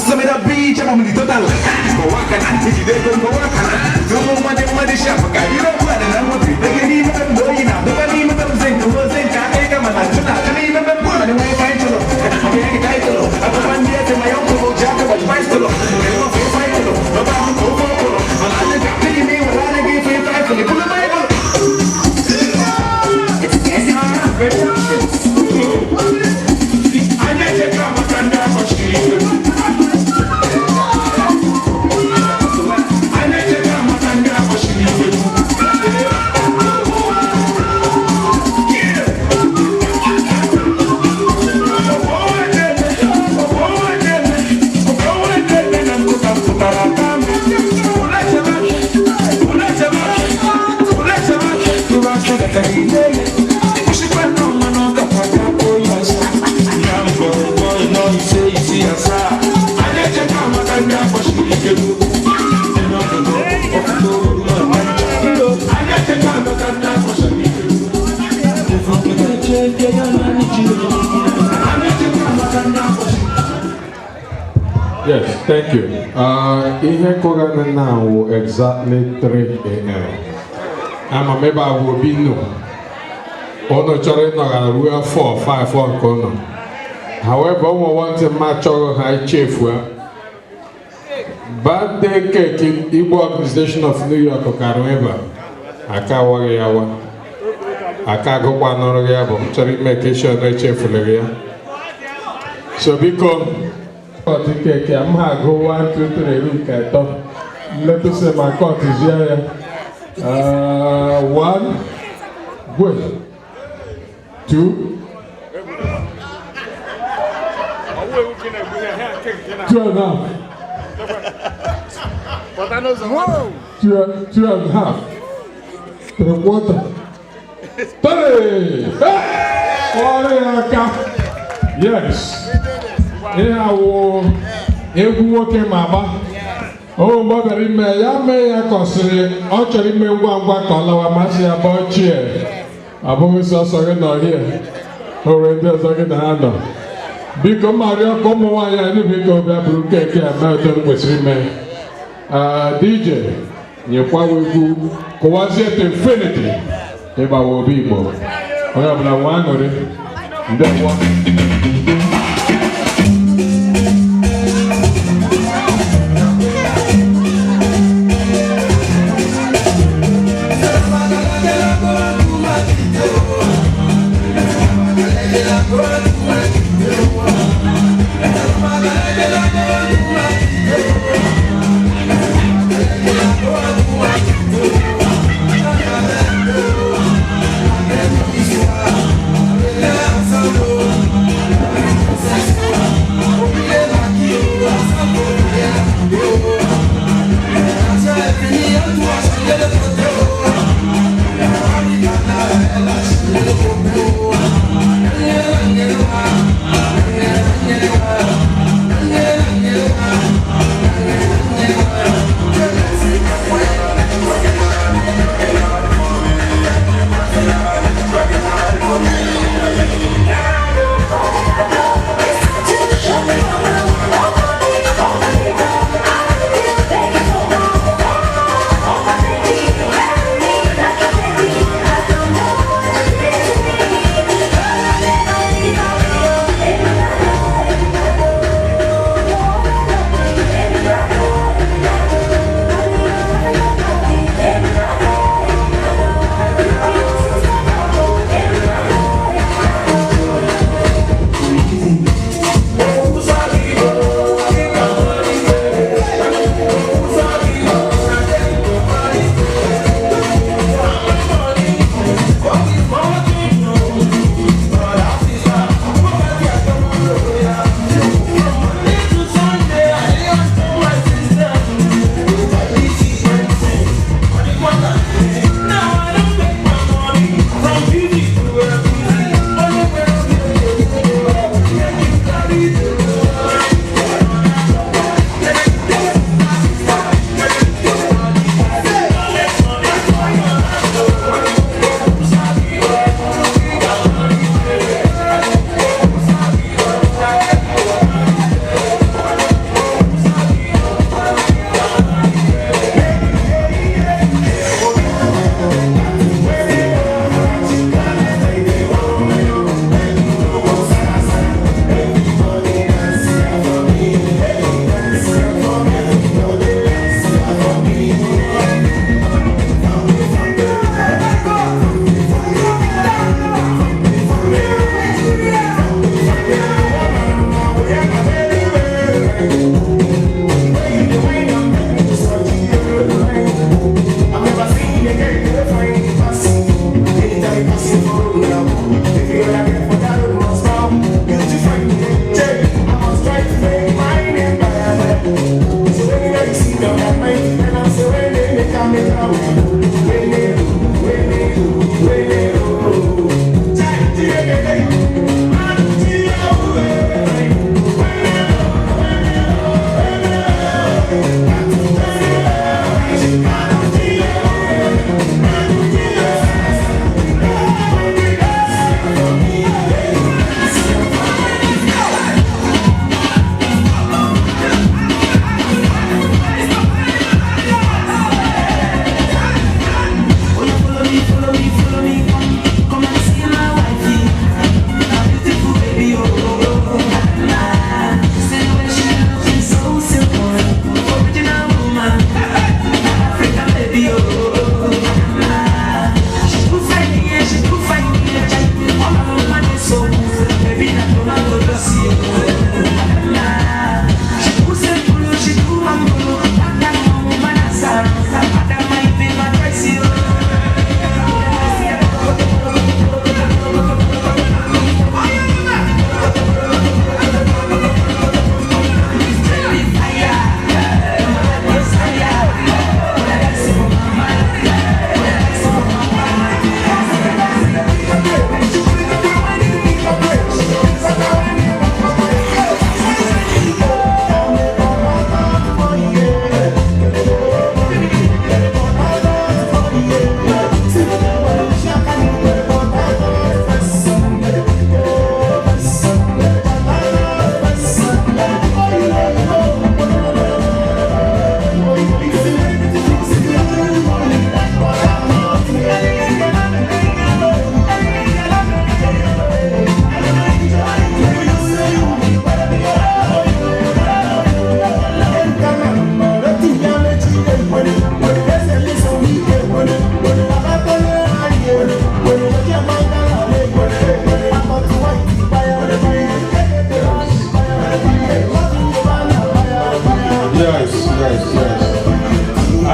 some of the beach, I'm on the total. Go walk and anti, they go walk and no more money shop. You don't want it, I'm with you. They can even know you now. Nobody even think the words ain't can't take them and I can even put it away. Find to look. I'm getting a title. I'm one year to my uncle Jacob, but price to look. They don't pay fight to look. Nobody go for it. And I just got picking me when I give you time for the pull of my book. It's getting on. I need to come up and down for street. Yes, thank you. Here Kogan now exactly 3 a.m. I'm a member of Wobino. Ono chore no we are 4, 5 on kono. However, we want to match our high chief. Birthday cake in Igbo Organization of New York Okarueva. Aka wari yawa. Aka go kwa noro yabo. Chori make sure no chief leria. So because okay, I'm gonna go 1, 2, 3 week. Let us say my court is here. 1, good. 2, 2.5. 2.5. 3/4. 3. Yes. Yeah, egwu nwoke ma agba o mgbabara ime ya mee ya kọsịrị ọ chọrọ ime ngwa ngwa ka ọ lawa masị ya bụ ochie abụghị sọsọ gị nọ hie o wee ndị ọzọ gị na ha nọ biko mmarịọ ka ụmụ nwaanyị anyị biko bịa bụrụ keki a mee otu kwesịrị ime DJ nyekwa egwu kụwazie to infinity ịgbawa obi Igbo onye ọbụla nwa aṅụrị ndewo.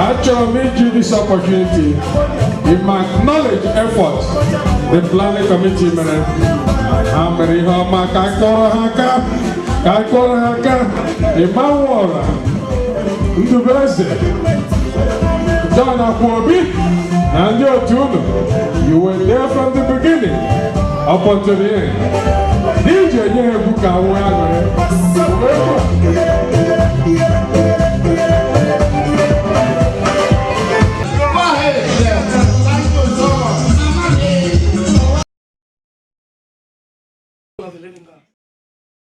Achọrọ m iji this opportunity acknowledge effort the planning committee mere. Ha mere ihe ọma ka anyị kọrọ ha aka Emmanuel Ndubeze John Akwobi na ndị otu unu. You were there from the beginning up until the end. DJ nye egwu ka nwe aṅụrị. Living God.